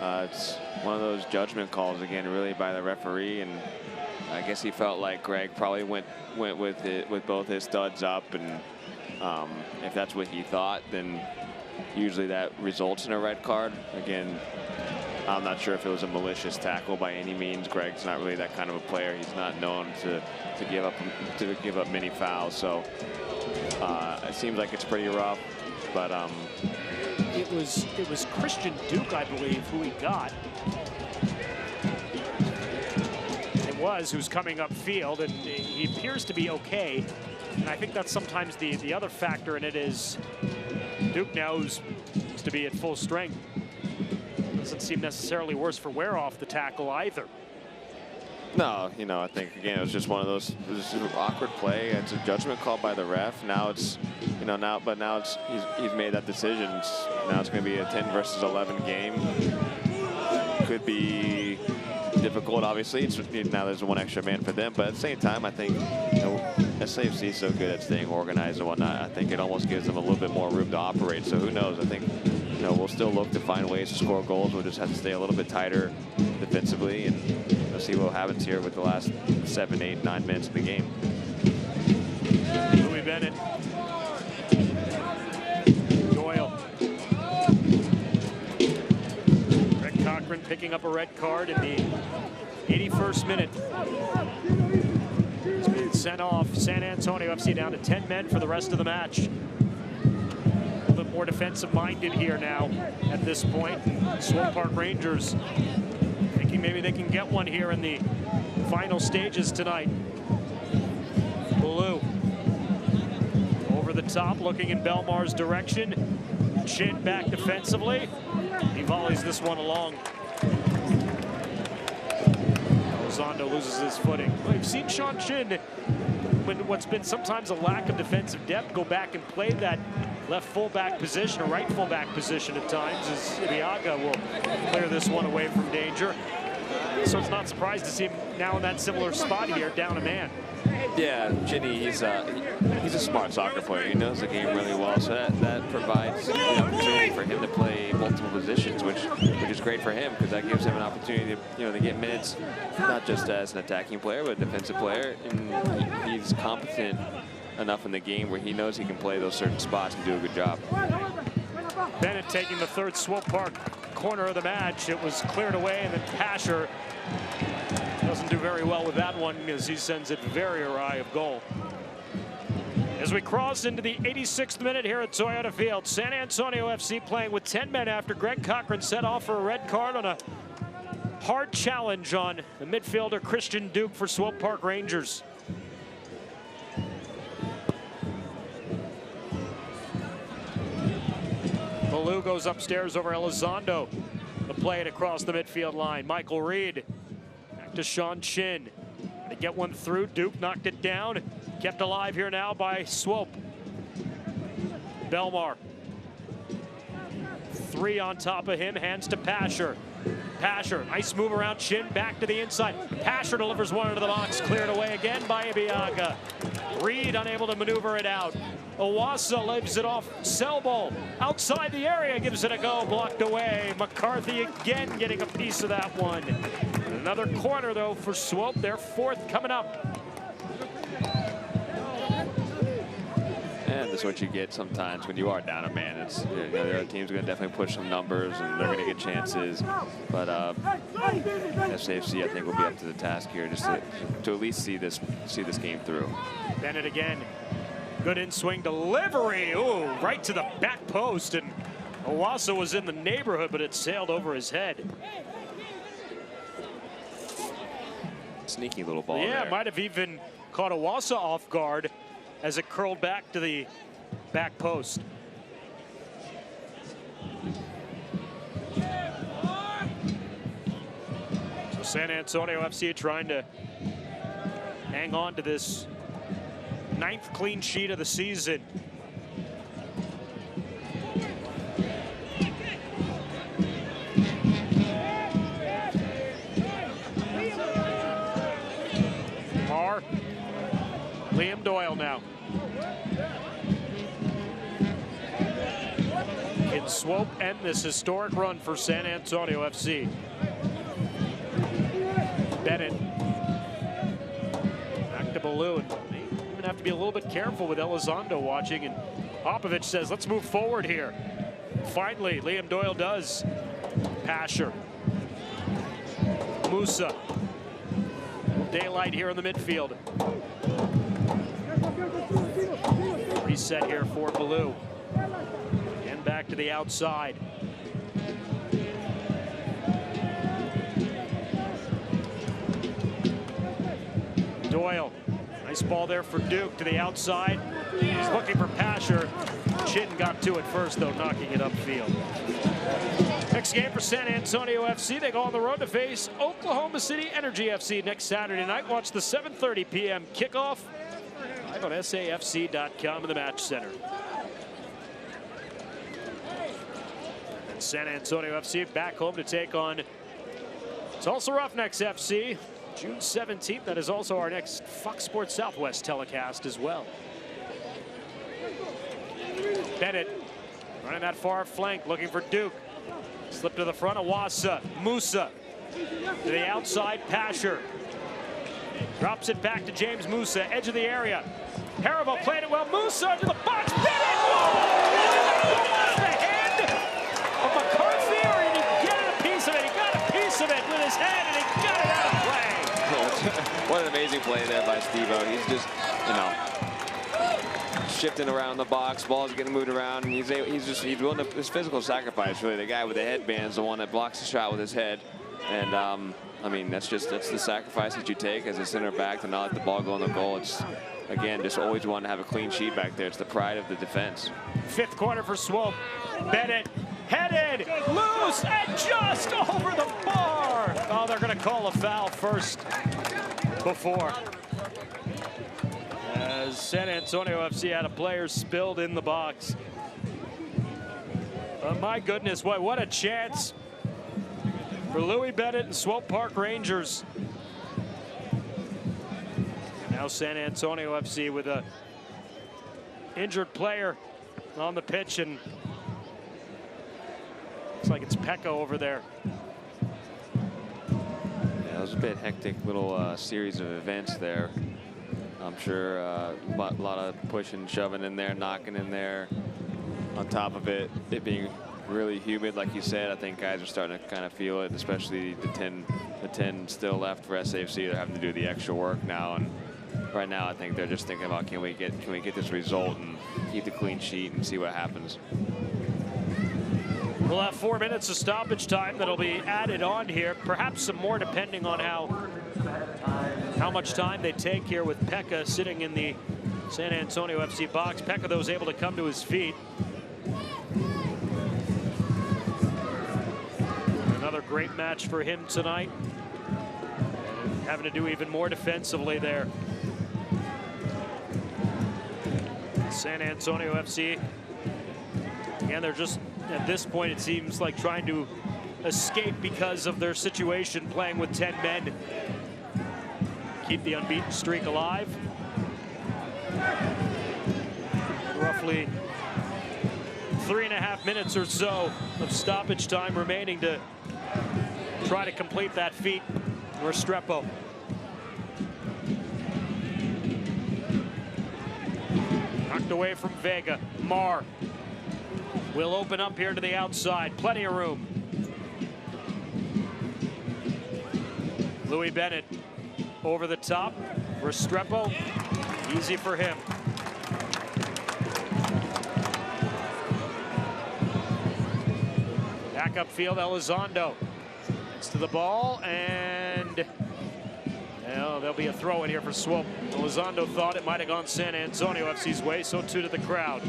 It's one of those judgment calls again, really, by the referee, and I guess he felt like Greg probably went with it with both his studs up, and if that's what he thought, then usually that results in a red card. Again, I'm not sure if it was a malicious tackle by any means. Greg's not really that kind of a player. He's not known to give up many fouls. So it seems like it's pretty rough, but it was Christian Duke, I believe, who he got. It was who's coming upfield, and he appears to be okay. And I think that's sometimes the other factor in it is Duke now seems to be at full strength. Doesn't seem necessarily worse for wear off the tackle either. No, you know, I think again it was just one of those. It was an awkward play. It's a judgment call by the ref. Now it's, you know, now it's he's made that decision. Now it's going to be a 10 versus 11 game. Could be difficult, obviously. Now there's one extra man for them, but at the same time, I think, you know, SAFC is so good at staying organized and whatnot. I think it almost gives them a little bit more room to operate. So who knows? I think, you know, we'll still look to find ways to score goals. We'll just have to stay a little bit tighter defensively, and we'll see what happens here with the last 7, 8, 9 minutes of the game. Louis Bennett. Doyle. Greg Cochran picking up a red card in the 81st minute. He's been sent off. San Antonio FC down to 10 men for the rest of the match. A little bit more defensive-minded here now at this point. Swope Park Rangers thinking maybe they can get one here in the final stages tonight. Blue over the top, looking in Belmar's direction. Chin back defensively. He volleys this one along. Elizondo loses his footing. We've seen Sean Chin, when what's been sometimes a lack of defensive depth, go back and play that left fullback position or right fullback position at times, as Ibiaga will clear this one away from danger. So it's not surprised to see him now in that similar spot here, down a man. Yeah, Ginny, he's a smart soccer player. He knows the game really well, so that provides the opportunity for him to play multiple positions, which is great for him, because that gives him an opportunity to, you know, to get minutes, not just as an attacking player, but a defensive player. And he's competent enough in the game where he knows he can play those certain spots and do a good job. Bennett taking the third Swope Park corner of the match. It was cleared away, and then Pasher doesn't do very well with that one as he sends it very awry of goal. As we cross into the 86th minute here at Toyota Field, San Antonio FC playing with 10 men after Greg Cochran set off for a red card on a hard challenge on the midfielder Christian Duke for Swope Park Rangers. Baloo goes upstairs over Elizondo. The play it across the midfield line. Michael Reed back to Sean Chin. They get one through. Duke knocked it down. Kept alive here now by Swope. Belmar. 3 on top of him. Hands to Pasher. Pasher, nice move around Chin. Back to the inside. Pasher delivers one into the box. Cleared away again by Ibiaga. Reed unable to maneuver it out. Owasa leaves it off. Selbol outside the area, gives it a go, blocked away. McCarthy again getting a piece of that one. Another corner though for Swope, their 4th coming up. And this is what you get sometimes when you are down a man. It's, you know, the other team's going to definitely push some numbers and they're going to get chances. But SAFC, I think, will be up to the task here just to at least see this game through. Bennett again. Good in-swing delivery. Ooh, right to the back post. And Owasso was in the neighborhood, but it sailed over his head. Sneaky little ball Yeah, there. might have even caught Owasso off guard as it curled back to the back post. So San Antonio FC trying to hang on to this 9th clean sheet of the season. Liam Doyle now. Can Swope end this historic run for San Antonio FC? Bennett. Back to Balloon. They even have to be a little bit careful with Elizondo watching, and Popovich says, let's move forward here. Finally, Liam Doyle does. Pasher. Musa. Daylight here in the midfield. Reset here for Baloo. And back to the outside. Doyle. Nice ball there for Duke to the outside. He's looking for Pasher. Chin got to it first, though, knocking it upfield. Next game for San Antonio FC. They go on the road to face Oklahoma City Energy FC next Saturday night. Watch the 7:30 p.m. kickoff live on SAFC.com in the Match Center. And San Antonio FC back home to take on Tulsa Roughnecks FC June 17th. That is also our next Fox Sports Southwest telecast as well. Bennett running that far flank, looking for Duke. Slip to the front, Awasa. Musa to the outside, Pasher. Drops it back to James Musa, edge of the area. Haribo played it well, Musa to the box, Bennett! Whoa! The hand of McCarthy, or did he get a piece of it? He got a piece of it with his head, and he got it out of play. What an amazing play there by Steve-O. He's just, you know, shifting around the box, ball's getting moved around, and he's willing to, his physical sacrifice, really. The guy with the headband's the one that blocks the shot with his head. And I mean, that's the sacrifice that you take as a center back to not let the ball go in the goal. It's, again, just always want to have a clean sheet back there. It's the pride of the defense. 5th quarter for Swope. Bennett headed, loose, and just over the bar. Oh, they're going to call a foul first before. As San Antonio FC had a player spilled in the box. My goodness, what a chance for Louis Bennett and Swope Park Rangers. Now San Antonio FC with a injured player on the pitch, and looks like it's Pekka over there. Yeah, it was a bit hectic little series of events there. I'm sure a lot of pushing, shoving in there, knocking in there. On top of it being really humid, like you said, I think guys are starting to kind of feel it, especially the 10 still left for SAFC. They're having to do the extra work now, and right now I think they're just thinking about can we get this result and keep the clean sheet and see what happens. We'll have 4 minutes of stoppage time that'll be added on here. Perhaps some more depending on how much time they take here with Pekka sitting in the San Antonio FC box. Pekka, though, is able to come to his feet. Another great match for him tonight. Having to do even more defensively there. San Antonio FC, again, they're just, at this point, it seems like trying to escape because of their situation, playing with 10 men. Keep the unbeaten streak alive. Roughly 3.5 minutes or so of stoppage time remaining to try to complete that feat. Restrepo. Knocked away from Vega. Marr will open up here to the outside. Plenty of room. Louis Bennett over the top. Restrepo, easy for him. Back upfield, Elizondo. Gets to the ball, and well, there'll be a throw in here for Swope. Elizondo thought it might have gone San Antonio FC's way, so too did the crowd.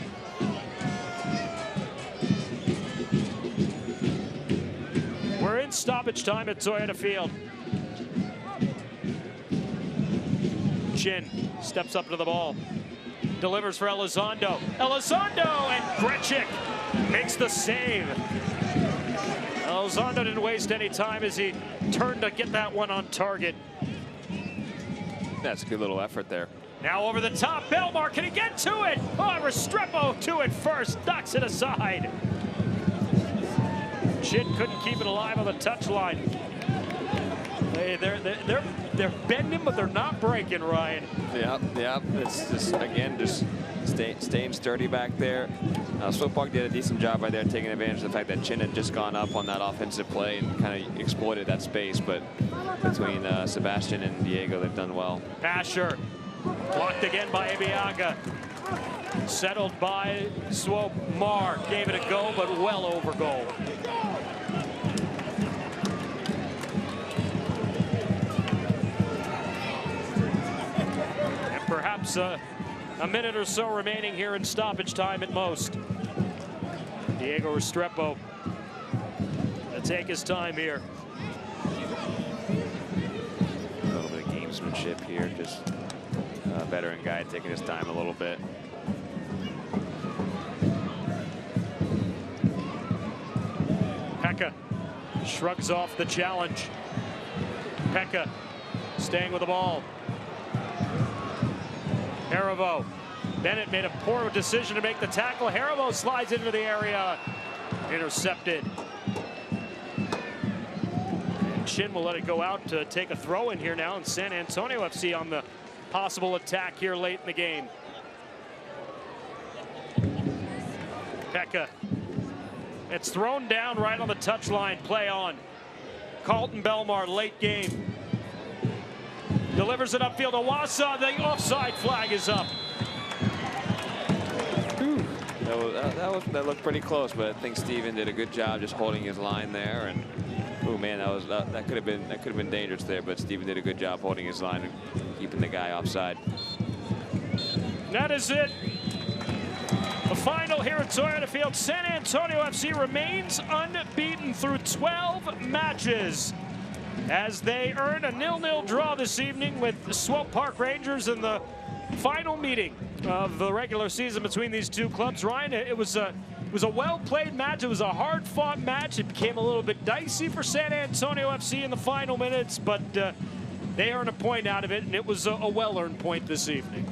We're in stoppage time at Toyota Field. Chin steps up to the ball. Delivers for Elizondo. Elizondo, and Grechik makes the save. Elizondo didn't waste any time as he turned to get that one on target. That's a good little effort there. Now over the top, Belmar, can he get to it? Oh, Restrepo to it first, knocks it aside. Chin couldn't keep it alive on the touchline. They're bending, but they're not breaking, Ryan. Yep. It's just, again, just staying sturdy back there. Swope Park did a decent job right there, taking advantage of the fact that Chin had just gone up on that offensive play and kind of exploited that space. But between Sebastian and Diego, they've done well. Asher, blocked again by Ibiaga. Settled by Swope. Marr gave it a go, but well over goal. And perhaps a minute or so remaining here in stoppage time at most. Diego Restrepo to take his time here. A little bit of gamesmanship here, just a veteran guy taking his time a little bit. Pekka shrugs off the challenge. Pekka staying with the ball. Haribo. Bennett made a poor decision to make the tackle. Haribo slides into the area. Intercepted. And Chin will let it go out to take a throw in here now. And San Antonio FC on the possible attack here late in the game. Pekka. It's thrown down right on the touchline. Play on. Carlton Belmar, late game. Delivers it upfield to Wassa. The offside flag is up. That looked pretty close, but I think Steven did a good job just holding his line there. And oh man, that could have been dangerous there, but Steven did a good job holding his line and keeping the guy offside. That is it. The final here at Toyota Field. San Antonio FC remains unbeaten through 12 matches as they earn a 0-0 draw this evening with the Swope Park Rangers in the final meeting of the regular season between these two clubs. Ryan, it was a well-played match. It was a hard-fought match. It became a little bit dicey for San Antonio FC in the final minutes, but they earned a point out of it, and it was a well-earned point this evening.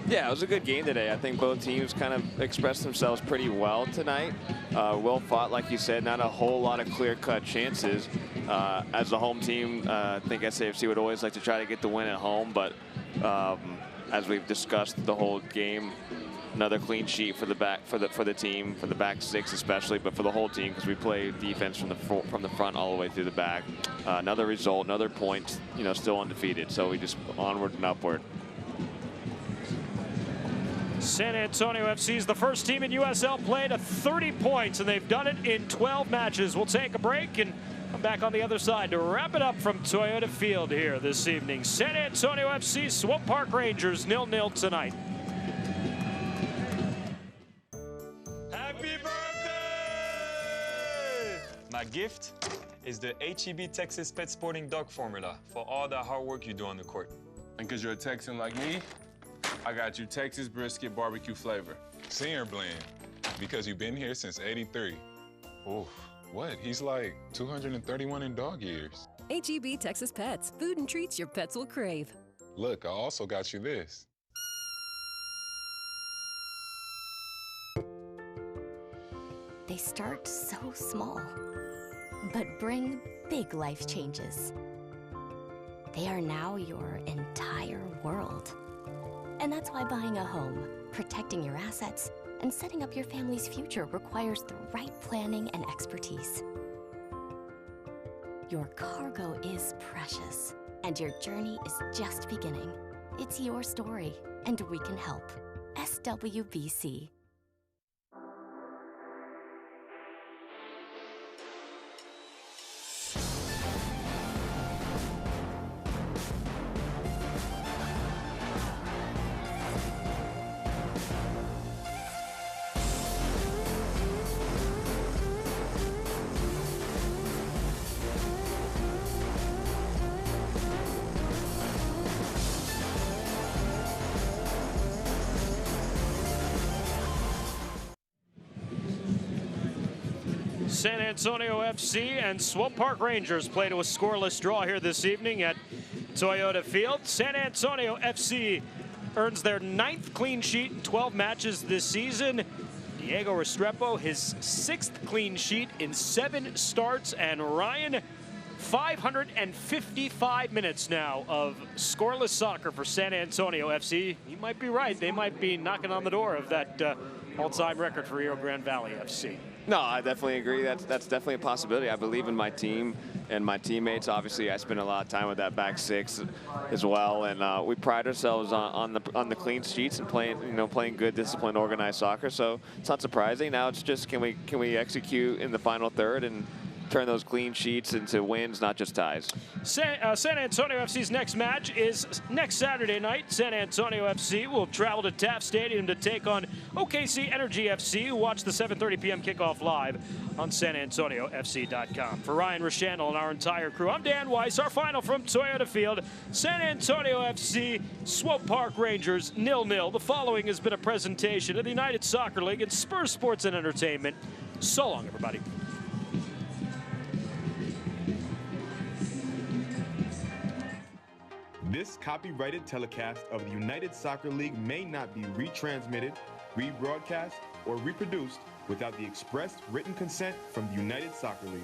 Yeah, it was a good game today. I think both teams kind of expressed themselves pretty well tonight. Well fought, like you said, not a whole lot of clear-cut chances. As a home team, I think SAFC would always like to try to get the win at home, but as we've discussed the whole game, another clean sheet for the team, for the back six especially, but for the whole team because we play defense from the front all the way through the back. Another result, another point, still undefeated. So we just onward and upward. San Antonio FC is the first team in USL play to 30 points, and they've done it in 12 matches. We'll take a break and come back on the other side to wrap it up from Toyota Field here this evening. San Antonio FC, Swope Park Rangers, 0-0 tonight. Happy birthday! My gift is the HEB Texas Pet Sporting Dog Formula for all the hard work you do on the court. And because you're a Texan like me, I got you Texas brisket barbecue flavor. Senior blend, because you've been here since '83. Oh, what? He's like 231 in dog years. HEB Texas Pets, food and treats your pets will crave. Look, I also got you this. They start so small, but bring big life changes. They are now your entire world. And that's why buying a home, protecting your assets, and setting up your family's future requires the right planning and expertise. Your cargo is precious, and your journey is just beginning. It's your story, and we can help. SWBC. San Antonio FC and Swope Park Rangers play to a scoreless draw here this evening at Toyota Field. San Antonio FC earns their 9th clean sheet in 12 matches this season. Diego Restrepo, his 6th clean sheet in 7 starts. And Ryan, 555 minutes now of scoreless soccer for San Antonio FC. He might be right. They might be knocking on the door of that all-time record for Rio Grande Valley FC. No, I definitely agree. That's definitely a possibility. I believe in my team and my teammates. Obviously, I spend a lot of time with that back six as well, and we pride ourselves on the clean sheets and playing good, disciplined, organized soccer. So it's not surprising. Now it's just can we execute in the final third and turn those clean sheets into wins, not just ties. San Antonio FC's next match is next Saturday night. San Antonio FC will travel to Taft Stadium to take on OKC Energy FC, who watch the 7:30 p.m. kickoff live on SanAntonioFC.com. For Ryan Rishandel and our entire crew, I'm Dan Weiss. Our final from Toyota Field, San Antonio FC, Swope Park Rangers, 0-0. The following has been a presentation of the United Soccer League and Spurs Sports and Entertainment. So long, everybody. This copyrighted telecast of the United Soccer League may not be retransmitted, rebroadcast, or reproduced without the express written consent from the United Soccer League.